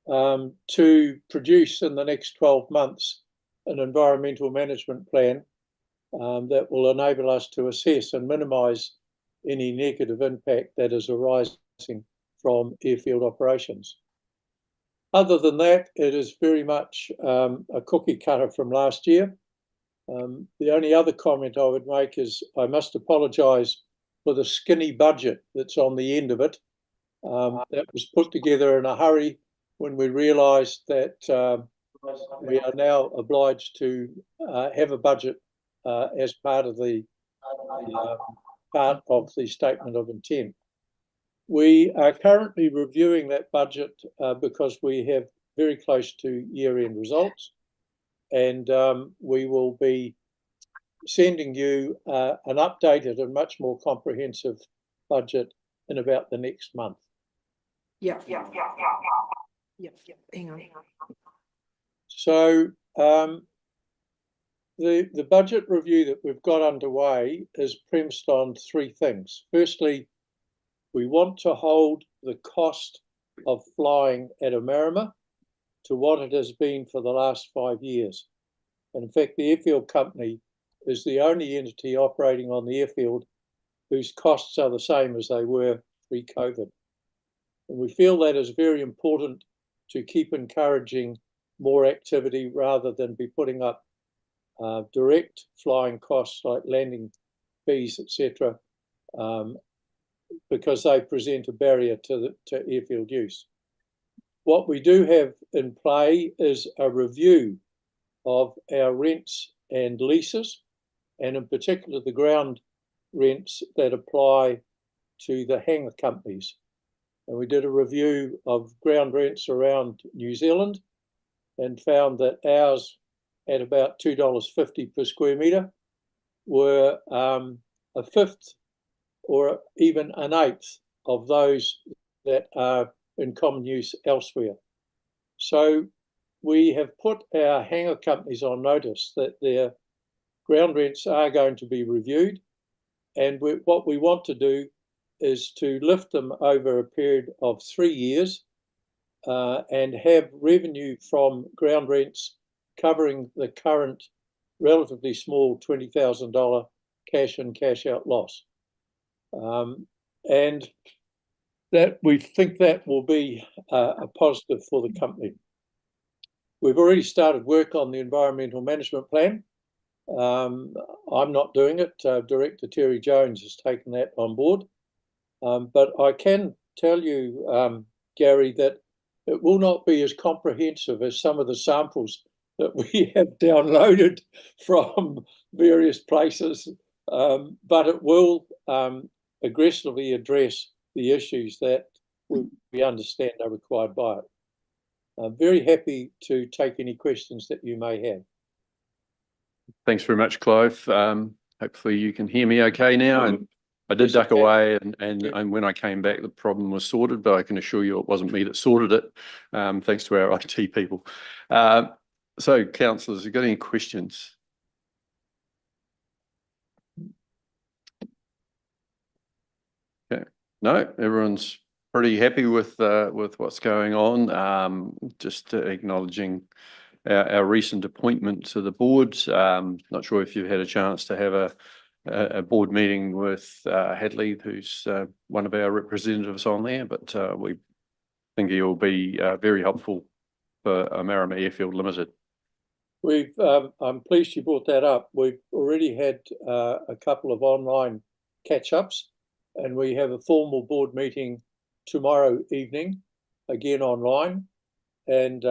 to produce in the next 12 months an environmental management plan that will enable us to assess and minimise any negative impact that is arising from airfield operations. Other than that, it is very much a cookie cutter from last year. The only other comment I would make is I must apologise for the skinny budget that's on the end of it. That was put together in a hurry when we realised that we are now obliged to have a budget as part of the statement of intent. We are currently reviewing that budget because we have very close to year-end results, and we will be sending you an updated and much more comprehensive budget in about the next month. Yeah. Hang on. So the budget review that we've got underway is premised on three things. Firstly, we want to hold the cost of flying at Omarama to what it has been for the last 5 years. And in fact, the Airfield company is the only entity operating on the airfield whose costs are the same as they were pre-COVID. And we feel that is very important to keep encouraging more activity rather than be putting up direct flying costs like landing fees, etc., because they present a barrier to airfield use. What we do have in play is a review of our rents and leases, and in particular the ground rents that apply to the hangar companies. And we did a review of ground rents around New Zealand and found that ours at about $2.50 per square metre were a fifth or even an eighth of those that are in common use elsewhere. So we have put our hangar companies on notice that their ground rents are going to be reviewed, and what we want to do is to lift them over a period of 3 years and have revenue from ground rents covering the current relatively small $20,000 cash in, cash out loss. And that we think that will be a positive for the company. We've already started work on the environmental management plan. I'm not doing it. Director Terry Jones has taken that on board. But I can tell you, Gary, that it will not be as comprehensive as some of the samples that we have downloaded from various places, but it will aggressively address the issues that we understand are required by it. I'm very happy to take any questions that you may have. Thanks very much, Clive. Hopefully you can hear me okay now. And I did duck away, and when I came back, the problem was sorted, but I can assure you it wasn't me that sorted it, thanks to our IT people. So, councillors, have you got any questions? Okay. No, everyone's pretty happy with what's going on. Just acknowledging our recent appointment to the board. Not sure if you've had a chance to have a board meeting with Hadley, who's one of our representatives on there, but we think he will be very helpful for Marama Airfield Limited. I'm pleased you brought that up. We've already had a couple of online catch-ups, and we have a formal board meeting tomorrow evening, again online. And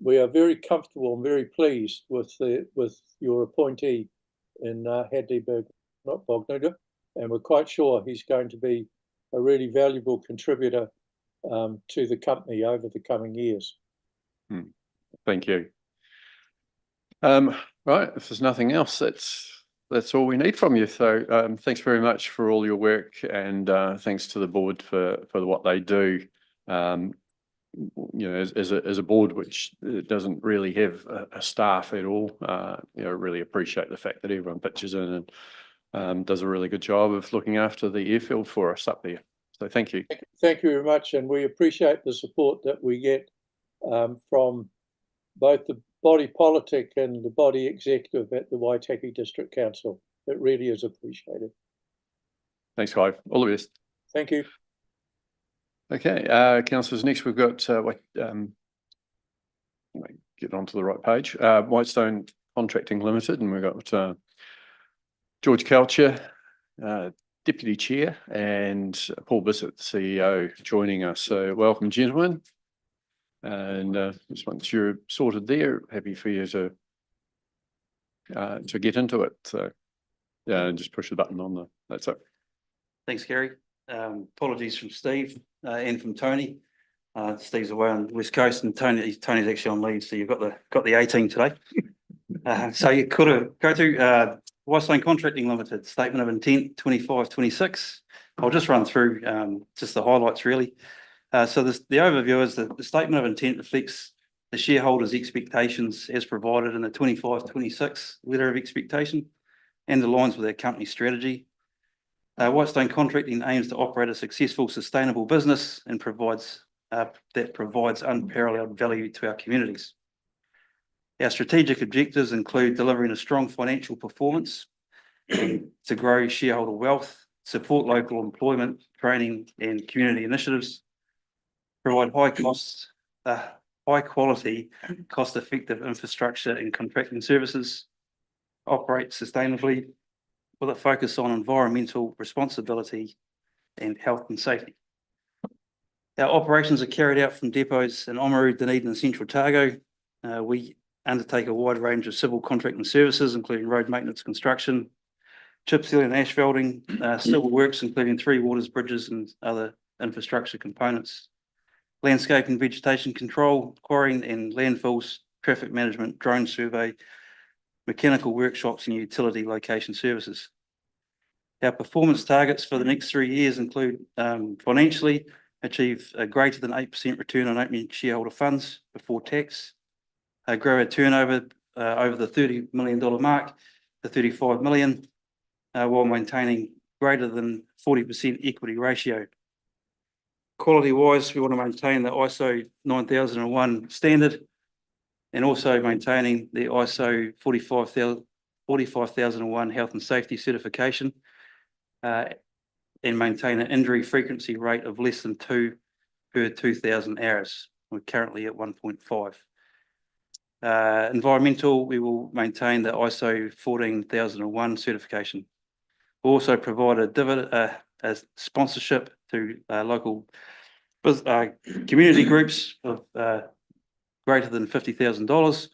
we are very comfortable and very pleased with your appointee in Hadleyburg, not Bognor, and we're quite sure he's going to be a really valuable contributor to the company over the coming years. Thank you. Right, if there's nothing else, that's all we need from you. So thanks very much for all your work, and thanks to the board for what they do. As a board which doesn't really have a staff at all, really appreciate the fact that everyone pitches in and does a really good job of looking after the airfield for us up there. So thank you. Thank you very much, and we appreciate the support that we get from both the body politic and the body executive at the Waitaki District Council. It really is appreciated. Thanks, Clive. All the best. Thank you. Okay, councillors, next we've got, get onto the right page, Whitestone Contracting Limited, and we've got George Coucher, Deputy Chair, and Paul Bissett, CEO, joining us. So welcome, gentlemen. And just once you're sorted there, happy for you to get into it. So yeah, just push the button on that's it. Thanks, Gary. Apologies from Steve and from Tony. Steve's away on the West Coast, and Tony's actually on leave, so you've got the A team today. So you could have go through Whitestone Contracting Limited Statement of Intent 25-26. I'll just run through just the highlights really. So the overview is that the Statement of Intent reflects the shareholders' expectations as provided in the 25-26 Letter of Expectation and aligns with our company strategy. Whitestone Contracting aims to operate a successful, sustainable business and provides unparalleled value to our communities. Our strategic objectives include delivering a strong financial performance to grow shareholder wealth, support local employment, training and community initiatives, provide high quality, cost-effective infrastructure and contracting services, operate sustainably with a focus on environmental responsibility and health and safety. Our operations are carried out from depots in Oamaru, Dunedin and Central Otago. We undertake a wide range of civil contracting services, including road maintenance, construction, chip sealing and asphalting, civil works, including 3 waters, bridges and other infrastructure components, landscaping, vegetation control, quarrying and landfills, traffic management, drone survey, mechanical workshops and utility location services. Our performance targets for the next 3 years include financially achieve a greater than 8% return on opening shareholder funds before tax, grow our turnover over the $30 million mark to 35 million, while maintaining greater than 40% equity ratio. Quality wise, we want to maintain the ISO 9001 standard and also maintaining the ISO 45001 health and safety certification, and maintain an injury frequency rate of less than 2 per 2,000 hours. We're currently at 1.5. Environmental, we will maintain the ISO 14001 certification. We'll also provide a sponsorship to local community groups of greater than $50,000.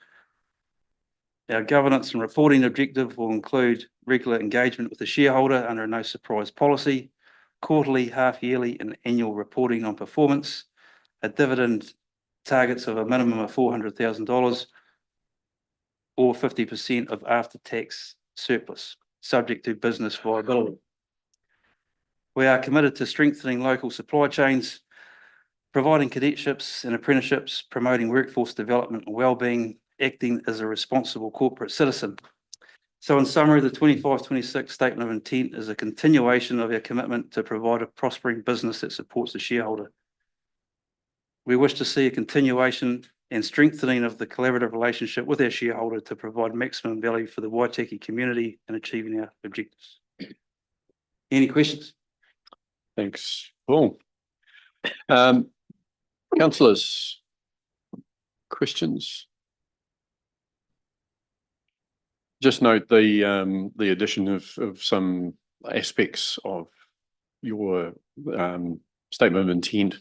Our governance and reporting objective will include regular engagement with the shareholder under a no surprise policy, quarterly, half-yearly and annual reporting on performance, a dividend targets of a minimum of $400,000 or 50% of after-tax surplus, subject to business viability. We are committed to strengthening local supply chains, providing cadetships and apprenticeships, promoting workforce development and wellbeing, acting as a responsible corporate citizen. So in summary, the 25-26 Statement of Intent is a continuation of our commitment to provide a prospering business that supports the shareholder. We wish to see a continuation and strengthening of the collaborative relationship with our shareholder to provide maximum value for the Waitaki community and achieving our objectives. Any questions? Thanks, Paul. Councillors, questions? Just note the addition of some aspects of your statement of intent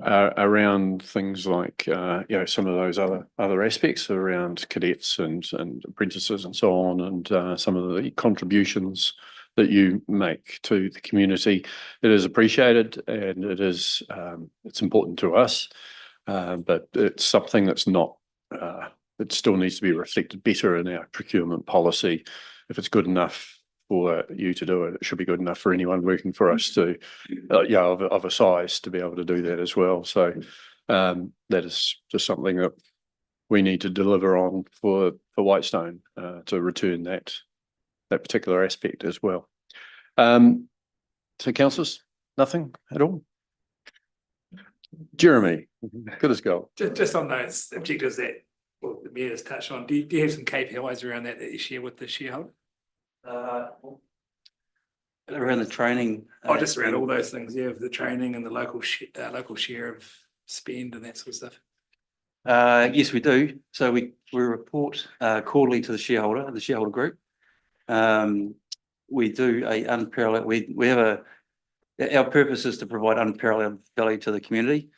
around things like some of those other aspects around cadets and apprentices and so on, and some of the contributions that you make to the community. It is appreciated, and it's important to us, but it's something that's not. It still needs to be reflected better in our procurement policy. If it's good enough for you to do it, it should be good enough for anyone working for us to, of a size to be able to do that as well. So that is just something that we need to deliver on for Whitestone to return that particular aspect as well. So councillors, nothing at all? Jeremy, good as gold. Just on those objectives that the mayor has touched on, do you have some KPIs around that you share with the shareholder? Around the training. Just around all those things, the training and the local share of spend and that sort of stuff. Yes, we do. So we report quarterly to the shareholder group. We do a unparalleled, we have our purpose is to provide unparalleled value to the community.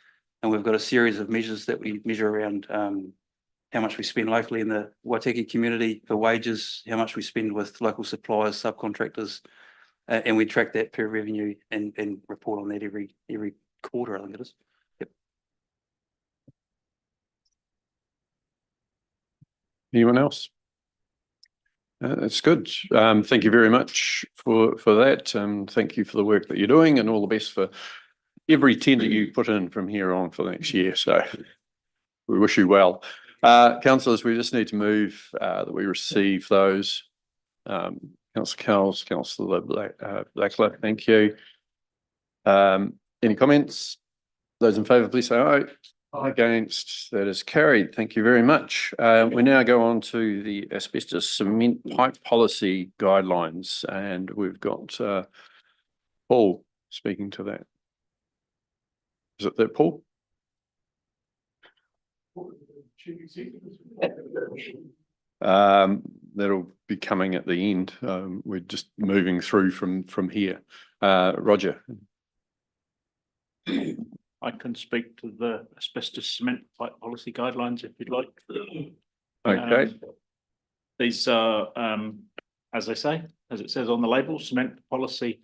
And we've got a series of measures that we measure around how much we spend locally in the Waitaki community for wages, how much we spend with local suppliers, subcontractors, and we track that per revenue and report on that every quarter, I think it is. Yep. Anyone else? That's good. Thank you very much for that. Thank you for the work that you're doing, and all the best for every tender you put in from here on for next year. So we wish you well. Councillors, we just need to move that we receive those. Councillor Cowles, Councillor Blackler, thank you. Any comments? Those in favour, please say aye. Against, that is carried. Thank you very much. We now go on to the asbestos cement pipe policy guidelines, and we've got Paul speaking to that. Is it that, Paul? That'll be coming at the end. We're just moving through from here. Roger. I can speak to the asbestos cement pipe policy guidelines if you'd like. Okay. These are, as they say, as it says on the label, asbestos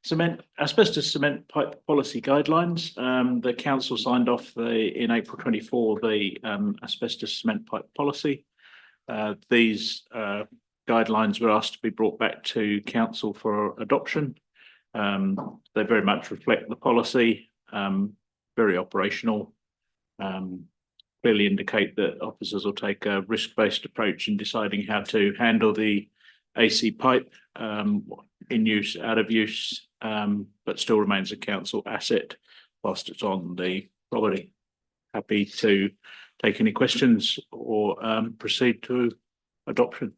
cement pipe policy guidelines. The council signed off in April 24 the asbestos cement pipe policy. These guidelines were asked to be brought back to council for adoption. They very much reflect the policy. Very operational, clearly indicate that officers will take a risk-based approach in deciding how to handle the AC pipe in use, out of use, but still remains a council asset whilst it's on the property. Happy to take any questions or proceed to adoption.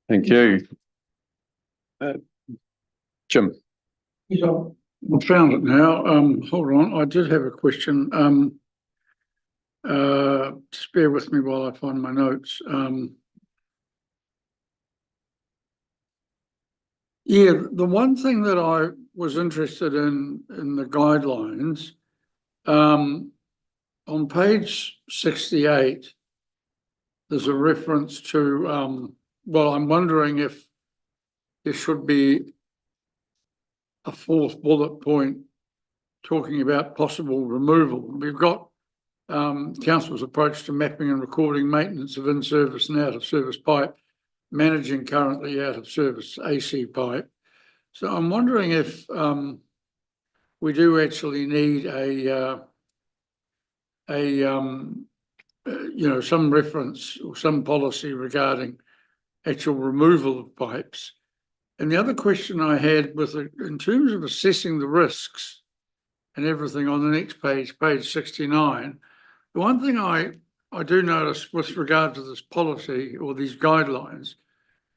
Thank you. Jim. I found it now. Hold on, I did have a question. Just bear with me while I find my notes. The one thing that I was interested in the guidelines, on page 68, there's a reference to, well, I'm wondering if there should be a fourth bullet point talking about possible removal. We've got council's approach to mapping and recording maintenance of in-service and out-of-service pipe, managing currently out-of-service AC pipe. So I'm wondering if we do actually need some reference or some policy regarding actual removal of pipes. And the other question I had was in terms of assessing the risks and everything on the next page, page 69, the one thing I do notice with regard to this policy or these guidelines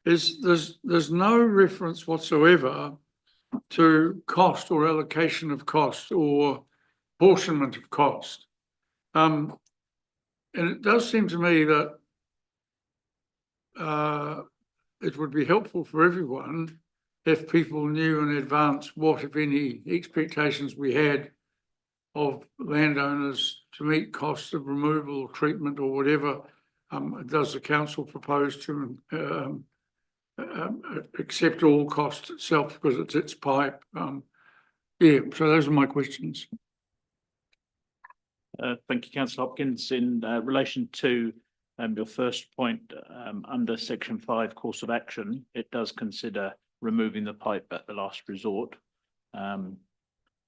is there's no reference whatsoever to cost or allocation of cost or apportionment of cost. And it does seem to me that it would be helpful for everyone if people knew in advance what, if any, expectations we had of landowners to meet costs of removal, treatment, or whatever. Does the council propose to accept all costs itself because it's its pipe? Yeah, so those are my questions. Thank you, Councillor Hopkins. In relation to your first point, under section 5 course of action, it does consider removing the pipe at the last resort.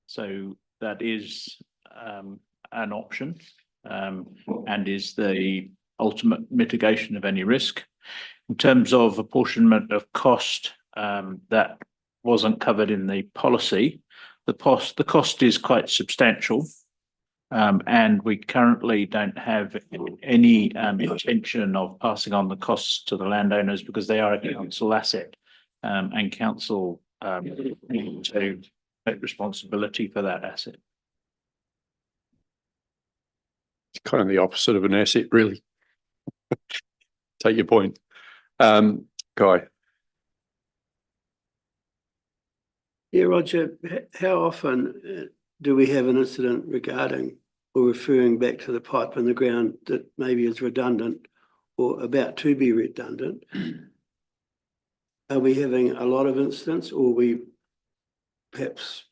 So that is an option and is the ultimate mitigation of any risk. In terms of apportionment of cost, that wasn't covered in the policy. The cost is quite substantial. And we currently don't have any intention of passing on the costs to the landowners because they are a council asset, and council need to take responsibility for that asset. It's kind of the opposite of an asset, really. Take your point. Guy. Yeah, Roger, how often do we have an incident regarding or referring back to the pipe in the ground that maybe is redundant or about to be redundant? Are we having a lot of incidents, or are we perhaps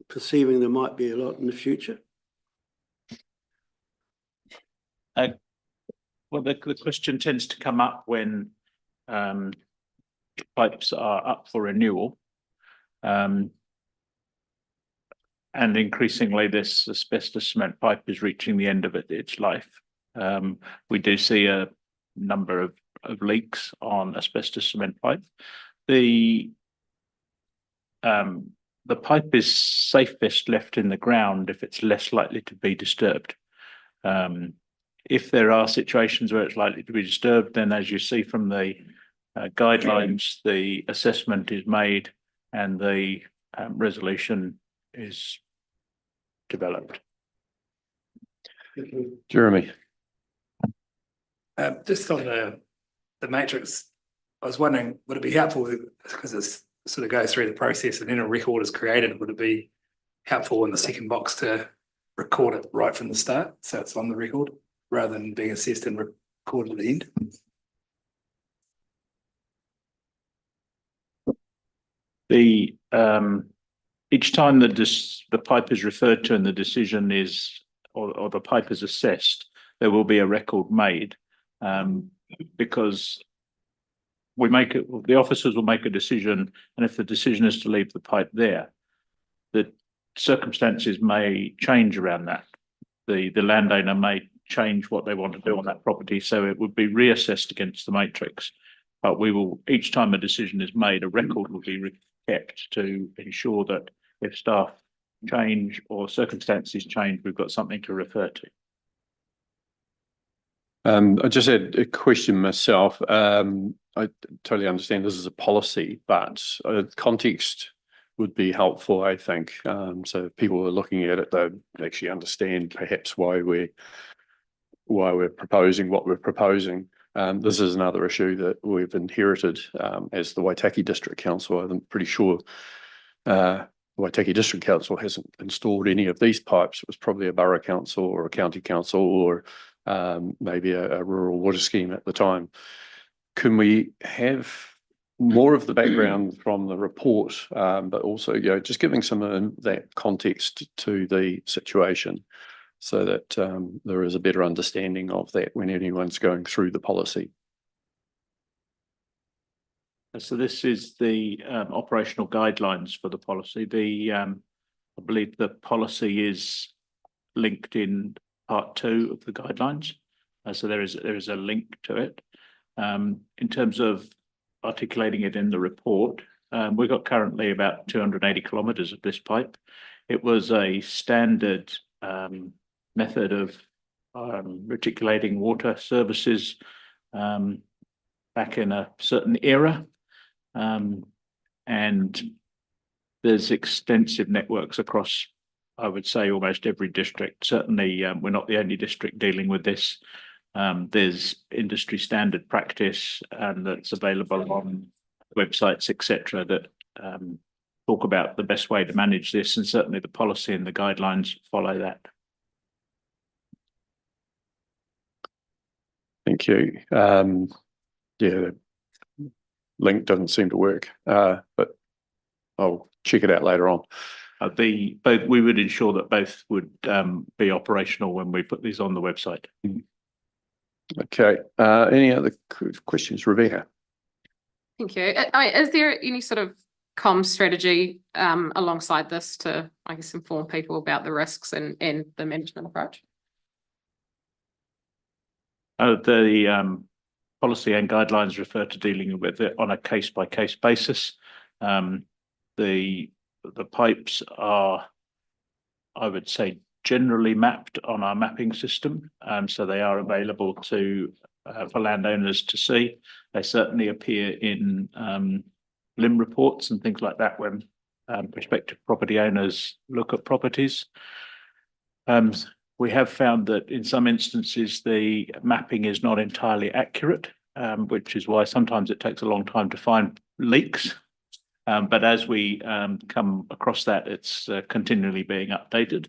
perceiving there might be a lot in the future? Well, the question tends to come up when pipes are up for renewal. And increasingly, this asbestos cement pipe is reaching the end of its life. We do see a number of leaks on asbestos cement pipe. The pipe is safest left in the ground if it's less likely to be disturbed. If there are situations where it's likely to be disturbed, then as you see from the guidelines, the assessment is made and the resolution is developed. Jeremy. Just on the matrix, I was wondering, would it be helpful, because it sort of goes through the process and then a record is created, would it be helpful in the second box to record it right from the start so it's on the record rather than being assessed and recorded at the end? The each time the pipe is referred to and the decision is or the pipe is assessed, there will be a record made, because the officers will make a decision, and if the decision is to leave the pipe there, the circumstances may change around that. The landowner may change what they want to do on that property, so it would be reassessed against the matrix. But we will, each time a decision is made, a record will be kept to ensure that if staff change or circumstances change, we've got something to refer to. I just had a question myself. I totally understand this is a policy, but context would be helpful, I think. So if people are looking at it, they'll actually understand perhaps why we're proposing what we're proposing. This is another issue that we've inherited as the Waitaki District Council. I'm pretty sure Waitaki District Council hasn't installed any of these pipes. It was probably a borough council or a county council or maybe a rural water scheme at the time. Can we have more of the background from the report, but also, just giving some of that context to the situation so that there is a better understanding of that when anyone's going through the policy? So this is the operational guidelines for the policy. I believe the policy is linked in part 2 of the guidelines. So there is a link to it. In terms of articulating it in the report, we've got currently about 280 kilometres of this pipe. It was a standard method of reticulating water services back in a certain era. And there's extensive networks across, I would say, almost every district. Certainly, we're not the only district dealing with this. There's industry standard practice that's available on websites, etc., that talk about the best way to manage this, and certainly the policy and the guidelines follow that. Thank you. Yeah, the link doesn't seem to work, but I'll check it out later on. We would ensure that both would be operational when we put these on the website. Okay. Any other questions, Rebecca? Thank you. Is there any sort of comm strategy alongside this to, I guess, inform people about the risks and the management approach? The policy and guidelines refer to dealing with it on a case-by-case basis. The pipes are, I would say, generally mapped on our mapping system, so they are available to for landowners to see. They certainly appear in LIM reports and things like that when prospective property owners look at properties. We have found that in some instances the mapping is not entirely accurate, which is why sometimes it takes a long time to find leaks. But as we come across that, it's continually being updated.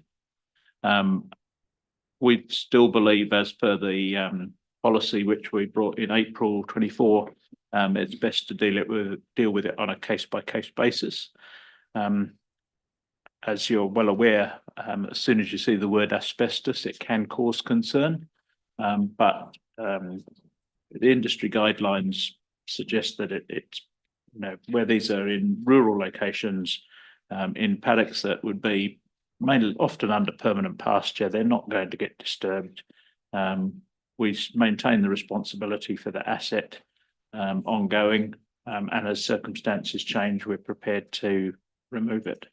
We still believe, as per the policy which we brought in April 24, it's best to deal with it on a case-by-case basis. As you're well aware, as soon as you see the word asbestos, it can cause concern. But the industry guidelines suggest that it's, where these are in rural locations, in paddocks that would be mainly often under permanent pasture, they're not going to get disturbed. We maintain the responsibility for the asset ongoing, and as circumstances change, we're prepared to remove it.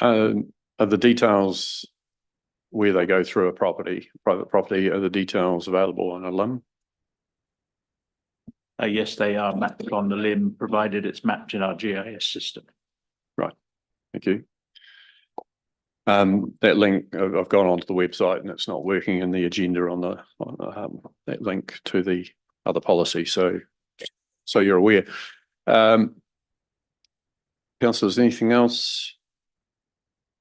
Are the details where they go through a private property, are the details available on a LIM? Yes, they are mapped on the LIM, provided it's mapped in our GIS system. Right, thank you. That link, I've gone onto the website and it's not working in the agenda on that link to the other policy, so you're aware. Councillors, anything else?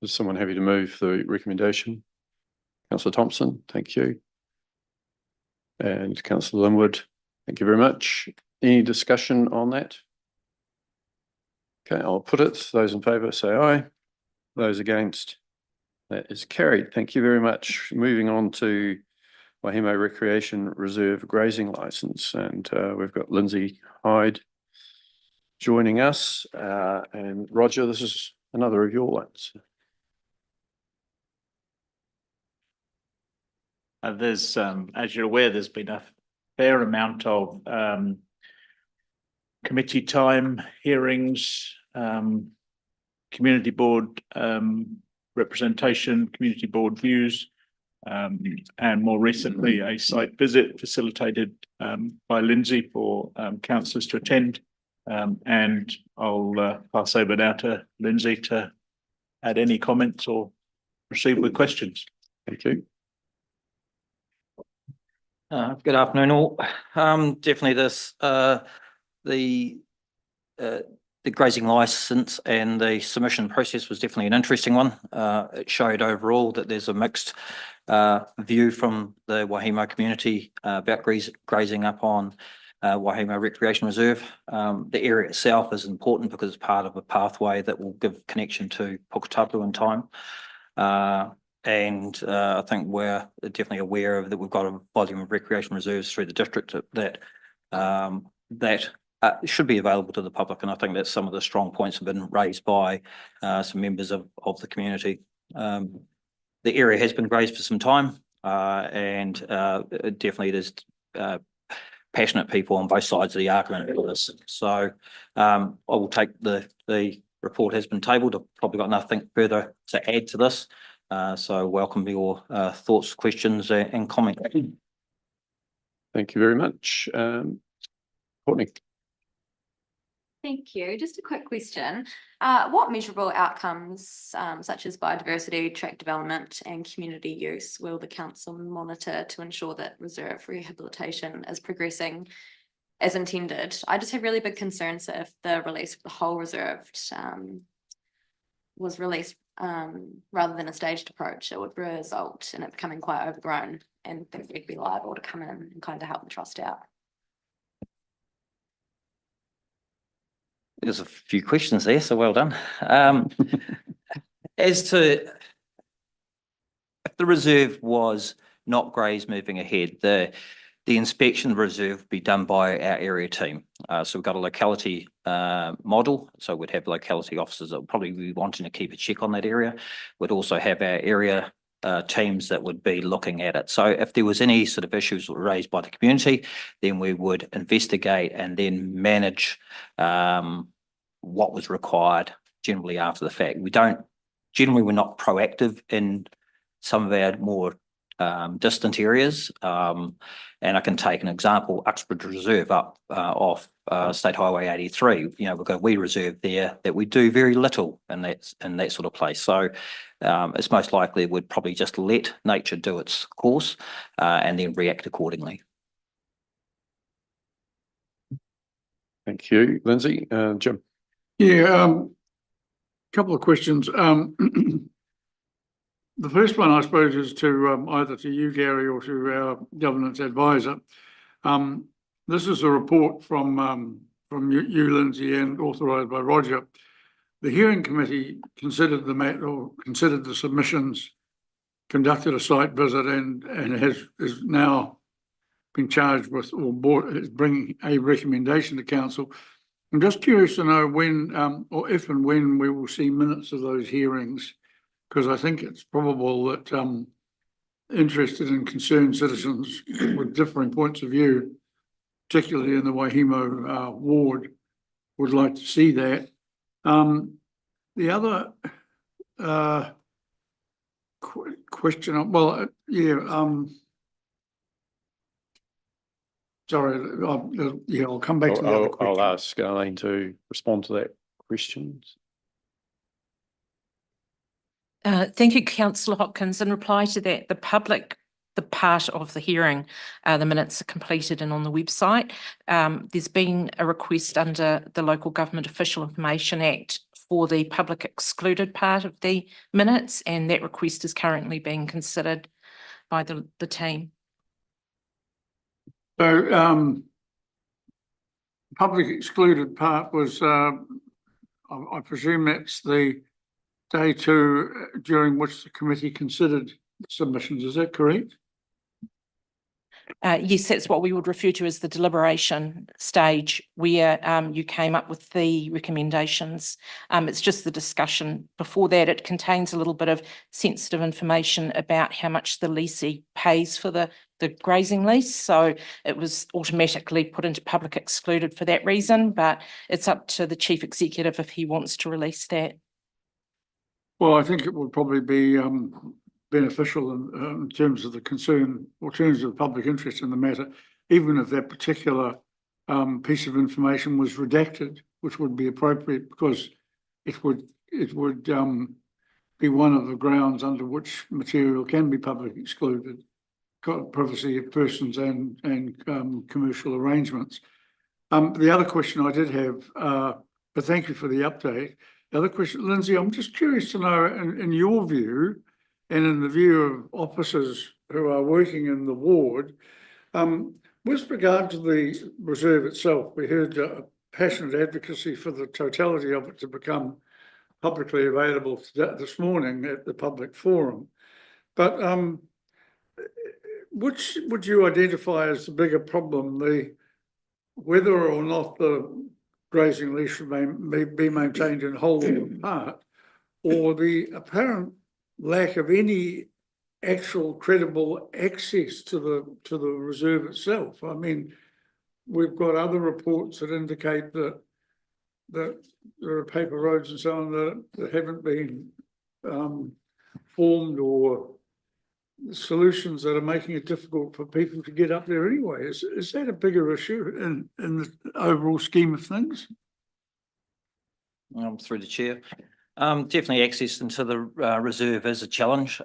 Is someone happy to move the recommendation? Councillor Thompson, thank you. And Councillor Linwood, thank you very much. Any discussion on that? Okay, I'll put it. Those in favour say aye. Those against? That is carried. Thank you very much. Moving on to Wahimo Recreation Reserve grazing licence, and we've got Lindsay Hyde joining us. And Roger, this is another of your ones. There's, as you're aware, there's been a fair amount of committee time, hearings, community board representation, community board views, and more recently a site visit facilitated by Lindsay for councillors to attend. And I'll pass over now to Lindsay to add any comments or proceed with questions. Thank you. Good afternoon all. Definitely the grazing licence and the submission process was definitely an interesting one. It showed overall that there's a mixed view from the Wahimo community about grazing up on Wahimo Recreation Reserve. The area itself is important because it's part of a pathway that will give connection to Puketapu in time. And I think we're definitely aware of that we've got a volume of recreation reserves through the district that should be available to the public, and I think that some of the strong points have been raised by some members of the community. The area has been grazed for some time, and definitely there's passionate people on both sides of the argument for this. So I will take the report has been tabled. I've probably got nothing further to add to this. So welcome your thoughts, questions and comments. Thank you very much. Courtney. Thank you. Just a quick question. What measurable outcomes, such as biodiversity, track development and community use, will the council monitor to ensure that reserve rehabilitation is progressing as intended? I just have really big concerns that if the release of the whole reserve was released rather than a staged approach, it would result in it becoming quite overgrown, and think we'd be liable to come in and kind of help the trust out. There's a few questions there, so well done. As to if the reserve was not grazed moving ahead, the inspection of the reserve would be done by our area team. So we've got a locality model, so we'd have locality officers that would probably be wanting to keep a check on that area. We'd also have our area teams that would be looking at it. So if there was any sort of issues raised by the community, then we would investigate and then manage what was required generally after the fact. We're not proactive in some of our more distant areas. And I can take an example, Uxbridge Reserve up off State Highway 83. You know, we've got a wee reserve there that we do very little in that sort of place. So it's most likely we'd probably just let nature do its course and then react accordingly. Thank you, Lindsay. Jim. Yeah, couple of questions. The first one, I suppose, is to either to you, Gary, or to our governance advisor. This is a report from you, Lindsay, and authorised by Roger. The hearing committee considered the matter, or considered the submissions, conducted a site visit, and is now been charged with, or is bringing a recommendation to council. I'm just curious to know when, or if and when, we will see minutes of those hearings, because I think it's probable that interested and concerned citizens with differing points of view, particularly in the Wahimo ward, would like to see that. The other question, well, sorry, I'll come back to the other question. I'll ask Arlene to respond to that question. Thank you, Councillor Hopkins. In reply to that, the part of the hearing, the minutes are completed and on the website. There's been a request under the Local Government Official Information Act for the public excluded part of the minutes, and that request is currently being considered by the team. So, public excluded part was, I presume that's the day two during which the committee considered submissions. Is that correct? Yes, that's what we would refer to as the deliberation stage, where you came up with the recommendations. It's just the discussion. Before that, it contains a little bit of sensitive information about how much the leasee pays for the grazing lease. So it was automatically put into public excluded for that reason, but it's up to the chief executive if he wants to release that. Well, I think it would probably be beneficial in terms of the concern, or terms of public interest in the matter, even if that particular piece of information was redacted, which would be appropriate, because it would be one of the grounds under which material can be public excluded, privacy of persons and commercial arrangements. The other question I did have, but thank you for the update. The other question, Lindsay, I'm just curious to know, in your view, and in the view of officers who are working in the ward, with regard to the reserve itself, we heard passionate advocacy for the totality of it to become publicly available this morning at the public forum. But which would you identify as the bigger problem, whether or not the grazing lease should be maintained in whole or in part, or the apparent lack of any actual credible access to the reserve itself? I mean, we've got other reports that indicate that there are paper roads and so on that haven't been formed, or solutions that are making it difficult for people to get up there anyway. Is that a bigger issue in the overall scheme of things? through the chair. Definitely access into the reserve is a challenge.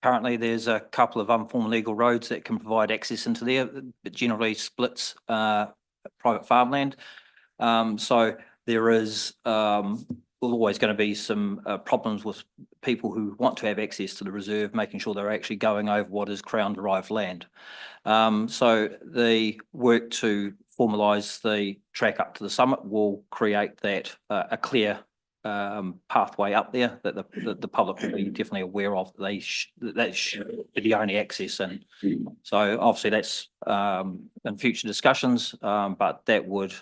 Currently, there's a couple of unformed legal roads that can provide access into there, but generally splits private farmland. So there is always going to be some problems with people who want to have access to the reserve, making sure they're actually going over what is Crown derived land. So the work to formalise the track up to the summit will create that a clear pathway up there that the public will be definitely aware of. That should be the only access, and so obviously that's in future discussions. But that would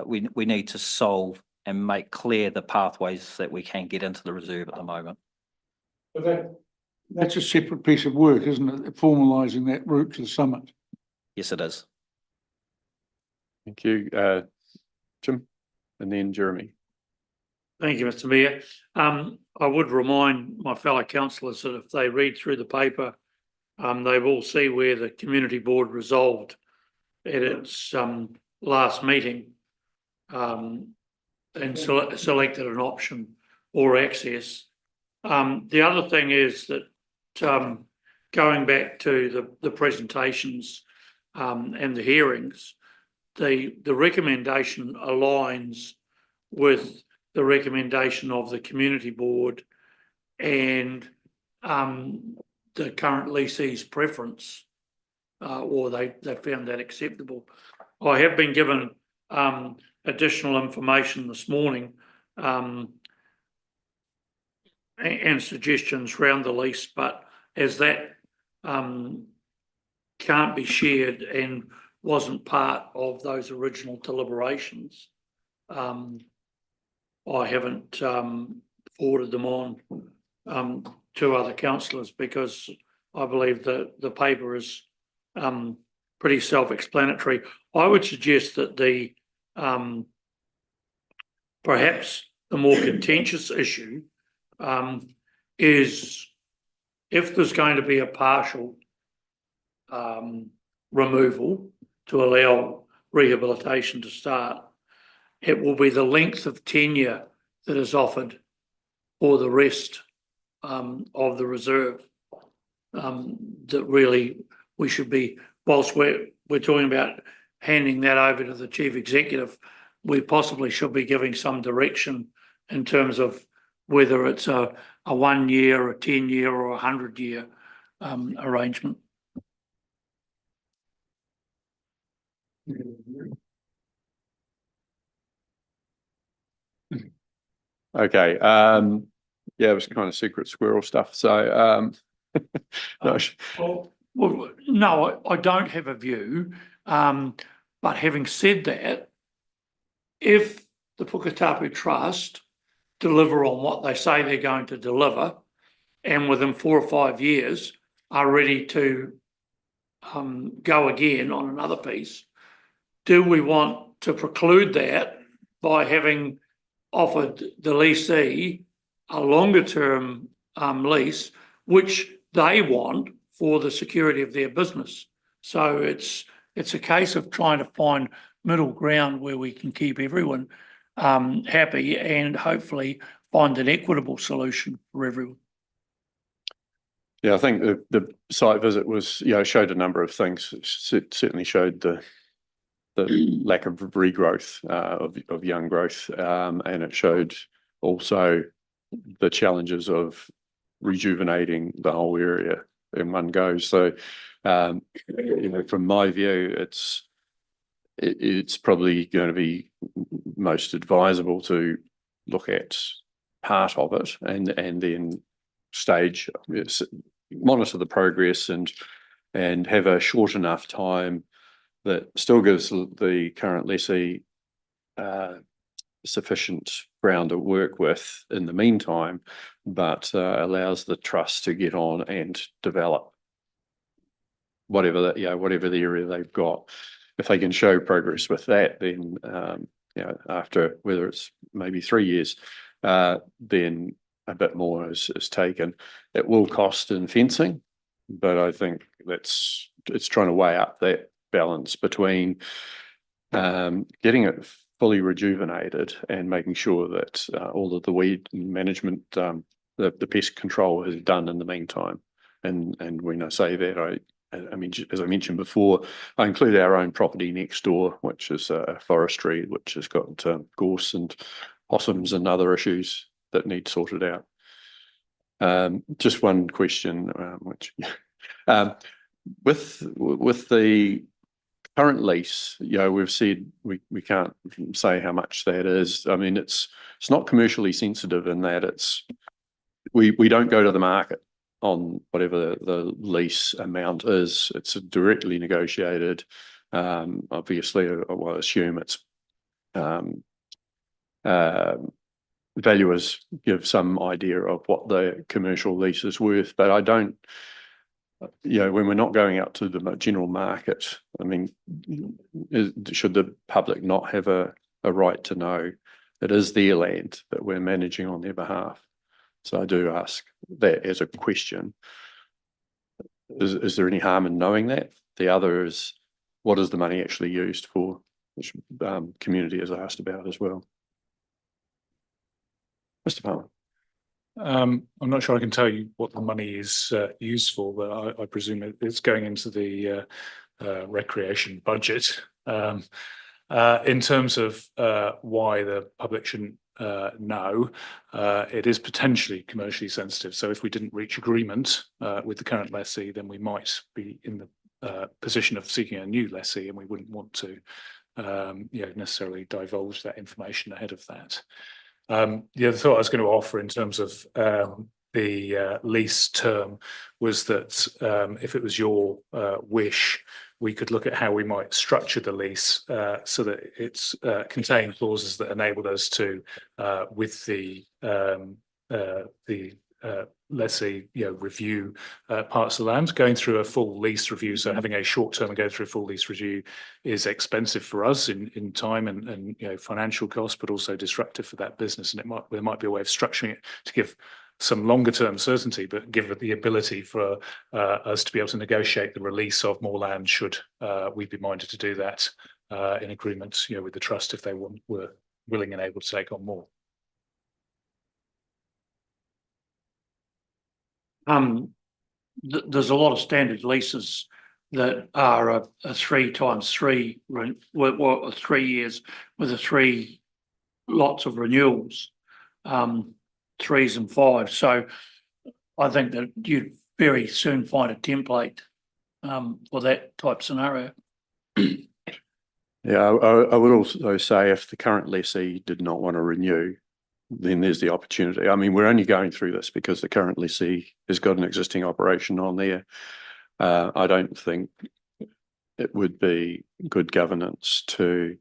we need to solve and make clear the pathways that we can get into the reserve at the moment. But that's a separate piece of work, isn't it? Formalising that route to the summit. Yes, it is. Thank you, Jim, and then Jeremy. Thank you, Mr. Mayor. I would remind my fellow councillors that if they read through the paper, they will see where the community board resolved at its last meeting and selected an option or access. The other thing is that going back to the presentations and the hearings, the recommendation aligns with the recommendation of the community board and the current lessee's preference, or they found that acceptable. I have been given additional information this morning and suggestions around the lease, but as that can't be shared and wasn't part of those original deliberations, I haven't forwarded them on to other councillors because I believe that the paper is pretty self-explanatory. I would suggest that the perhaps the more contentious issue is if there's going to be a partial removal to allow rehabilitation to start, it will be the length of tenure that is offered for the rest of the reserve that really we should be, whilst we're talking about handing that over to the chief executive, we possibly should be giving some direction in terms of whether it's a 1 year, a 10-year or 100-year arrangement. Okay. Yeah, it was kind of secret squirrel stuff. So no. Well, no, I don't have a view. But having said that, if the Puketapu Trust deliver on what they say they're going to deliver, and within 4 or 5 years are ready to go again on another piece, do we want to preclude that by having offered the lessee a longer term lease, which they want for the security of their business? So it's a case of trying to find middle ground where we can keep everyone happy and hopefully find an equitable solution for everyone. Yeah, I think the site visit was, showed a number of things. It certainly showed the lack of regrowth of young growth, and it showed also the challenges of rejuvenating the whole area in one go. So, from my view, it's probably going to be most advisable to look at part of it and then stage, monitor the progress and have a short enough time that still gives the current lessee sufficient ground to work with in the meantime, but allows the trust to get on and develop whatever the area they've got. If they can show progress with that, then after whether it's maybe 3 years, then a bit more is taken. It will cost in fencing, but I think it's trying to weigh up that balance between getting it fully rejuvenated and making sure that all of the weed management, the pest control is done in the meantime. And when I say that, I mean, as I mentioned before, I include our own property next door, which is forestry, which has got gorse and possums and other issues that need sorted out. Just one question, which with the current lease, we've said we can't say how much that is. I mean, it's not commercially sensitive in that we don't go to the market on whatever the lease amount is. It's directly negotiated. Obviously, I will assume it's valuers give some idea of what the commercial lease is worth, but I don't, when we're not going out to the general market, I mean, should the public not have a right to know it is their land that we're managing on their behalf? So I do ask that as a question. Is there any harm in knowing that? The other is, what is the money actually used for, which community has asked about as well. Mr. Palmer. I'm not sure I can tell you what the money is used for, but I presume it's going into the recreation budget. In terms of why the public shouldn't know, it is potentially commercially sensitive. So if we didn't reach agreement with the current lessee, then we might be in the position of seeking a new lessee, and we wouldn't want to necessarily divulge that information ahead of that. The other thought I was going to offer in terms of the lease term was that if it was your wish, we could look at how we might structure the lease so that it's contained clauses that enabled us to, with the lessee, review parts of the land. Going through a full lease review, so having a short term and go through a full lease review is expensive for us in time and financial costs, but also disruptive for that business. And there might be a way of structuring it to give some longer term certainty, but give it the ability for us to be able to negotiate the release of more land should we be minded to do that in agreement with the trust if they were willing and able to take on more. There's a lot of standard leases that are a 3 times 3, 3 years with 3 lots of renewals, 3s and 5s. So I think that you'd very soon find a template for that type scenario. Yeah, I would also say if the current lessee did not want to renew, then there's the opportunity. I mean, we're only going through this because the current lessee has got an existing operation on there. I don't think it would be good governance to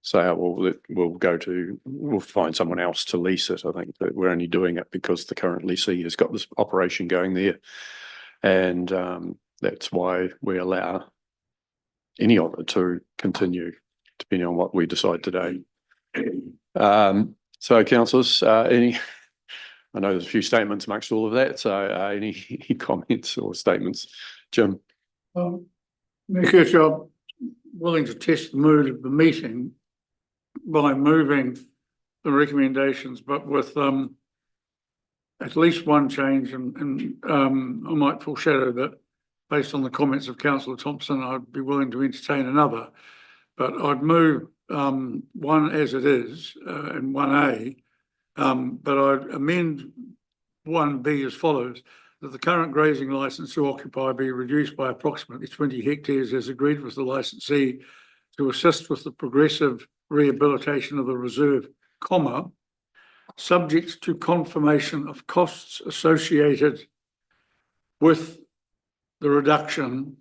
say, oh, well, we'll find someone else to lease it. I think that we're only doing it because the current lessee has got this operation going there. And that's why we allow any of it to continue, depending on what we decide today. So, councillors, I know there's a few statements amongst all of that. So, any comments or statements, Jim? Because you're willing to test the mood of the meeting by moving the recommendations, but with at least one change, and I might foreshadow that based on the comments of Councillor Thompson, I'd be willing to entertain another, but I'd move 1 as it is and 1A, but I'd amend 1B as follows: that the current grazing licence to occupy be reduced by approximately 20 hectares as agreed with the licensee to assist with the progressive rehabilitation of the reserve, subject to confirmation of costs associated with the reduction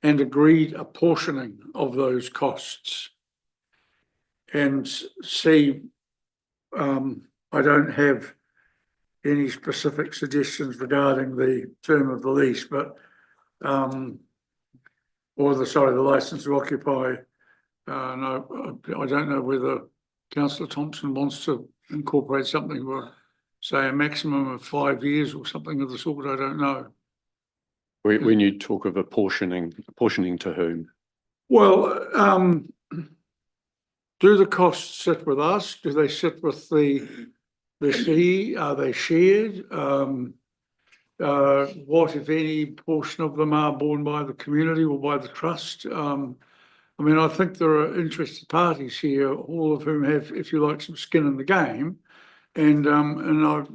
and agreed apportioning of those costs. And C, I don't have any specific suggestions regarding the term of the lease, but the license to occupy. No, I don't know whether Councillor Thompson wants to incorporate something for, say, a maximum of 5 years or something of the sort. I don't know. When you talk of apportioning to whom? Well, do the costs sit with us? Do they sit with the lessee? Are they shared? What, if any, portion of them are borne by the community or by the trust? I mean, I think there are interested parties here, all of whom have, if you like, some skin in the game. And I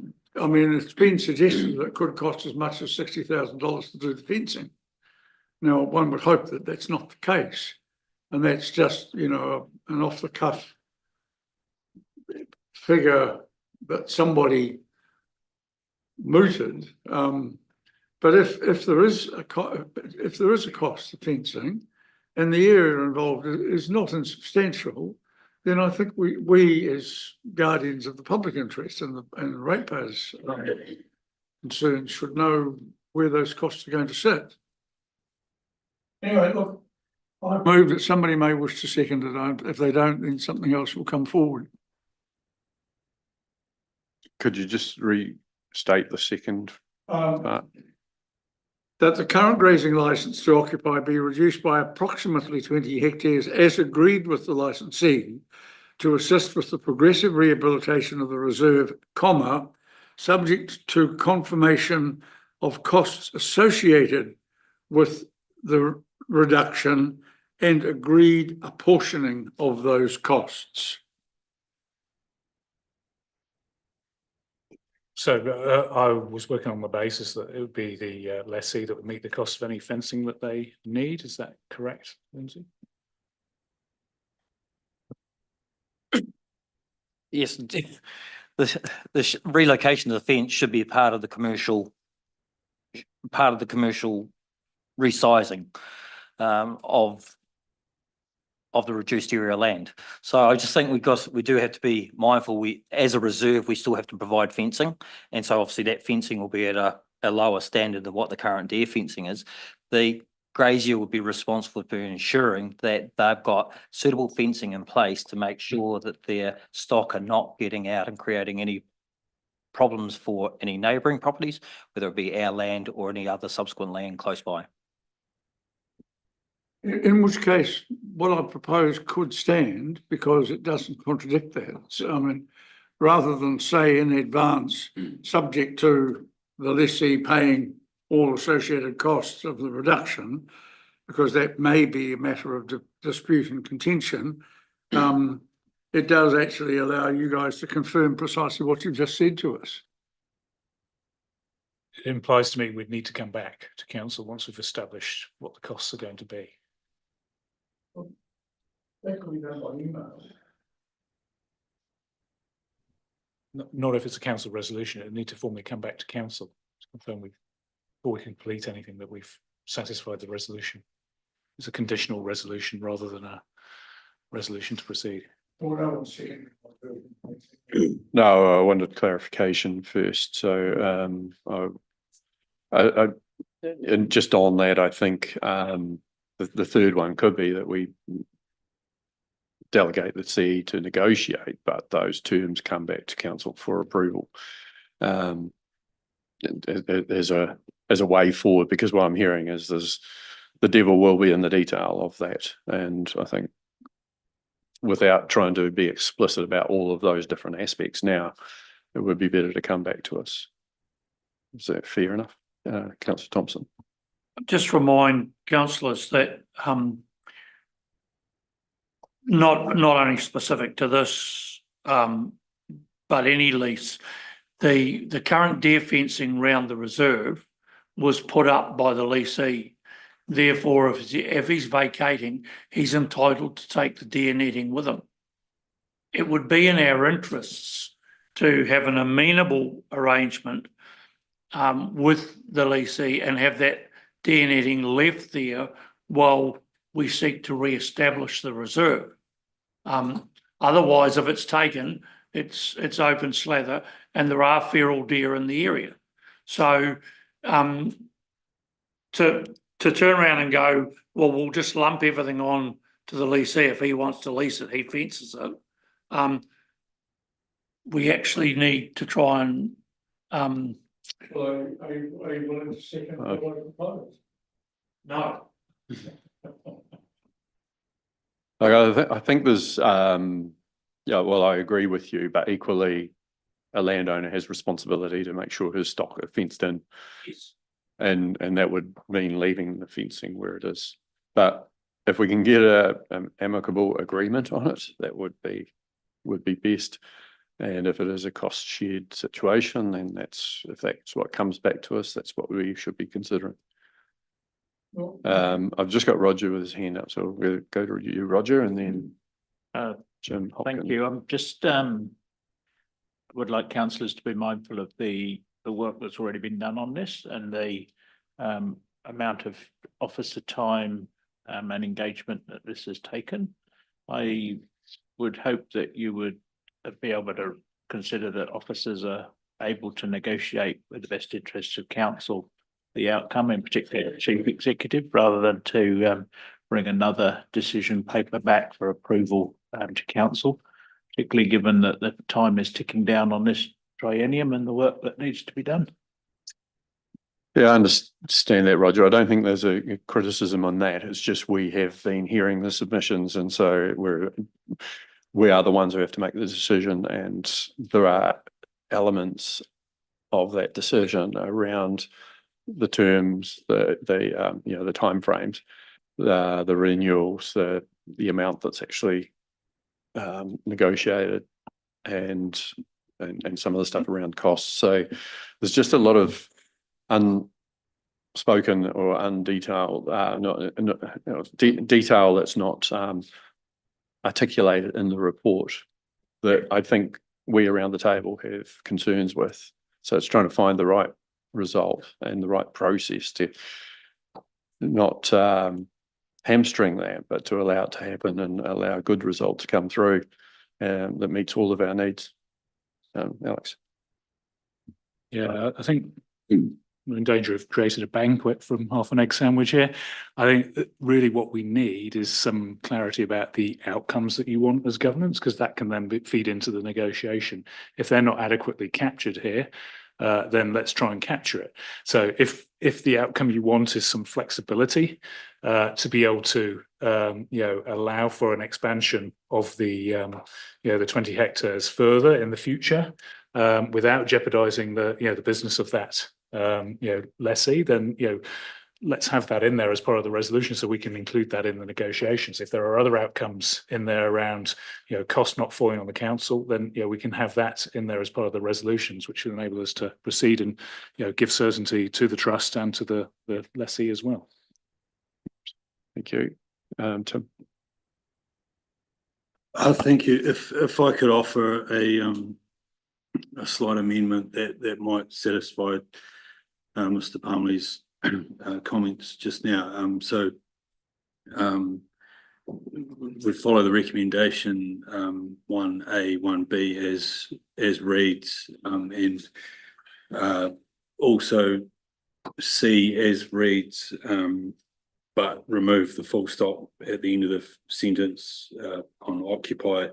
mean, it's been suggested that it could cost as much as $60,000 to do the fencing. Now, one would hope that that's not the case. And that's just, you know, an off the cuff figure that somebody mooted. But if there is a cost to fencing and the area involved is not insubstantial, then I think we as guardians of the public interest and ratepayers' concerns should know where those costs are going to sit. Anyway, look, I move that somebody may wish to second it. If they don't, then something else will come forward. Could you just restate the second part? That the current grazing licence to occupy be reduced by approximately 20 hectares as agreed with the licensee to assist with the progressive rehabilitation of the reserve, subject to confirmation of costs associated with the reduction and agreed apportioning of those costs. So I was working on the basis that it would be the lessee that would meet the cost of any fencing that they need. Is that correct, Lindsay? Yes, the relocation of the fence should be part of the commercial resizing of the reduced area land. So I just think we do have to be mindful. As a reserve, we still have to provide fencing, and so obviously that fencing will be at a lower standard than what the current deer fencing is. The grazier would be responsible for ensuring that they've got suitable fencing in place to make sure that their stock are not getting out and creating any problems for any neighbouring properties, whether it be our land or any other subsequent land close by. In which case, what I propose could stand because it doesn't contradict that. So, I mean, rather than say in advance, subject to the lessee paying all associated costs of the reduction, because that may be a matter of dispute and contention, it does actually allow you guys to confirm precisely what you've just said to us. It implies to me we'd need to come back to council once we've established what the costs are going to be. That could be done by email. Not if it's a council resolution. It would need to formally come back to council to confirm before we complete anything that we've satisfied the resolution. It's a conditional resolution rather than a resolution to proceed. No, I wanted clarification first. So, and just on that, I think the third one could be that we delegate the CE to negotiate, but those terms come back to council for approval. As a way forward, because what I'm hearing is the devil will be in the detail of that, and I think without trying to be explicit about all of those different aspects now, it would be better to come back to us. Is that fair enough, Councillor Thompson? Just remind councillors that not only specific to this, but any lease, the current deer fencing round the reserve was put up by the lessee. Therefore, if he's vacating, he's entitled to take the deer netting with him. It would be in our interests to have an amenable arrangement with the lessee and have that deer netting left there while we seek to re-establish the reserve. Otherwise, if it's taken, it's open slather, and there are feral deer in the area. So to turn around and go, well, we'll just lump everything on to the lessee. If he wants to lease it, he fences it. We actually need to try and Well, are you willing to second what I propose? no. I think there's, yeah, well, I agree with you, but equally a landowner has responsibility to make sure his stock are fenced in. Yes. And that would mean leaving the fencing where it is. But if we can get an amicable agreement on it, that would be best. And if it is a cost shared situation, then if that's what comes back to us, that's what we should be considering. I've just got Roger with his hand up, so we'll go to you, Roger, and then Jim. Thank you. I'm just would like councillors to be mindful of the work that's already been done on this and the amount of officer time and engagement that this has taken. I would hope that you would be able to consider that officers are able to negotiate with the best interests of council the outcome, in particular chief executive, rather than to bring another decision paper back for approval to council, particularly given that the time is ticking down on this triennium and the work that needs to be done. Yeah, I understand that, Roger. I don't think there's a criticism on that. It's just we have been hearing the submissions, and so we are the ones who have to make the decision, and there are elements of that decision around the terms, the timeframes, the renewals, the amount that's actually negotiated, and some of the stuff around costs. So there's just a lot of unspoken or undetailed, detail that's not articulated in the report that I think we around the table have concerns with. So it's trying to find the right result and the right process to not hamstring that, but to allow it to happen and allow a good result to come through that meets all of our needs. Alex. Yeah, I think we're in danger of creating a banquet from half an egg sandwich here. I think that really what we need is some clarity about the outcomes that you want as governance, because that can then feed into the negotiation. If they're not adequately captured here, then let's try and capture it. So if the outcome you want is some flexibility to be able to allow for an expansion of the 20 hectares further in the future without jeopardizing the business of that lessee, then let's have that in there as part of the resolution so we can include that in the negotiations. If there are other outcomes in there around cost not falling on the council, then we can have that in there as part of the resolutions, which will enable us to proceed and give certainty to the trust and to the lessee as well. Thank you. Tim. Thank you. If I could offer a slight amendment that might satisfy Mr. Palmley's comments just now. We follow the recommendation 1A, 1B as reads, and also C as reads, but remove the full stop at the end of the sentence on occupy,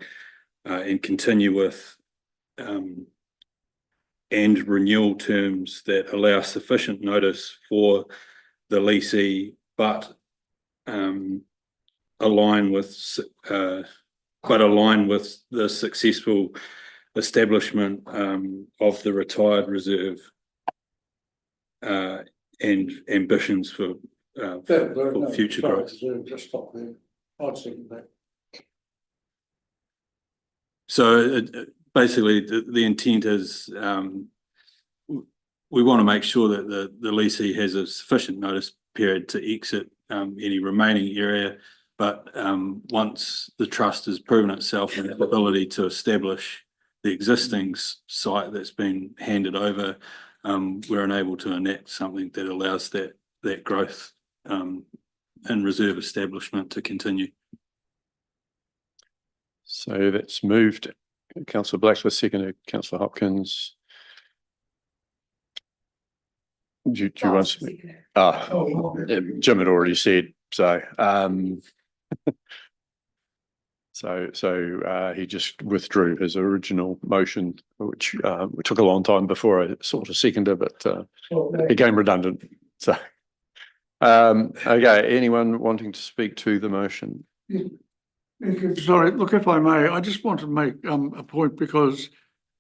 and continue with and renewal terms that allow sufficient notice for the leasee, but align with the successful establishment of the retired reserve and ambitions for future growth. Just stop there. I'd second that. So basically, the intent is we want to make sure that the leasee has a sufficient notice period to exit any remaining area, but once the trust has proven itself in the ability to establish the existing site that's been handed over, we're unable to enact something that allows that growth and reserve establishment to continue. So that's moved. Councillor Blacksworth, seconded. Councillor Hopkins. Do you want to speak? Jim had already said so. So he just withdrew his original motion, which took a long time before I sort of seconded, but it became redundant. So, okay, anyone wanting to speak to the motion? Sorry, look, if I may, I just want to make a point because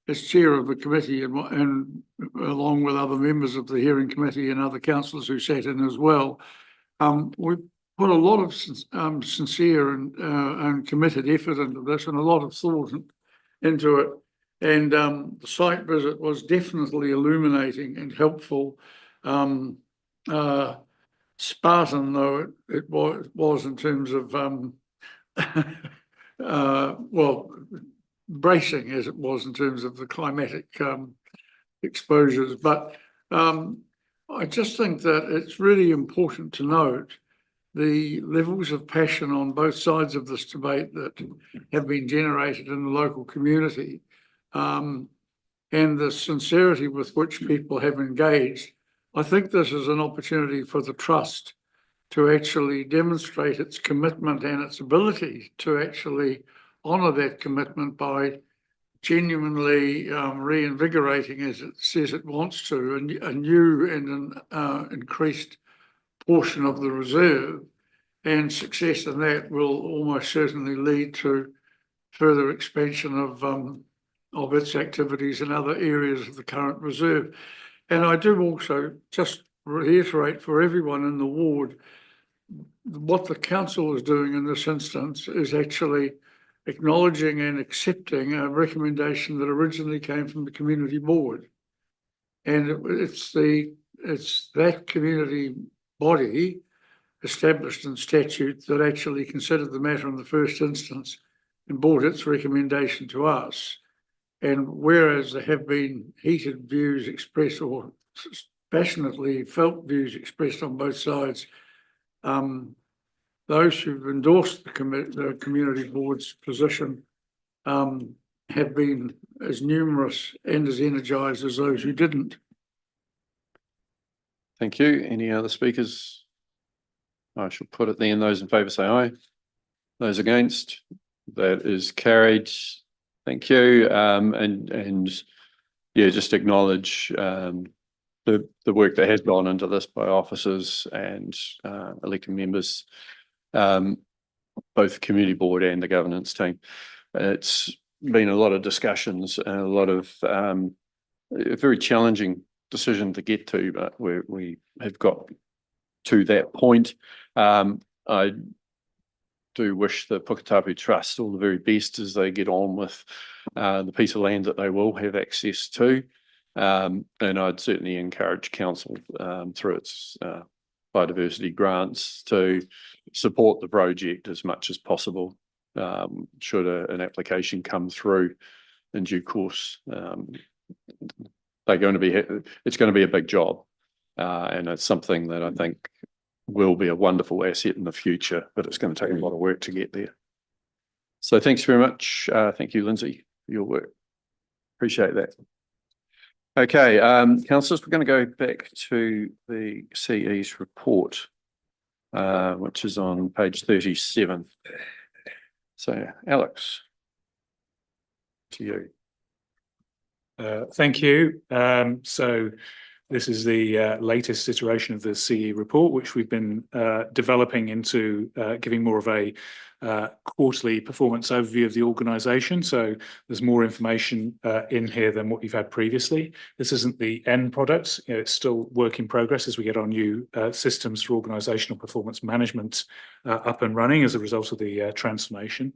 as chair of the committee and along with other members of the hearing committee and other councillors who sat in as well, we put a lot of sincere and committed effort into this and a lot of thought into it. And the site visit was definitely illuminating and helpful. Spartan though it was in terms of well, bracing as it was in terms of the climatic exposures. But I just think that it's really important to note the levels of passion on both sides of this debate that have been generated in the local community, and the sincerity with which people have engaged. I think this is an opportunity for the Trust to actually demonstrate its commitment and its ability to actually honour that commitment by genuinely reinvigorating, as it says it wants to, a new and an increased portion of the reserve, and success in that will almost certainly lead to further expansion of its activities in other areas of the current reserve. And I do also just reiterate for everyone in the ward, what the council is doing in this instance is actually acknowledging and accepting a recommendation that originally came from the community board. And it's that community body established in statute that actually considered the matter in the first instance and brought its recommendation to us. And whereas there have been heated views expressed or passionately felt views expressed on both sides, those who've endorsed the community board's position have been as numerous and as energised as those who didn't. Thank you. Any other speakers? I shall put it then. Those in favour say aye. Those against? That is carried. Thank you. And yeah, just acknowledge the work that has gone into this by officers and elected members, both the community board and the governance team. It's been a lot of discussions and a lot of a very challenging decision to get to, but we have got to that point. I do wish the Puketapu Trust all the very best as they get on with the piece of land that they will have access to. And I'd certainly encourage council through its biodiversity grants to support the project as much as possible. Should an application come through in due course, it's going to be a big job, and it's something that I think will be a wonderful asset in the future, but it's going to take a lot of work to get there. So thanks very much. Thank you, Lindsay, for your work. Appreciate that. Okay, councillors, we're going to go back to the CE's report, which is on page 37. So, Alex, to you. Thank you. So this is the latest iteration of the CE report, which we've been developing into giving more of a quarterly performance overview of the organisation. So there's more information in here than what you've had previously. This isn't the end product. You know, it's still work in progress as we get our new systems for organisational performance management up and running as a result of the transformation.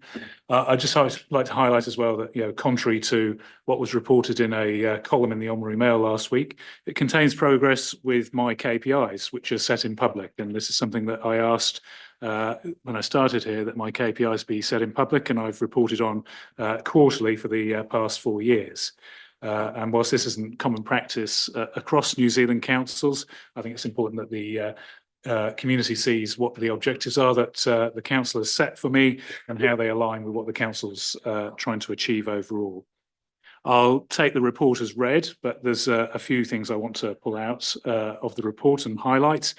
I'd just like to highlight as well that, you know, contrary to what was reported in a column in the Omri Mail last week, it contains progress with my KPIs, which are set in public. And this is something that I asked when I started here, that my KPIs be set in public, and I've reported on quarterly for the past 4 years. And whilst this isn't common practice across New Zealand councils, I think it's important that the community sees what the objectives are that the council has set for me and how they align with what the council's trying to achieve overall. I'll take the report as read, but there's a few things I want to pull out of the report and highlight.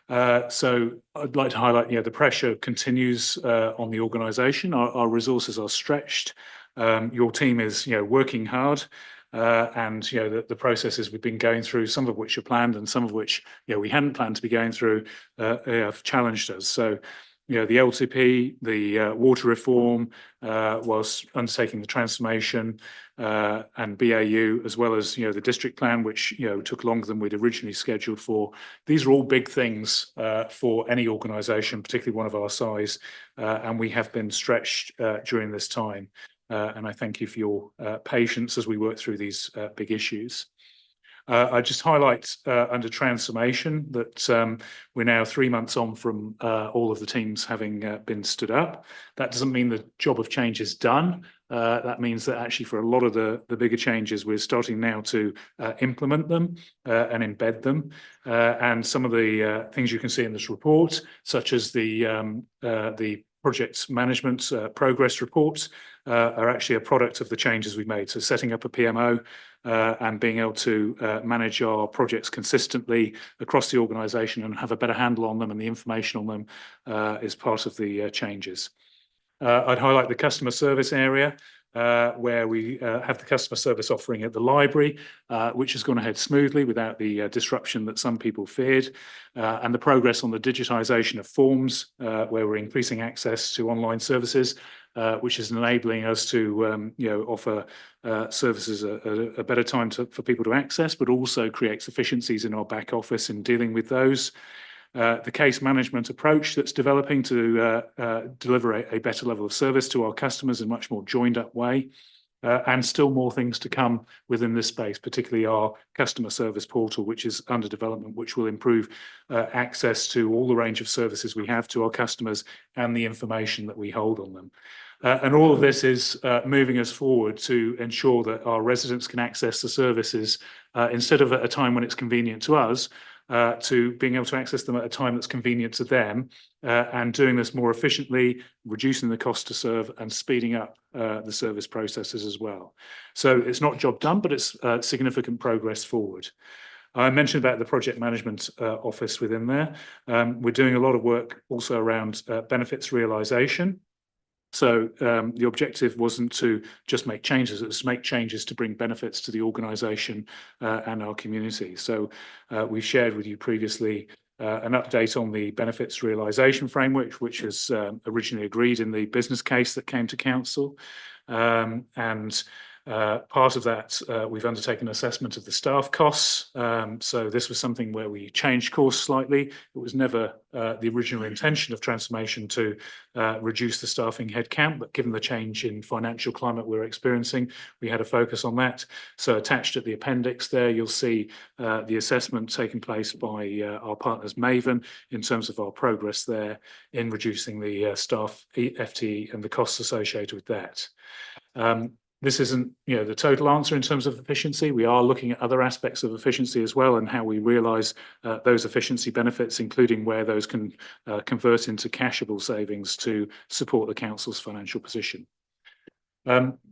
So I'd like to highlight, the pressure continues on the organisation. Our resources are stretched. Your team is, working hard, and the processes we've been going through, some of which are planned and some of which we hadn't planned to be going through, have challenged us. So the LTP, the water reform, whilst undertaking the transformation, and BAU, as well as, the district plan, which, took longer than we'd originally scheduled for. These are all big things for any organisation, particularly one of our size, and we have been stretched during this time. And I thank you for your patience as we work through these big issues. I just highlight under transformation that we're now 3 months on from all of the teams having been stood up. That doesn't mean the job of change is done. That means that actually for a lot of the bigger changes, we're starting now to implement them and embed them. And some of the things you can see in this report, such as the project management progress reports, are actually a product of the changes we've made. So setting up a PMO and being able to manage our projects consistently across the organisation and have a better handle on them and the information on them is part of the changes. I'd highlight the customer service area, where we have the customer service offering at the library, which has gone ahead smoothly without the disruption that some people feared, and the progress on the digitisation of forms, where we're increasing access to online services, which is enabling us to offer services at a better time for people to access, but also creates efficiencies in our back office in dealing with those. The case management approach that's developing to deliver a better level of service to our customers in a much more joined up way, and still more things to come within this space, particularly our customer service portal, which is under development, which will improve access to all the range of services we have to our customers and the information that we hold on them. And all of this is moving us forward to ensure that our residents can access the services instead of at a time when it's convenient to us, to being able to access them at a time that's convenient to them, and doing this more efficiently, reducing the cost to serve and speeding up the service processes as well. So it's not job done, but it's significant progress forward. I mentioned about the project management office within there. We're doing a lot of work also around benefits realisation. So the objective wasn't to just make changes, it was to make changes to bring benefits to the organisation and our community. So we've shared with you previously an update on the benefits realisation framework, which was originally agreed in the business case that came to council. Part of that, we've undertaken an assessment of the staff costs. So this was something where we changed course slightly. It was never the original intention of transformation to reduce the staffing headcount, but given the change in financial climate we're experiencing, we had a focus on that. So attached at the appendix there, you'll see the assessment taking place by our partners Maven in terms of our progress there in reducing the staff FTE and the costs associated with that. This isn't, the total answer in terms of efficiency. We are looking at other aspects of efficiency as well and how we realise those efficiency benefits, including where those can convert into cashable savings to support the council's financial position.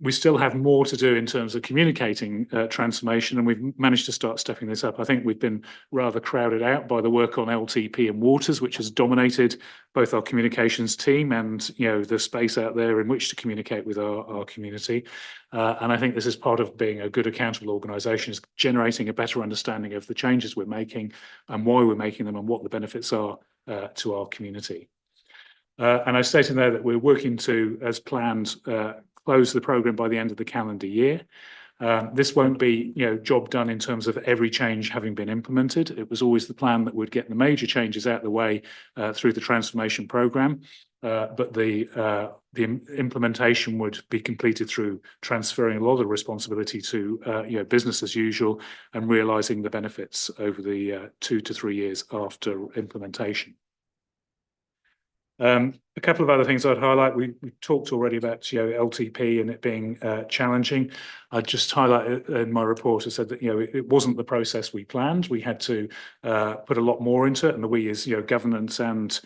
We still have more to do in terms of communicating transformation, and we've managed to start stepping this up. I think we've been rather crowded out by the work on LTP and waters, which has dominated both our communications team and the space out there in which to communicate with our community. And I think this is part of being a good accountable organisation, is generating a better understanding of the changes we're making and why we're making them and what the benefits are to our community. And I stated there that we're working to, as planned, close the programme by the end of the calendar year. This won't be, job done in terms of every change having been implemented. It was always the plan that would get the major changes out of the way through the transformation programme, but the implementation would be completed through transferring a lot of responsibility to business as usual and realising the benefits over the 2 to 3 years after implementation. A couple of other things I'd highlight. We talked already about LTP and it being challenging. I'd just highlight in my report, I said that it wasn't the process we planned. We had to put a lot more into it, and the we is governance and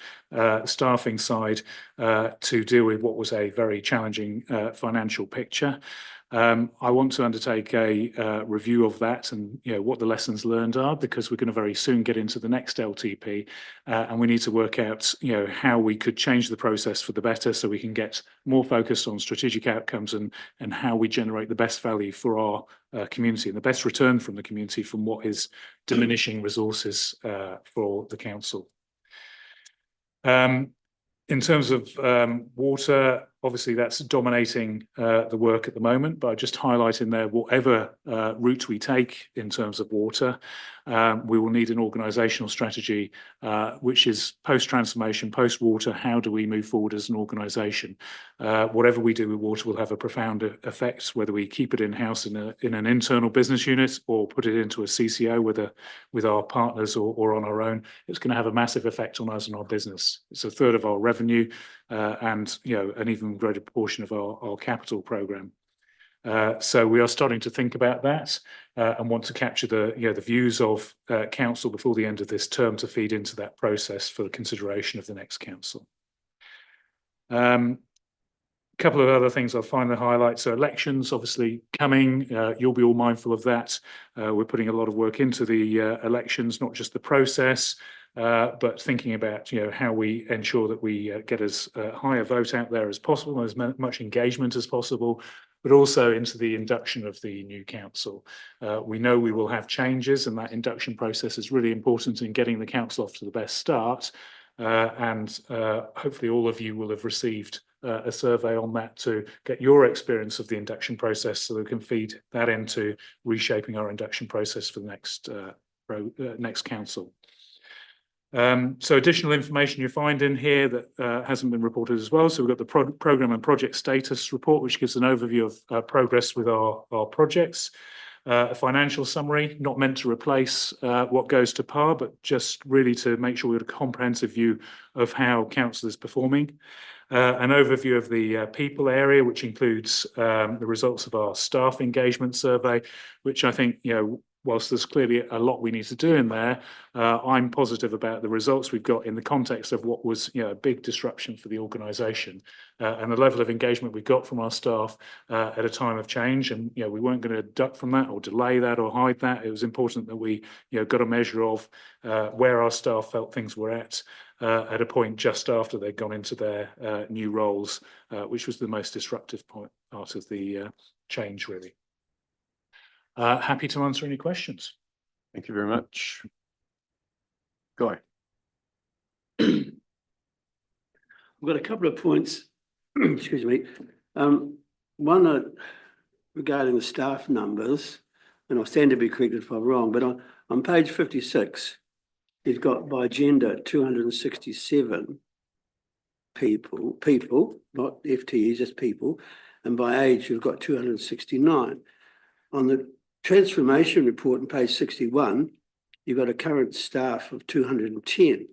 staffing side to deal with what was a very challenging financial picture. I want to undertake a review of that and what the lessons learned are, because we're going to very soon get into the next LTP, and we need to work out how we could change the process for the better so we can get more focused on strategic outcomes and how we generate the best value for our community and the best return from the community from what is diminishing resources for the council. In terms of water, obviously that's dominating the work at the moment, but I just highlight in there whatever route we take in terms of water, we will need an organisational strategy which is post-transformation, post-water. How do we move forward as an organisation? Whatever we do with water will have a profound effect, whether we keep it in-house in an internal business unit or put it into a CCO with our partners or on our own. It's going to have a massive effect on us and our business. It's a third of our revenue and an even greater proportion of our capital programme. So we are starting to think about that and want to capture the views of council before the end of this term to feed into that process for the consideration of the next council. Couple of other things I'll finally highlight. So elections obviously coming, you'll be all mindful of that. We're putting a lot of work into the elections, not just the process, but thinking about how we ensure that we get as high a vote out there as possible, as much engagement as possible, but also into the induction of the new council. We know we will have changes, and that induction process is really important in getting the council off to the best start. And hopefully all of you will have received a survey on that to get your experience of the induction process, so that we can feed that into reshaping our induction process for the next council. So additional information you find in here that hasn't been reported as well. So we've got the programme and project status report, which gives an overview of progress with our projects. A financial summary, not meant to replace what goes to par, but just really to make sure we have a comprehensive view of how council is performing. An overview of the people area, which includes the results of our staff engagement survey, which I think, whilst there's clearly a lot we need to do in there, I'm positive about the results we've got in the context of what was a big disruption for the organisation, and the level of engagement we got from our staff at a time of change. And we weren't going to duck from that or delay that or hide that. It was important that we got a measure of where our staff felt things were at a point just after they'd gone into their new roles, which was the most disruptive part of the change, really. Happy to answer any questions. Thank you very much. Guy. I've got a couple of points, excuse me. One regarding the staff numbers, and I'll stand to be corrected if I'm wrong, but on page 56, you've got by gender 267 people, not FTEs, just people, and by age you've got 269. On the transformation report on page 61, you've got a current staff of 210.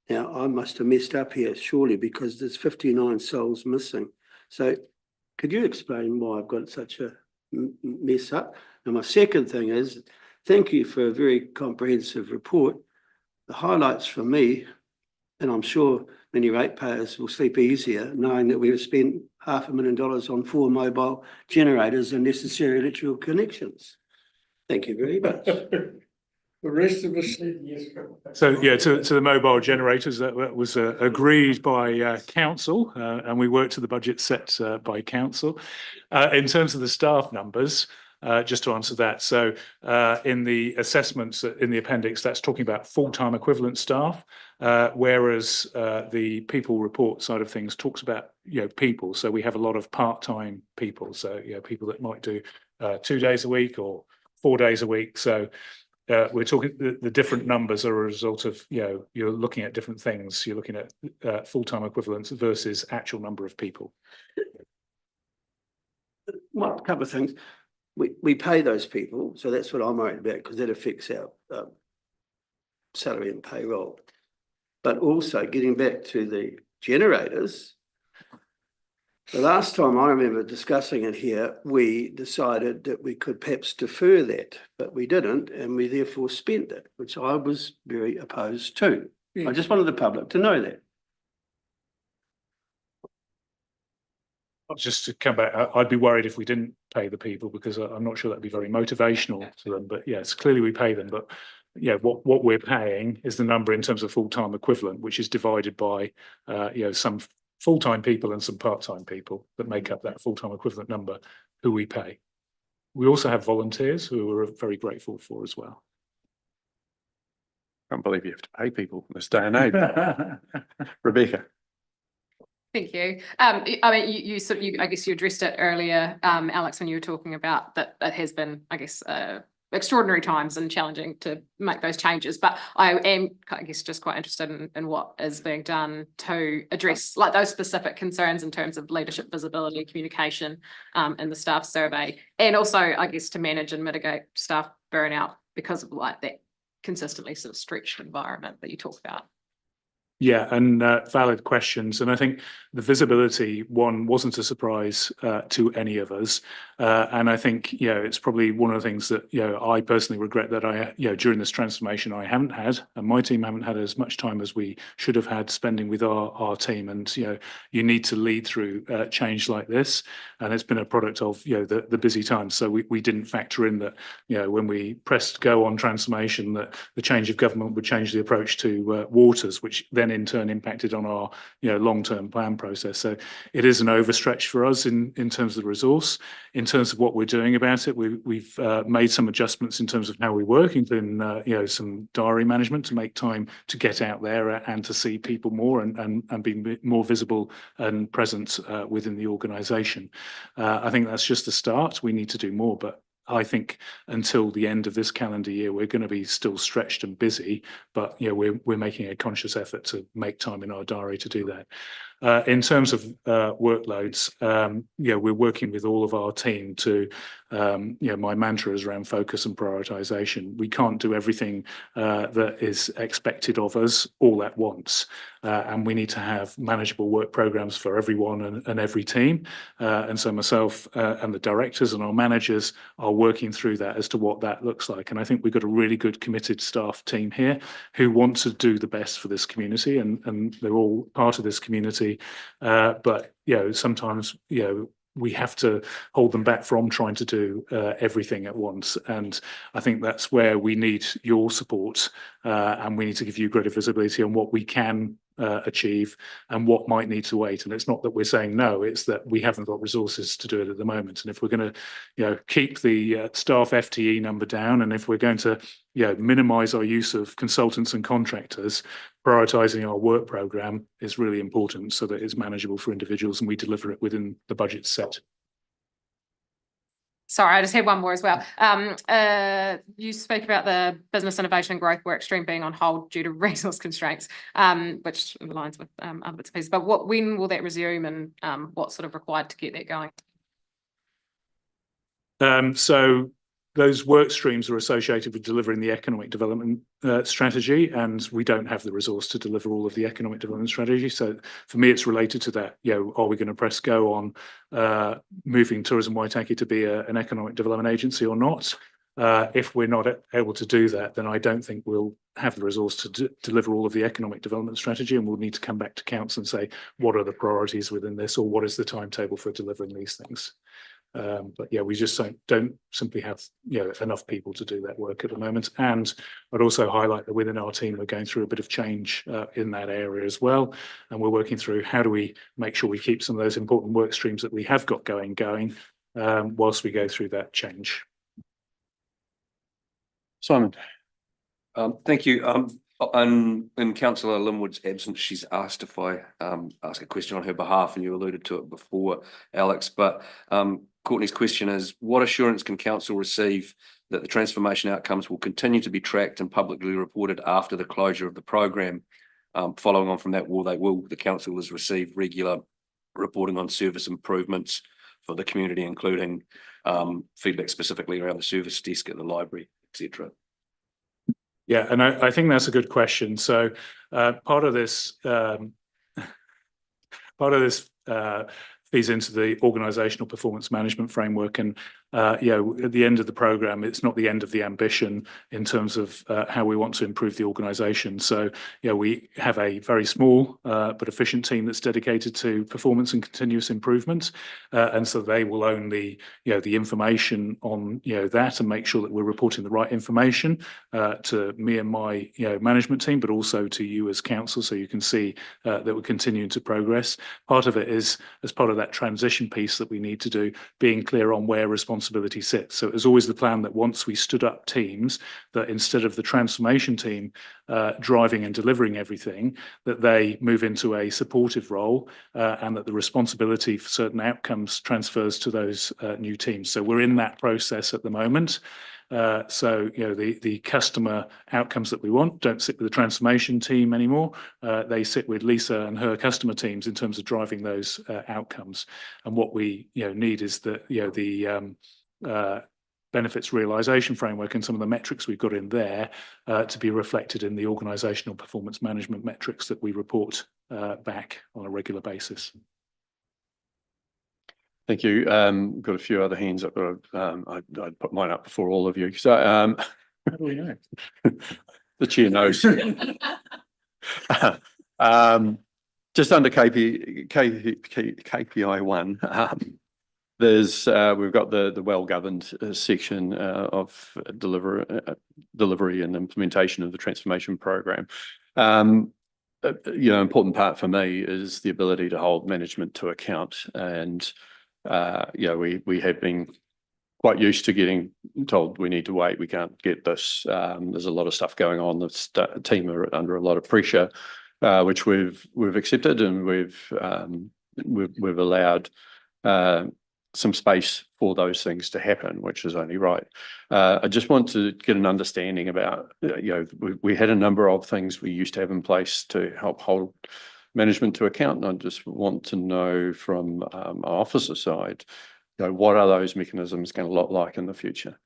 Now, I must have messed up here, surely, because there's 59 souls missing. So could you explain why I've got such a mess up? And my second thing is, thank you for a very comprehensive report. The highlights for me, and I'm sure many ratepayers will sleep easier knowing that we've spent $500,000 on 4 mobile generators and necessary electrical connections. Thank you very much. The rest of us said yes. So to the mobile generators, that was agreed by council, and we worked to the budget set by council. In terms of the staff numbers, just to answer that, so in the assessments in the appendix, that's talking about full-time equivalent staff, whereas the people report side of things talks about people. So we have a lot of part-time people, so people that might do 2 days a week or 4 days a week. So we're talking the different numbers are a result of you're looking at different things. You're looking at full-time equivalents versus actual number of people. Well, a couple of things. We pay those people, so that's what I'm worried about, because that affects our salary and payroll. But also getting back to the generators, the last time I remember discussing it here, we decided that we could perhaps defer that, but we didn't, and we therefore spent it, which I was very opposed to. I just wanted the public to know that. Just to come back, I'd be worried if we didn't pay the people, because I'm not sure that'd be very motivational to them. But yes, clearly we pay them. But what we're paying is the number in terms of full-time equivalent, which is divided by some full-time people and some part-time people that make up that full-time equivalent number who we pay. We also have volunteers who we're very grateful for as well. I can't believe you have to pay people in this day and age. Rebecca. Thank you. I mean, I guess you addressed it earlier, Alex, when you were talking about that it has been, I guess, extraordinary times and challenging to make those changes. But I am, I guess, just quite interested in what is being done to address like those specific concerns in terms of leadership visibility, communication, in the staff survey, and also, I guess, to manage and mitigate staff burnout because of like that consistently sort of stretched environment that you talk about. Yeah, and valid questions. And I think the visibility one wasn't a surprise to any of us. And I think, it's probably one of the things that, I personally regret that I, during this transformation, I haven't had, and my team haven't had as much time as we should have had spending with our team. And, you need to lead through change like this. And it's been a product of, the busy times. So we didn't factor in that, when we pressed go on transformation, that the change of government would change the approach to waters, which then in turn impacted on our long-term plan process. So it is an overstretch for us in terms of the resource. In terms of what we're doing about it, we've made some adjustments in terms of how we work, including some diary management to make time to get out there and to see people more and be more visible and present within the organisation. I think that's just the start. We need to do more, but I think until the end of this calendar year, we're going to be still stretched and busy, but we're making a conscious effort to make time in our diary to do that. In terms of workloads, we're working with all of our team to, my mantra is around focus and prioritization. We can't do everything that is expected of us all at once. And we need to have manageable work programs for everyone and every team. And so myself and the directors and our managers are working through that as to what that looks like. And I think we've got a really good committed staff team here who want to do the best for this community, and they're all part of this community. But sometimes we have to hold them back from trying to do everything at once. And I think that's where we need your support, and we need to give you greater visibility on what we can achieve and what might need to wait. And it's not that we're saying no, it's that we haven't got resources to do it at the moment. And if we're going to keep the staff FTE number down, and if we're going to minimize our use of consultants and contractors, prioritizing our work program is really important so that it's manageable for individuals and we deliver it within the budget set. Sorry, I just had one more as well. You spoke about the business innovation and growth work stream being on hold due to resource constraints, which aligns with other bits and pieces. But when will that resume, and what's sort of required to get that going? So those work streams are associated with delivering the economic development strategy, and we don't have the resource to deliver all of the economic development strategy. So for me, it's related to that. Are we going to press go on moving Tourism Waitaki to be an economic development agency or not? If we're not able to do that, then I don't think we'll have the resource to deliver all of the economic development strategy, and we'll need to come back to council and say, what are the priorities within this, or what is the timetable for delivering these things? But we just don't simply have enough people to do that work at the moment. And I'd also highlight that within our team, we're going through a bit of change in that area as well. And we're working through how do we make sure we keep some of those important work streams that we have got going whilst we go through that change. Simon. Thank you. In Councillor Linwood's absence, she's asked if I ask a question on her behalf, and you alluded to it before, Alex. But Courtney's question is, what assurance can council receive that the transformation outcomes will continue to be tracked and publicly reported after the closure of the program? Following on from that, the council has received regular reporting on service improvements for the community, including feedback specifically around the service desk at the library, etc. Yeah, and I think that's a good question. So part of this feeds into the organisational performance management framework. And at the end of the programme, it's not the end of the ambition in terms of how we want to improve the organisation. So we have a very small but efficient team that's dedicated to performance and continuous improvement, and so they will own the information on that and make sure that we're reporting the right information to me and my management team, but also to you as council, so you can see that we're continuing to progress. Part of it is, as part of that transition piece that we need to do, being clear on where responsibility sits. So it was always the plan that once we stood up teams, that instead of the transformation team driving and delivering everything, that they move into a supportive role and that the responsibility for certain outcomes transfers to those new teams. So we're in that process at the moment. So, you know, the customer outcomes that we want don't sit with the transformation team anymore. They sit with Lisa and her customer teams in terms of driving those outcomes. And what we, you know, need is that, you know, the benefits realization framework and some of the metrics we've got in there to be reflected in the organizational performance management metrics that we report back on a regular basis. Thank you. Got a few other hands up. I'd put mine up before all of you. So, how do we know? The chair knows. Just under KPI 1, we've got the well-governed section of delivery and implementation of the transformation program. You know, important part for me is the ability to hold management to account, and you know, we have been quite used to getting told we need to wait, we can't get this. There's a lot of stuff going on. The team are under a lot of pressure, which we've accepted, and we've allowed some space for those things to happen, which is only right. I just want to get an understanding about, you know, we had a number of things we used to have in place to help hold management to account, and I just want to know from our officer side, you know, what are those mechanisms going to look like in the future?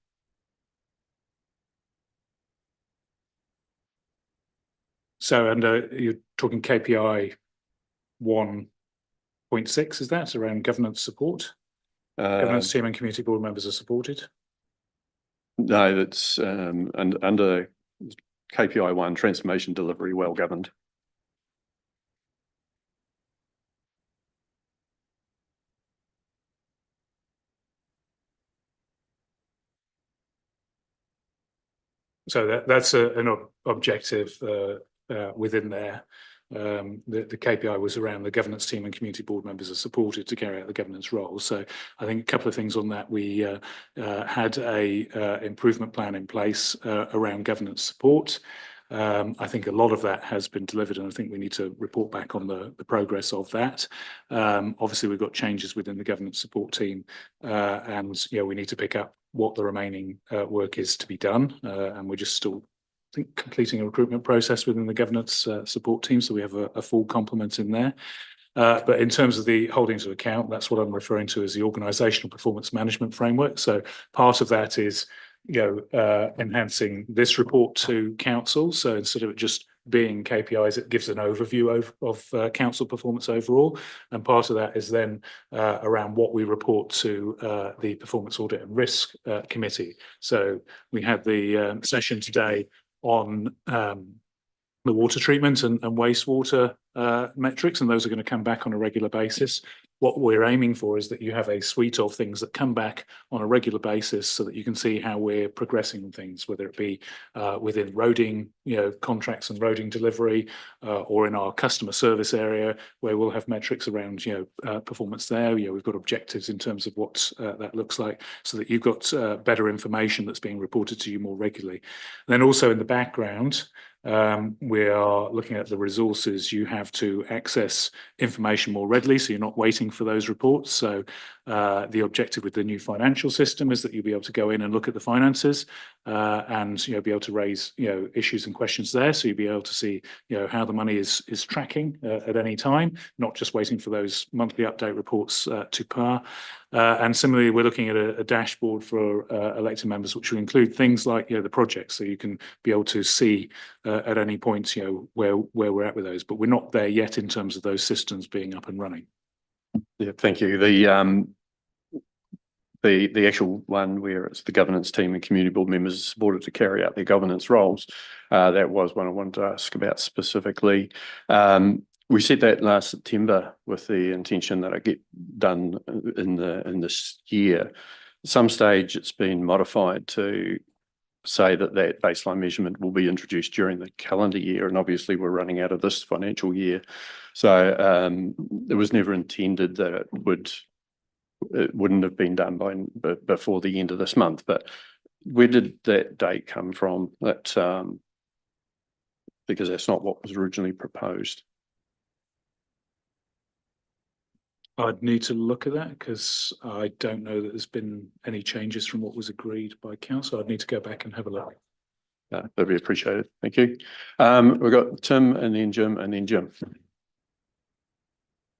So, and you're talking KPI 1.6, is that around governance support? Governance team and community board members are supported? No, that's under KPI 1, transformation delivery well governed. So that's an objective within there. The KPI was around the governance team and community board members are supported to carry out the governance role. So I think a couple of things on that. We had a improvement plan in place around governance support. I think a lot of that has been delivered, and I think we need to report back on the progress of that. Obviously, we've got changes within the governance support team, and you know, we need to pick up what the remaining work is to be done, and we're just still, I think, completing a recruitment process within the governance support team, so we have a full complement in there. But in terms of the holding to account, that's what I'm referring to as the organisational performance management framework. So part of that is, you know, enhancing this report to council. So instead of it just being KPIs, it gives an overview of council performance overall. And part of that is then around what we report to the Performance Audit and Risk Committee. So we had the session today on the water treatment and wastewater metrics, and those are going to come back on a regular basis. What we're aiming for is that you have a suite of things that come back on a regular basis so that you can see how we're progressing on things, whether it be within roading, you know, contracts and roading delivery, or in our customer service area, where we'll have metrics around, you know, performance there. You know, we've got objectives in terms of what that looks like, so that you've got better information that's being reported to you more regularly. And then also in the background, we are looking at the resources you have to access information more readily, so you're not waiting for those reports. So the objective with the new financial system is that you'll be able to go in and look at the finances and, you know, be able to raise, you know, issues and questions there. So you'll be able to see, you know, how the money is tracking at any time, not just waiting for those monthly update reports to par. And similarly, we're looking at a dashboard for elected members, which will include things like, you know, the projects, so you can be able to see at any point, you know, where we're at with those. But we're not there yet in terms of those systems being up and running. Yeah, thank you. The actual one where it's the governance team and community board members supported to carry out their governance roles, that was one I wanted to ask about specifically. We said that last September with the intention that it get done in this year. At some stage, it's been modified to say that baseline measurement will be introduced during the calendar year, and obviously we're running out of this financial year. So it was never intended that it wouldn't have been done before the end of this month. But where did that date come from? That because that's not what was originally proposed. I'd need to look at that because I don't know that there's been any changes from what was agreed by council. I'd need to go back and have a look. That'd be appreciated. Thank you. We've got Tim and then Jim and then Jim.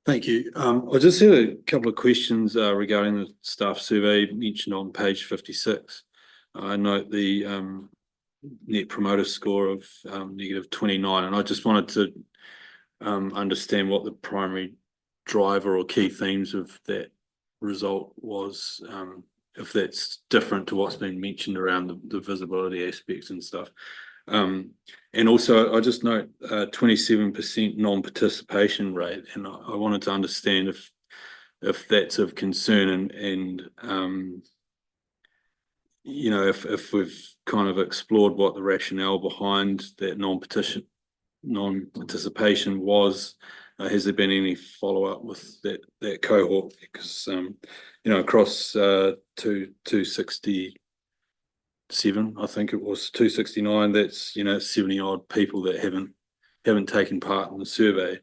Thank you. I just had a couple of questions regarding the staff survey mentioned on page 56. I note the net promoter score of -29, and I just wanted to understand what the primary driver or key themes of that result was, if that's different to what's been mentioned around the visibility aspects and stuff. And also, I just note 27% non-participation rate, and I wanted to understand if that's of concern and you know, if we've kind of explored what the rationale behind that non-participation was. Has there been any follow-up with that cohort? Because you know, across 267, I think it was 269. That's, you know, 70 odd people that haven't taken part in the survey.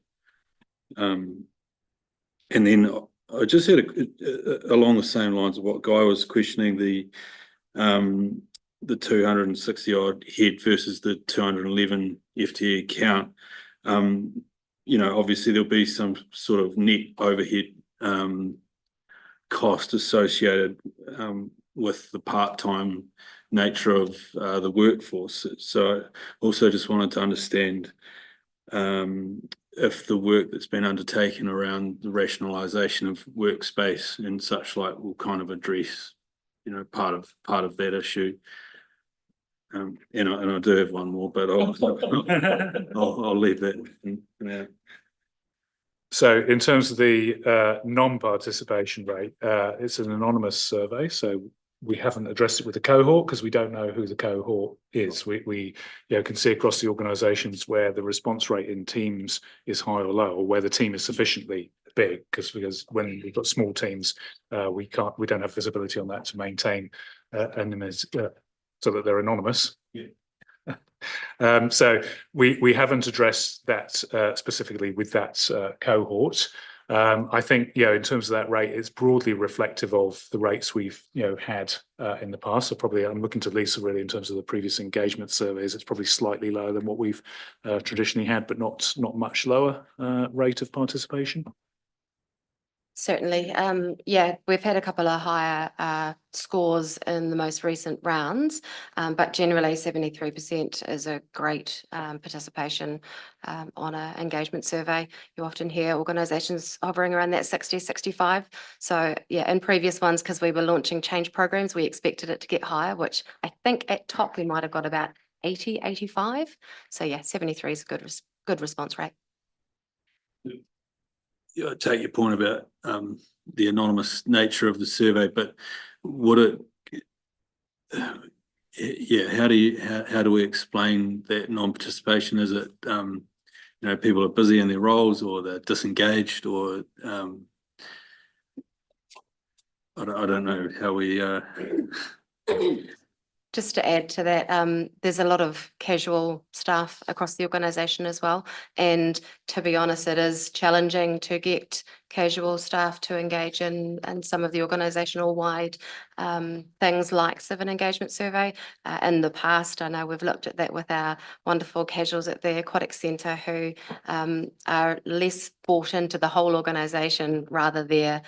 And then I just had along the same lines of what Guy was questioning, the 260 odd head versus the 211 FTE count. You know, obviously there'll be some sort of net overhead cost associated with the part-time nature of the workforce. So also just wanted to understand if the work that's been undertaken around the rationalisation of workspace and such like will kind of address, you know, part of that issue. And I do have one more, but I'll leave that now. So in terms of the non-participation rate, it's an anonymous survey, so we haven't addressed it with the cohort because we don't know who the cohort is. We you know, can see across the organisations where the response rate in teams is high or low, or where the team is sufficiently big, because when we've got small teams, we don't have visibility on that to maintain so that they're anonymous. Yeah. So we haven't addressed that specifically with that cohort. I think, you know, in terms of that rate, it's broadly reflective of the rates we've, you know, had in the past. So probably I'm looking to Lisa really in terms of the previous engagement surveys. It's probably slightly lower than what we've traditionally had, but not much lower rate of participation. Certainly. Yeah, we've had a couple of higher scores in the most recent rounds, but generally 73% is a great participation on an engagement survey. You often hear organisations hovering around that 60, 65. So yeah, in previous ones, because we were launching change programs, we expected it to get higher, which I think at top we might have got about 80, 85. So yeah, 73 is a good response rate. Yeah, I take your point about the anonymous nature of the survey, but would it? Yeah, how do we explain that non-participation? Is it you know, people are busy in their roles, or they're disengaged, or I don't know how we. Just to add to that, there's a lot of casual staff across the organisation as well. And to be honest, it is challenging to get casual staff to engage in some of the organisational wide things like civic engagement survey. In the past, I know we've looked at that with our wonderful casuals at the Aquatic Centre who are less bought into the whole organisation, rather they're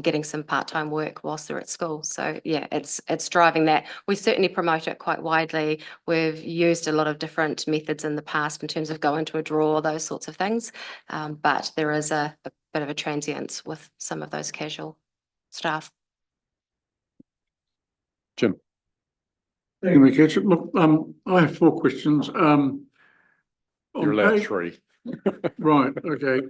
getting some part-time work whilst they're at school. So yeah, it's driving that. We certainly promote it quite widely. We've used a lot of different methods in the past in terms of going to a draw, those sorts of things. But there is a bit of a transience with some of those casual staff. Jim. Thank you, McKittrick. Look, I have 4 questions. You're allowed 3. Right, okay.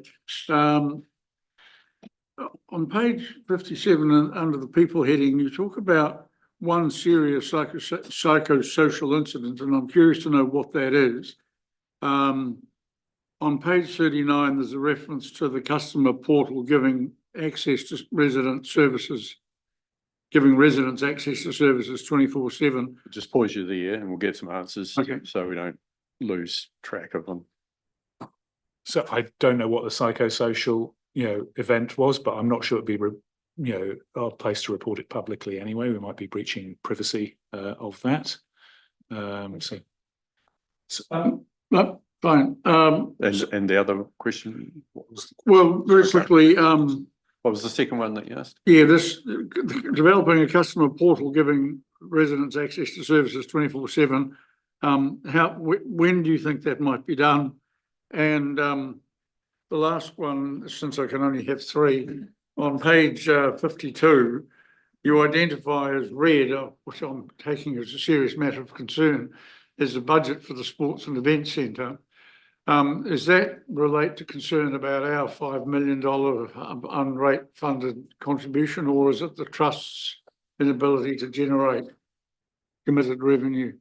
On page 57, under the people heading, you talk about one serious psychosocial incident, and I'm curious to know what that is. On page 39, there's a reference to the customer portal giving access to resident services, giving residents access to services 24/7. Just pause you there and we'll get some answers. Okay. So we don't lose track of them. So I don't know what the psychosocial, event was, but I'm not sure it'd be, our place to report it publicly anyway. We might be breaching privacy of that. No, fine. And the other question, what was, Well, very quickly, what was the second one that you asked? yeah, this developing a customer portal giving residents access to services 24/7. When do you think that might be done? And the last one, since I can only have three, on page 52, you identify as red, which I'm taking as a serious matter of concern, is the budget for the Sports and Events Centre. Does that relate to concern about our $5 million unrate funded contribution, or is it the Trust's inability to generate committed revenue?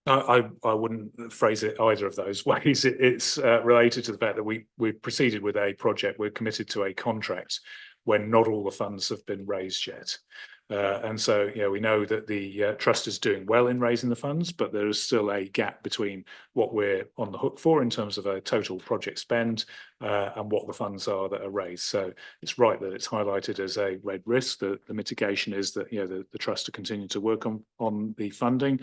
I wouldn't phrase it either of those ways. It's related to the fact that we've proceeded with a project. We're committed to a contract when not all the funds have been raised yet. And so, we know that the trust is doing well in raising the funds, but there is still a gap between what we're on the hook for in terms of a total project spend and what the funds are that are raised. So it's right that it's highlighted as a red risk. The mitigation is that, the trust to continue to work on the funding.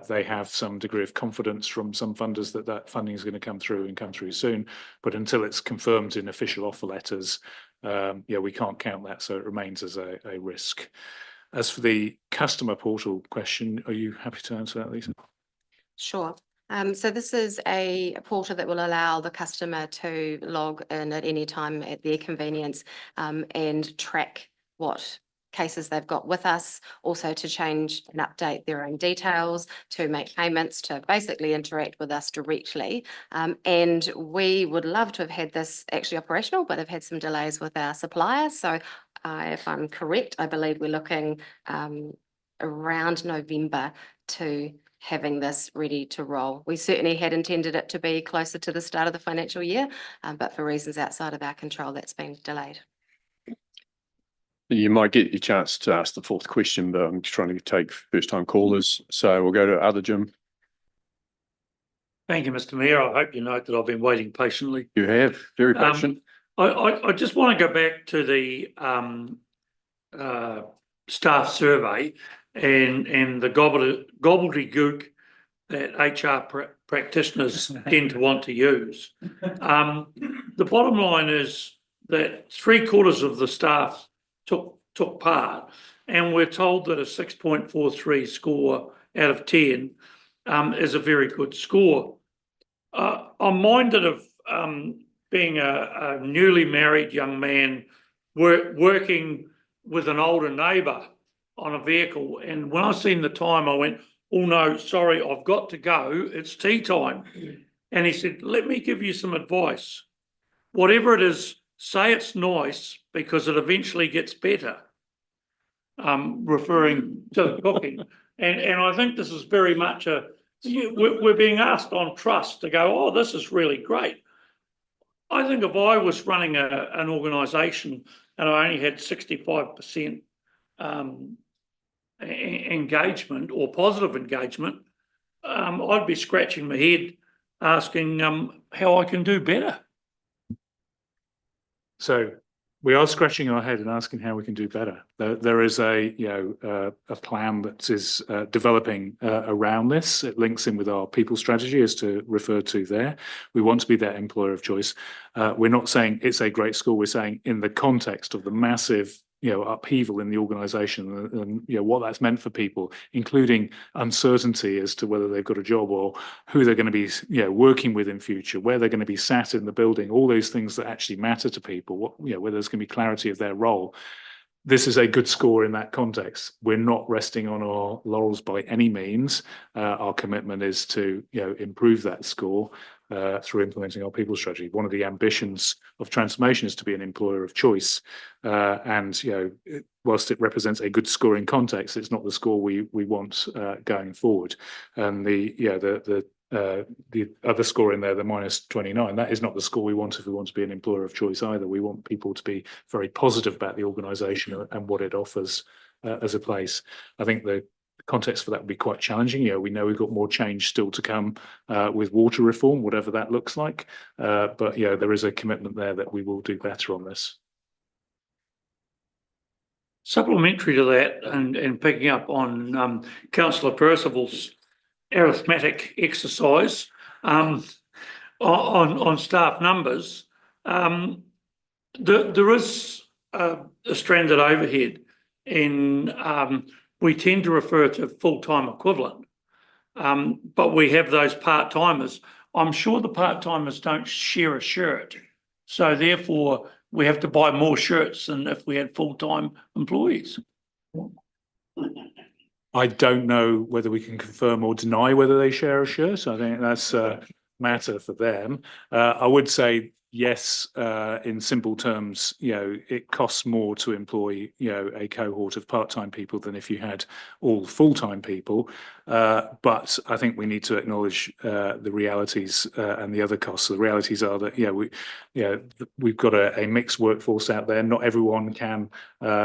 They have some degree of confidence from some funders that funding is going to come through and come through soon. But until it's confirmed in official offer letters, we can't count that, so it remains as a risk. As for the customer portal question, are you happy to answer that, Lisa? Sure. So this is a portal that will allow the customer to log in at any time at their convenience and track what cases they've got with us, also to change and update their own details, to make payments, to basically interact with us directly. And we would love to have had this actually operational, but have had some delays with our suppliers. So if I'm correct, I believe we're looking around November to having this ready to roll. We certainly had intended it to be closer to the start of the financial year, but for reasons outside of our control, that's been delayed. You might get your chance to ask the fourth question, but I'm just trying to take first-time callers. So we'll go to other Jim. Thank you, Mr. Mayor. I hope you note that I've been waiting patiently. You have, very patient. I just want to go back to the staff survey and the gobbledygook that HR practitioners tend to want to use. The bottom line is that 3/4 of the staff took part, and we're told that a 6.43 score out of 10 is a very good score. I'm minded of being a newly married young man working with an older neighbour on a vehicle, and when I seen the time, I went, "Oh no, sorry, I've got to go. It's tea time." And he said, "Let me give you some advice. Whatever it is, say it's nice because it eventually gets better," referring to the cooking. And I think this is very much we're being asked on trust to go, "Oh, this is really great." I think if I was running an organisation and I only had 65% engagement or positive engagement, I'd be scratching my head asking how I can do better. So we are scratching our head and asking how we can do better. There is a plan that is developing around this. It links in with our people strategy, as to refer to there. We want to be that employer of choice. We're not saying it's a great school. We're saying in the context of the massive upheaval in the organisation and what that's meant for people, including uncertainty as to whether they've got a job or who they're going to be working with in future, where they're going to be sat in the building, all those things that actually matter to people, whether there's going to be clarity of their role. This is a good score in that context. We're not resting on our laurels by any means. Our commitment is to improve that score through implementing our people strategy. One of the ambitions of transformation is to be an employer of choice. And whilst it represents a good score in context, it's not the score we want going forward. And the other score in there, the -29, that is not the score we want if we want to be an employer of choice either. We want people to be very positive about the organisation and what it offers as a place. I think the context for that would be quite challenging. We know we've got more change still to come with water reform, whatever that looks like. But there is a commitment there that we will do better on this. Supplementary to that, and picking up on councillor Percival's arithmetic exercise on staff numbers, there is a stranded overhead in we tend to refer to full-time equivalent, but we have those part-timers. I'm sure the part-timers don't share a shirt, so therefore we have to buy more shirts than if we had full-time employees. I don't know whether we can confirm or deny whether they share a shirt. I think that's a matter for them. I would say yes, in simple terms, it costs more to employ, a cohort of part-time people than if you had all full-time people. But I think we need to acknowledge the realities and the other costs. The realities are that, we've got a mixed workforce out there. Not everyone can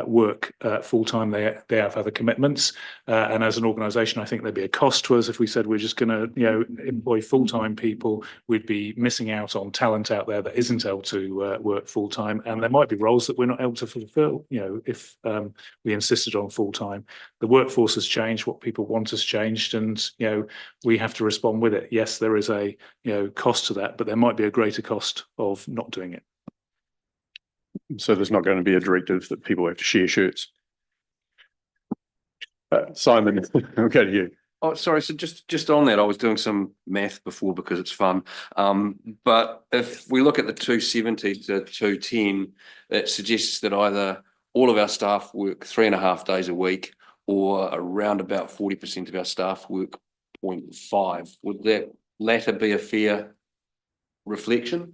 work full-time. They have other commitments. And as an organisation, I think there'd be a cost to us if we said we're just going to, employ full-time people. We'd be missing out on talent out there that isn't able to work full-time, and there might be roles that we're not able to fulfil, if we insisted on full-time. The workforce has changed, what people want has changed, and we have to respond with it. Yes, there is a cost to that, but there might be a greater cost of not doing it. So there's not going to be a directive that people have to share shirts. Simon, I'll go to you. Oh, sorry. So just on that, I was doing some math before because it's fun. But if we look at the 270 to 210, it suggests that either all of our staff work 3.5 days a week, or around about 40% of our staff work 0.5. Would that latter be a fair reflection?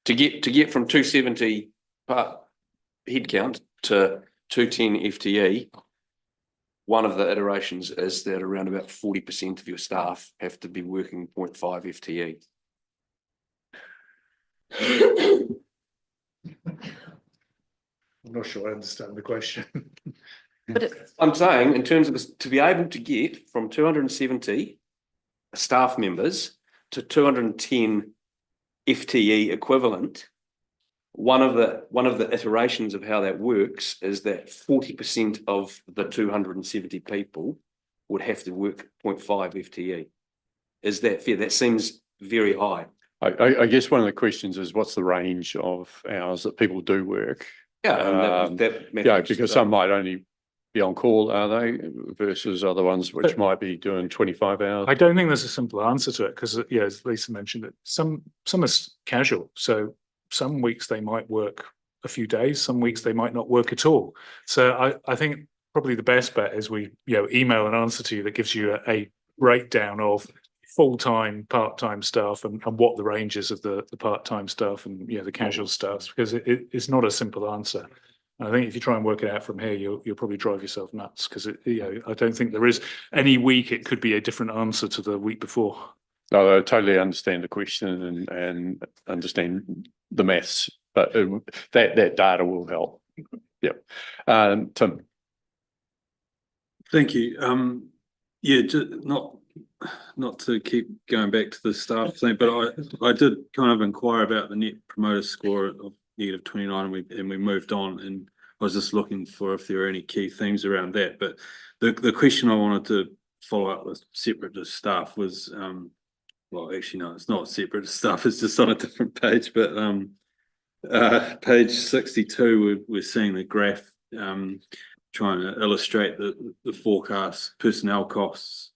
To get from 270 headcount to 210 FTE, one of the iterations is that around about 40% of your staff have to be working 0.5 FTE. I'm not sure I understand the question. But I'm saying, in terms of this, to be able to get from 270 staff members to 210 FTE equivalent, one of the iterations of how that works is that 40% of the 270 people would have to work 0.5 FTE. Is that fair? That seems very high. I guess one of the questions is, what's the range of hours that people do work? Yeah, because some might only be on call, are they, versus other ones which might be doing 25 hours? I don't think there's a simple answer to it because, as Lisa mentioned, it some are casual. So some weeks they might work a few days, some weeks they might not work at all. So I think probably the best bet is we email an answer to you that gives you a breakdown of full-time, part-time staff and what the ranges of the part-time staff and the casual staff, because it's not a simple answer. I think if you try and work it out from here, you'll probably drive yourself nuts because I don't think there is any week it could be a different answer to the week before. No, I totally understand the question and understand the maths, but that data will help. Yep. Tim. Thank you. Just not to keep going back to the staff thing, but I did kind of inquire about the net promoter score of -29, and we moved on, and I was just looking for if there are any key themes around that. But the question I wanted to follow up with, separate to staff, was well, actually no, it's not separate to staff, it's just on a different page, but page 62, we're seeing the graph trying to illustrate the forecast personnel costs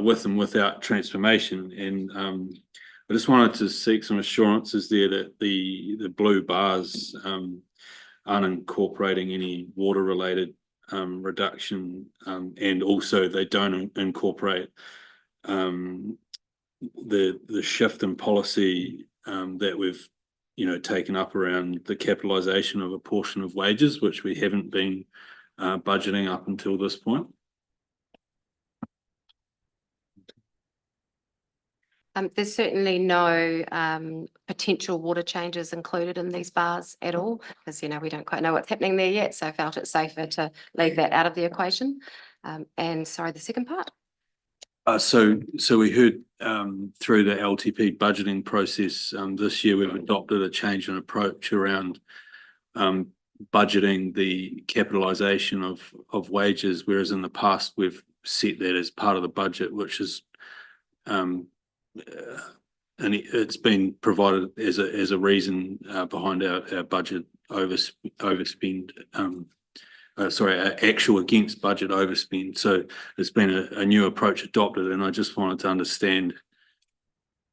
with and without transformation, and I just wanted to seek some assurances there that the blue bars aren't incorporating any water related reduction, and also they don't incorporate the shift in policy that we've taken up around the capitalisation of a portion of wages, which we haven't been budgeting up until this point. There's certainly no potential water changes included in these bars at all, because, we don't quite know what's happening there yet, so I felt it safer to leave that out of the equation. And sorry, the second part? So we heard through the LTP budgeting process this year, we've adopted a change in approach around budgeting the capitalisation of wages, whereas in the past we've set that as part of the budget, which is and it's been provided as a reason behind our budget overspend. Sorry, our actual against budget overspend. So it's been a new approach adopted, and I just wanted to understand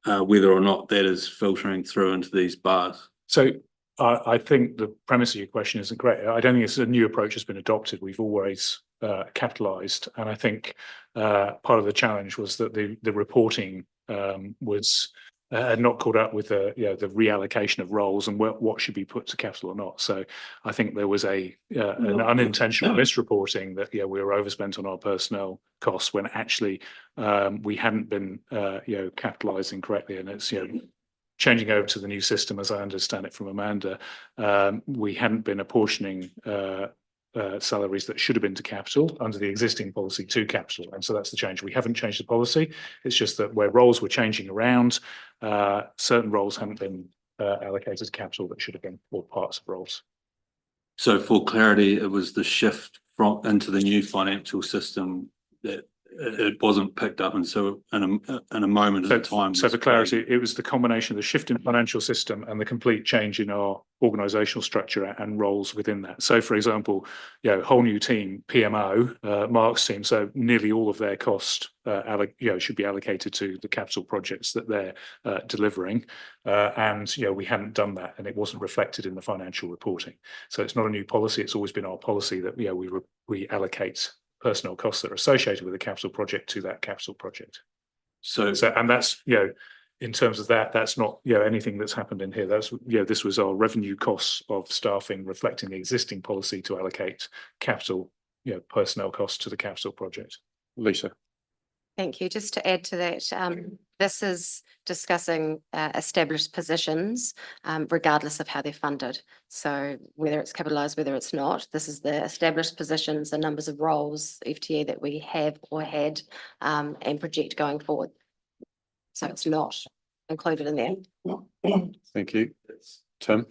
whether or not that is filtering through into these bars. So I think the premise of your question isn't great. I don't think it's a new approach that's been adopted. We've always capitalised, and I think part of the challenge was that the reporting was had not caught up with the reallocation of roles and what should be put to capital or not. So I think there was an unintentional misreporting that we were overspent on our personnel costs when actually we hadn't been capitalising correctly, and it's changing over to the new system, as I understand it from Amanda. We hadn't been apportioning salaries that should have been to capital under the existing policy to capital, and so that's the change. We haven't changed the policy. It's just that where roles were changing around, certain roles haven't been allocated to capital that should have been, or parts of roles. So for clarity, it was the shift into the new financial system that it wasn't picked up, and so in a moment at a time. So for clarity, it was the combination of the shift in financial system and the complete change in our organisational structure and roles within that. So, for example, whole new team, PMO, Mark's team. So nearly all of their cost, should be allocated to the capital projects that they're delivering, and we hadn't done that, and it wasn't reflected in the financial reporting. So it's not a new policy. It's always been our policy that we allocate personnel costs that are associated with a capital project to that capital project. So and that's in terms of that's not anything that's happened in here. That's this was our revenue costs of staffing reflecting the existing policy to allocate capital personnel costs to the capital project. Lisa. Thank you. Just to add to that, this is discussing established positions, regardless of how they're funded. So whether it's capitalised, whether it's not, this is the established positions, the numbers of roles, FTE that we have or had, and project going forward. So it's not included in there. Thank you. Tim?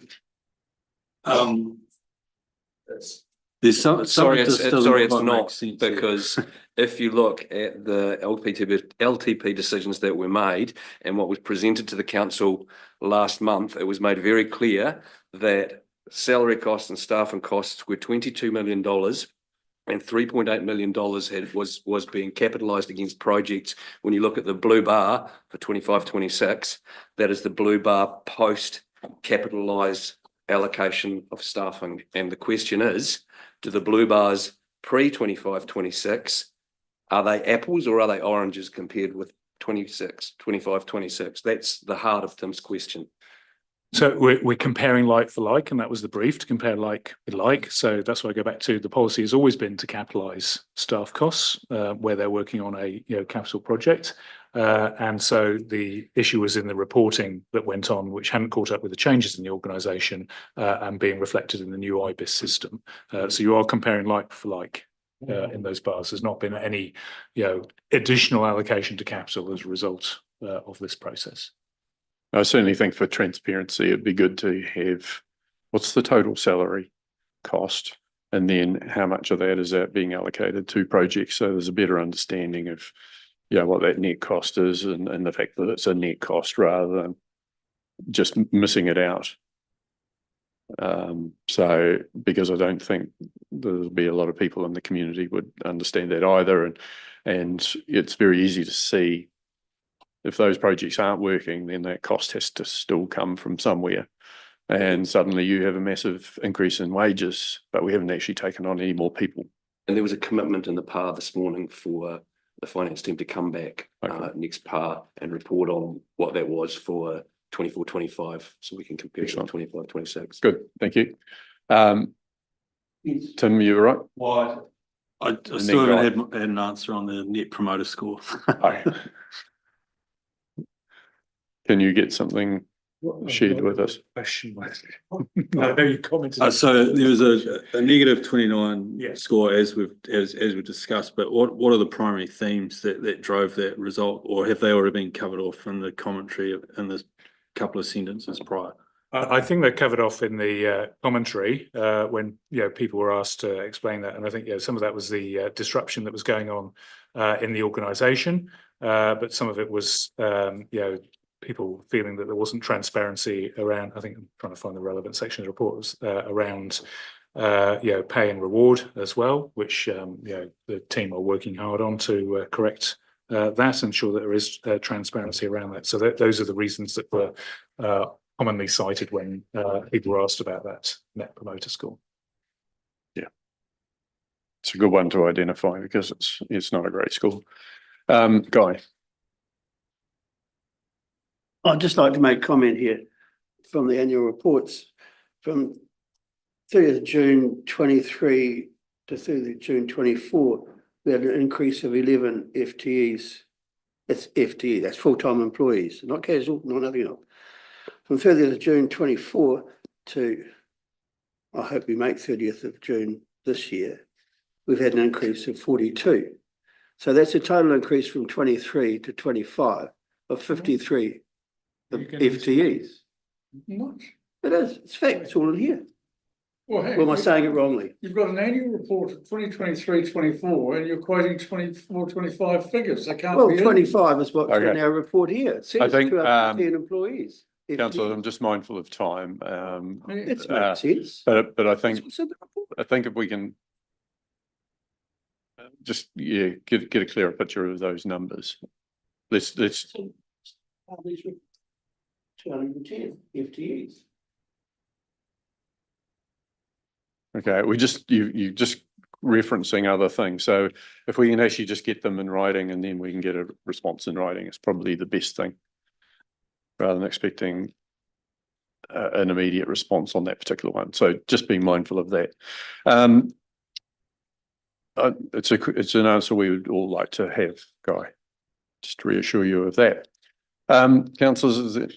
There's some. Sorry, it's not, because if you look at the LTP decisions that were made and what was presented to the council last month, it was made very clear that salary costs and staffing costs were $22 million, and $3.8 million was being capitalised against projects. When you look at the blue bar for 25-26, that is the blue bar post capitalised allocation of staffing, and the question is, do the blue bars pre-25-26, are they apples or are they oranges compared with 25-26? That's the heart of Tim's question. So we're comparing like for like, and that was the brief, to compare like with like. So that's why I go back to the policy has always been to capitalise staff costs where they're working on a capital project. And so the issue was in the reporting that went on, which hadn't caught up with the changes in the organisation and being reflected in the new IBIS system. So you are comparing like for like in those bars. There's not been any additional allocation to capital as a result of this process. I certainly think for transparency, it'd be good to have what's the total salary cost, and then how much of that is being allocated to projects, so there's a better understanding of what that net cost is, and the fact that it's a net cost rather than just missing it out. So because I don't think there'll be a lot of people in the community would understand that either, and it's very easy to see if those projects aren't working, then that cost has to still come from somewhere. And suddenly you have a massive increase in wages, but we haven't actually taken on any more people. And there was a commitment in the PAR this morning for the finance team to come back next PAR and report on what that was for 24-25, so we can compare it to 25-26. Good, thank you. Tim, you were right? Why? I still haven't had an answer on the net promoter score. can you get something shared with us? Question. I know you commented. So there was a negative 29 Yeah. score as we've discussed, but what are the primary themes that drove that result, or have they already been covered off in the commentary in this couple of sentences prior? I think they're covered off in the commentary when people were asked to explain that, and I think some of that was the disruption that was going on in the organisation, but some of it was people feeling that there wasn't transparency around. I think I'm trying to find the relevant section of the report was around pay and reward as well, which the team are working hard on to correct that, ensure that there is transparency around that. So those are the reasons that were commonly cited when people were asked about that Net Promoter Score. Yeah, it's a good one to identify because it's not a great score. Guy. I'd just like to make a comment here from the annual reports. From 30th of June 23 to 30th of June 24, we had an increase of 11 FTEs. That's FTE, that's full-time employees, not casual, not nothing else. From 30th of June 24 to, I hope we make 30th of June this year, we've had an increase of 42. So that's a total increase from 23 to 25 of 53 FTEs. Much. It is, it's fact, it's all in here. Well, hey, Or am I saying it wrongly? You've got an annual report of 2023-24 and you're quoting 24-25 figures. That can't Well, be it. 25 is what's Okay. in our report here. It says I think, 210 employees. Councillor, I'm just mindful of time. It's makes sense. But I think That's what's in the report. I think if we can just get a clearer picture of those numbers. Let's 210 FTEs. okay. You just referencing other things. So if we can actually just get them in writing and then we can get a response in writing, it's probably the best thing, rather than expecting an immediate response on that particular one. So just being mindful of that. It's an answer we would all like to have, Guy. Just to reassure you of that. Councillors, is it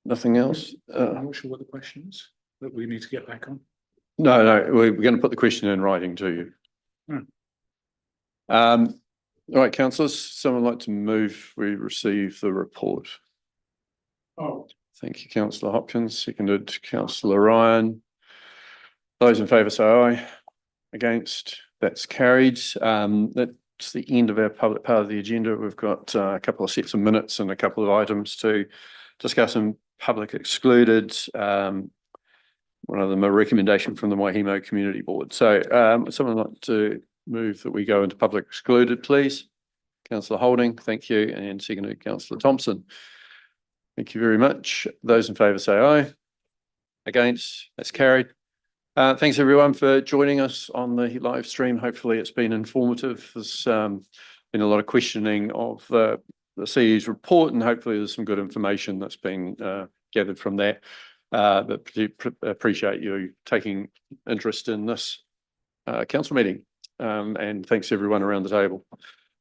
nothing else? I'm not sure what the question is that we need to get back on. No, we're going to put the question in writing to you. All right, councillors, someone like to move, we receive the report. Oh, Thank you, councillor Hopkins, seconded councillor Ryan. Those in favour say aye. Against, that's carried. That's the end of our public part of the agenda. We've got a couple of sets of minutes and a couple of items to discuss in public excluded. One of them a recommendation from the Waihemo Community Board. So someone like to move that we go into public excluded, please. Councillor Holding, thank you, and seconded councillor Thompson. Thank you very much. Those in favour say aye. Against, that's carried. Thanks everyone for joining us on the live stream. Hopefully it's been informative. There's been a lot of questioning of the CE's report, and hopefully there's some good information that's been gathered from that. But appreciate you taking interest in this council meeting, and thanks everyone around the table.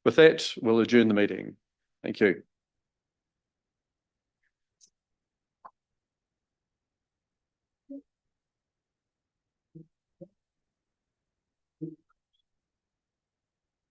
With that, we'll adjourn the meeting. Thank you.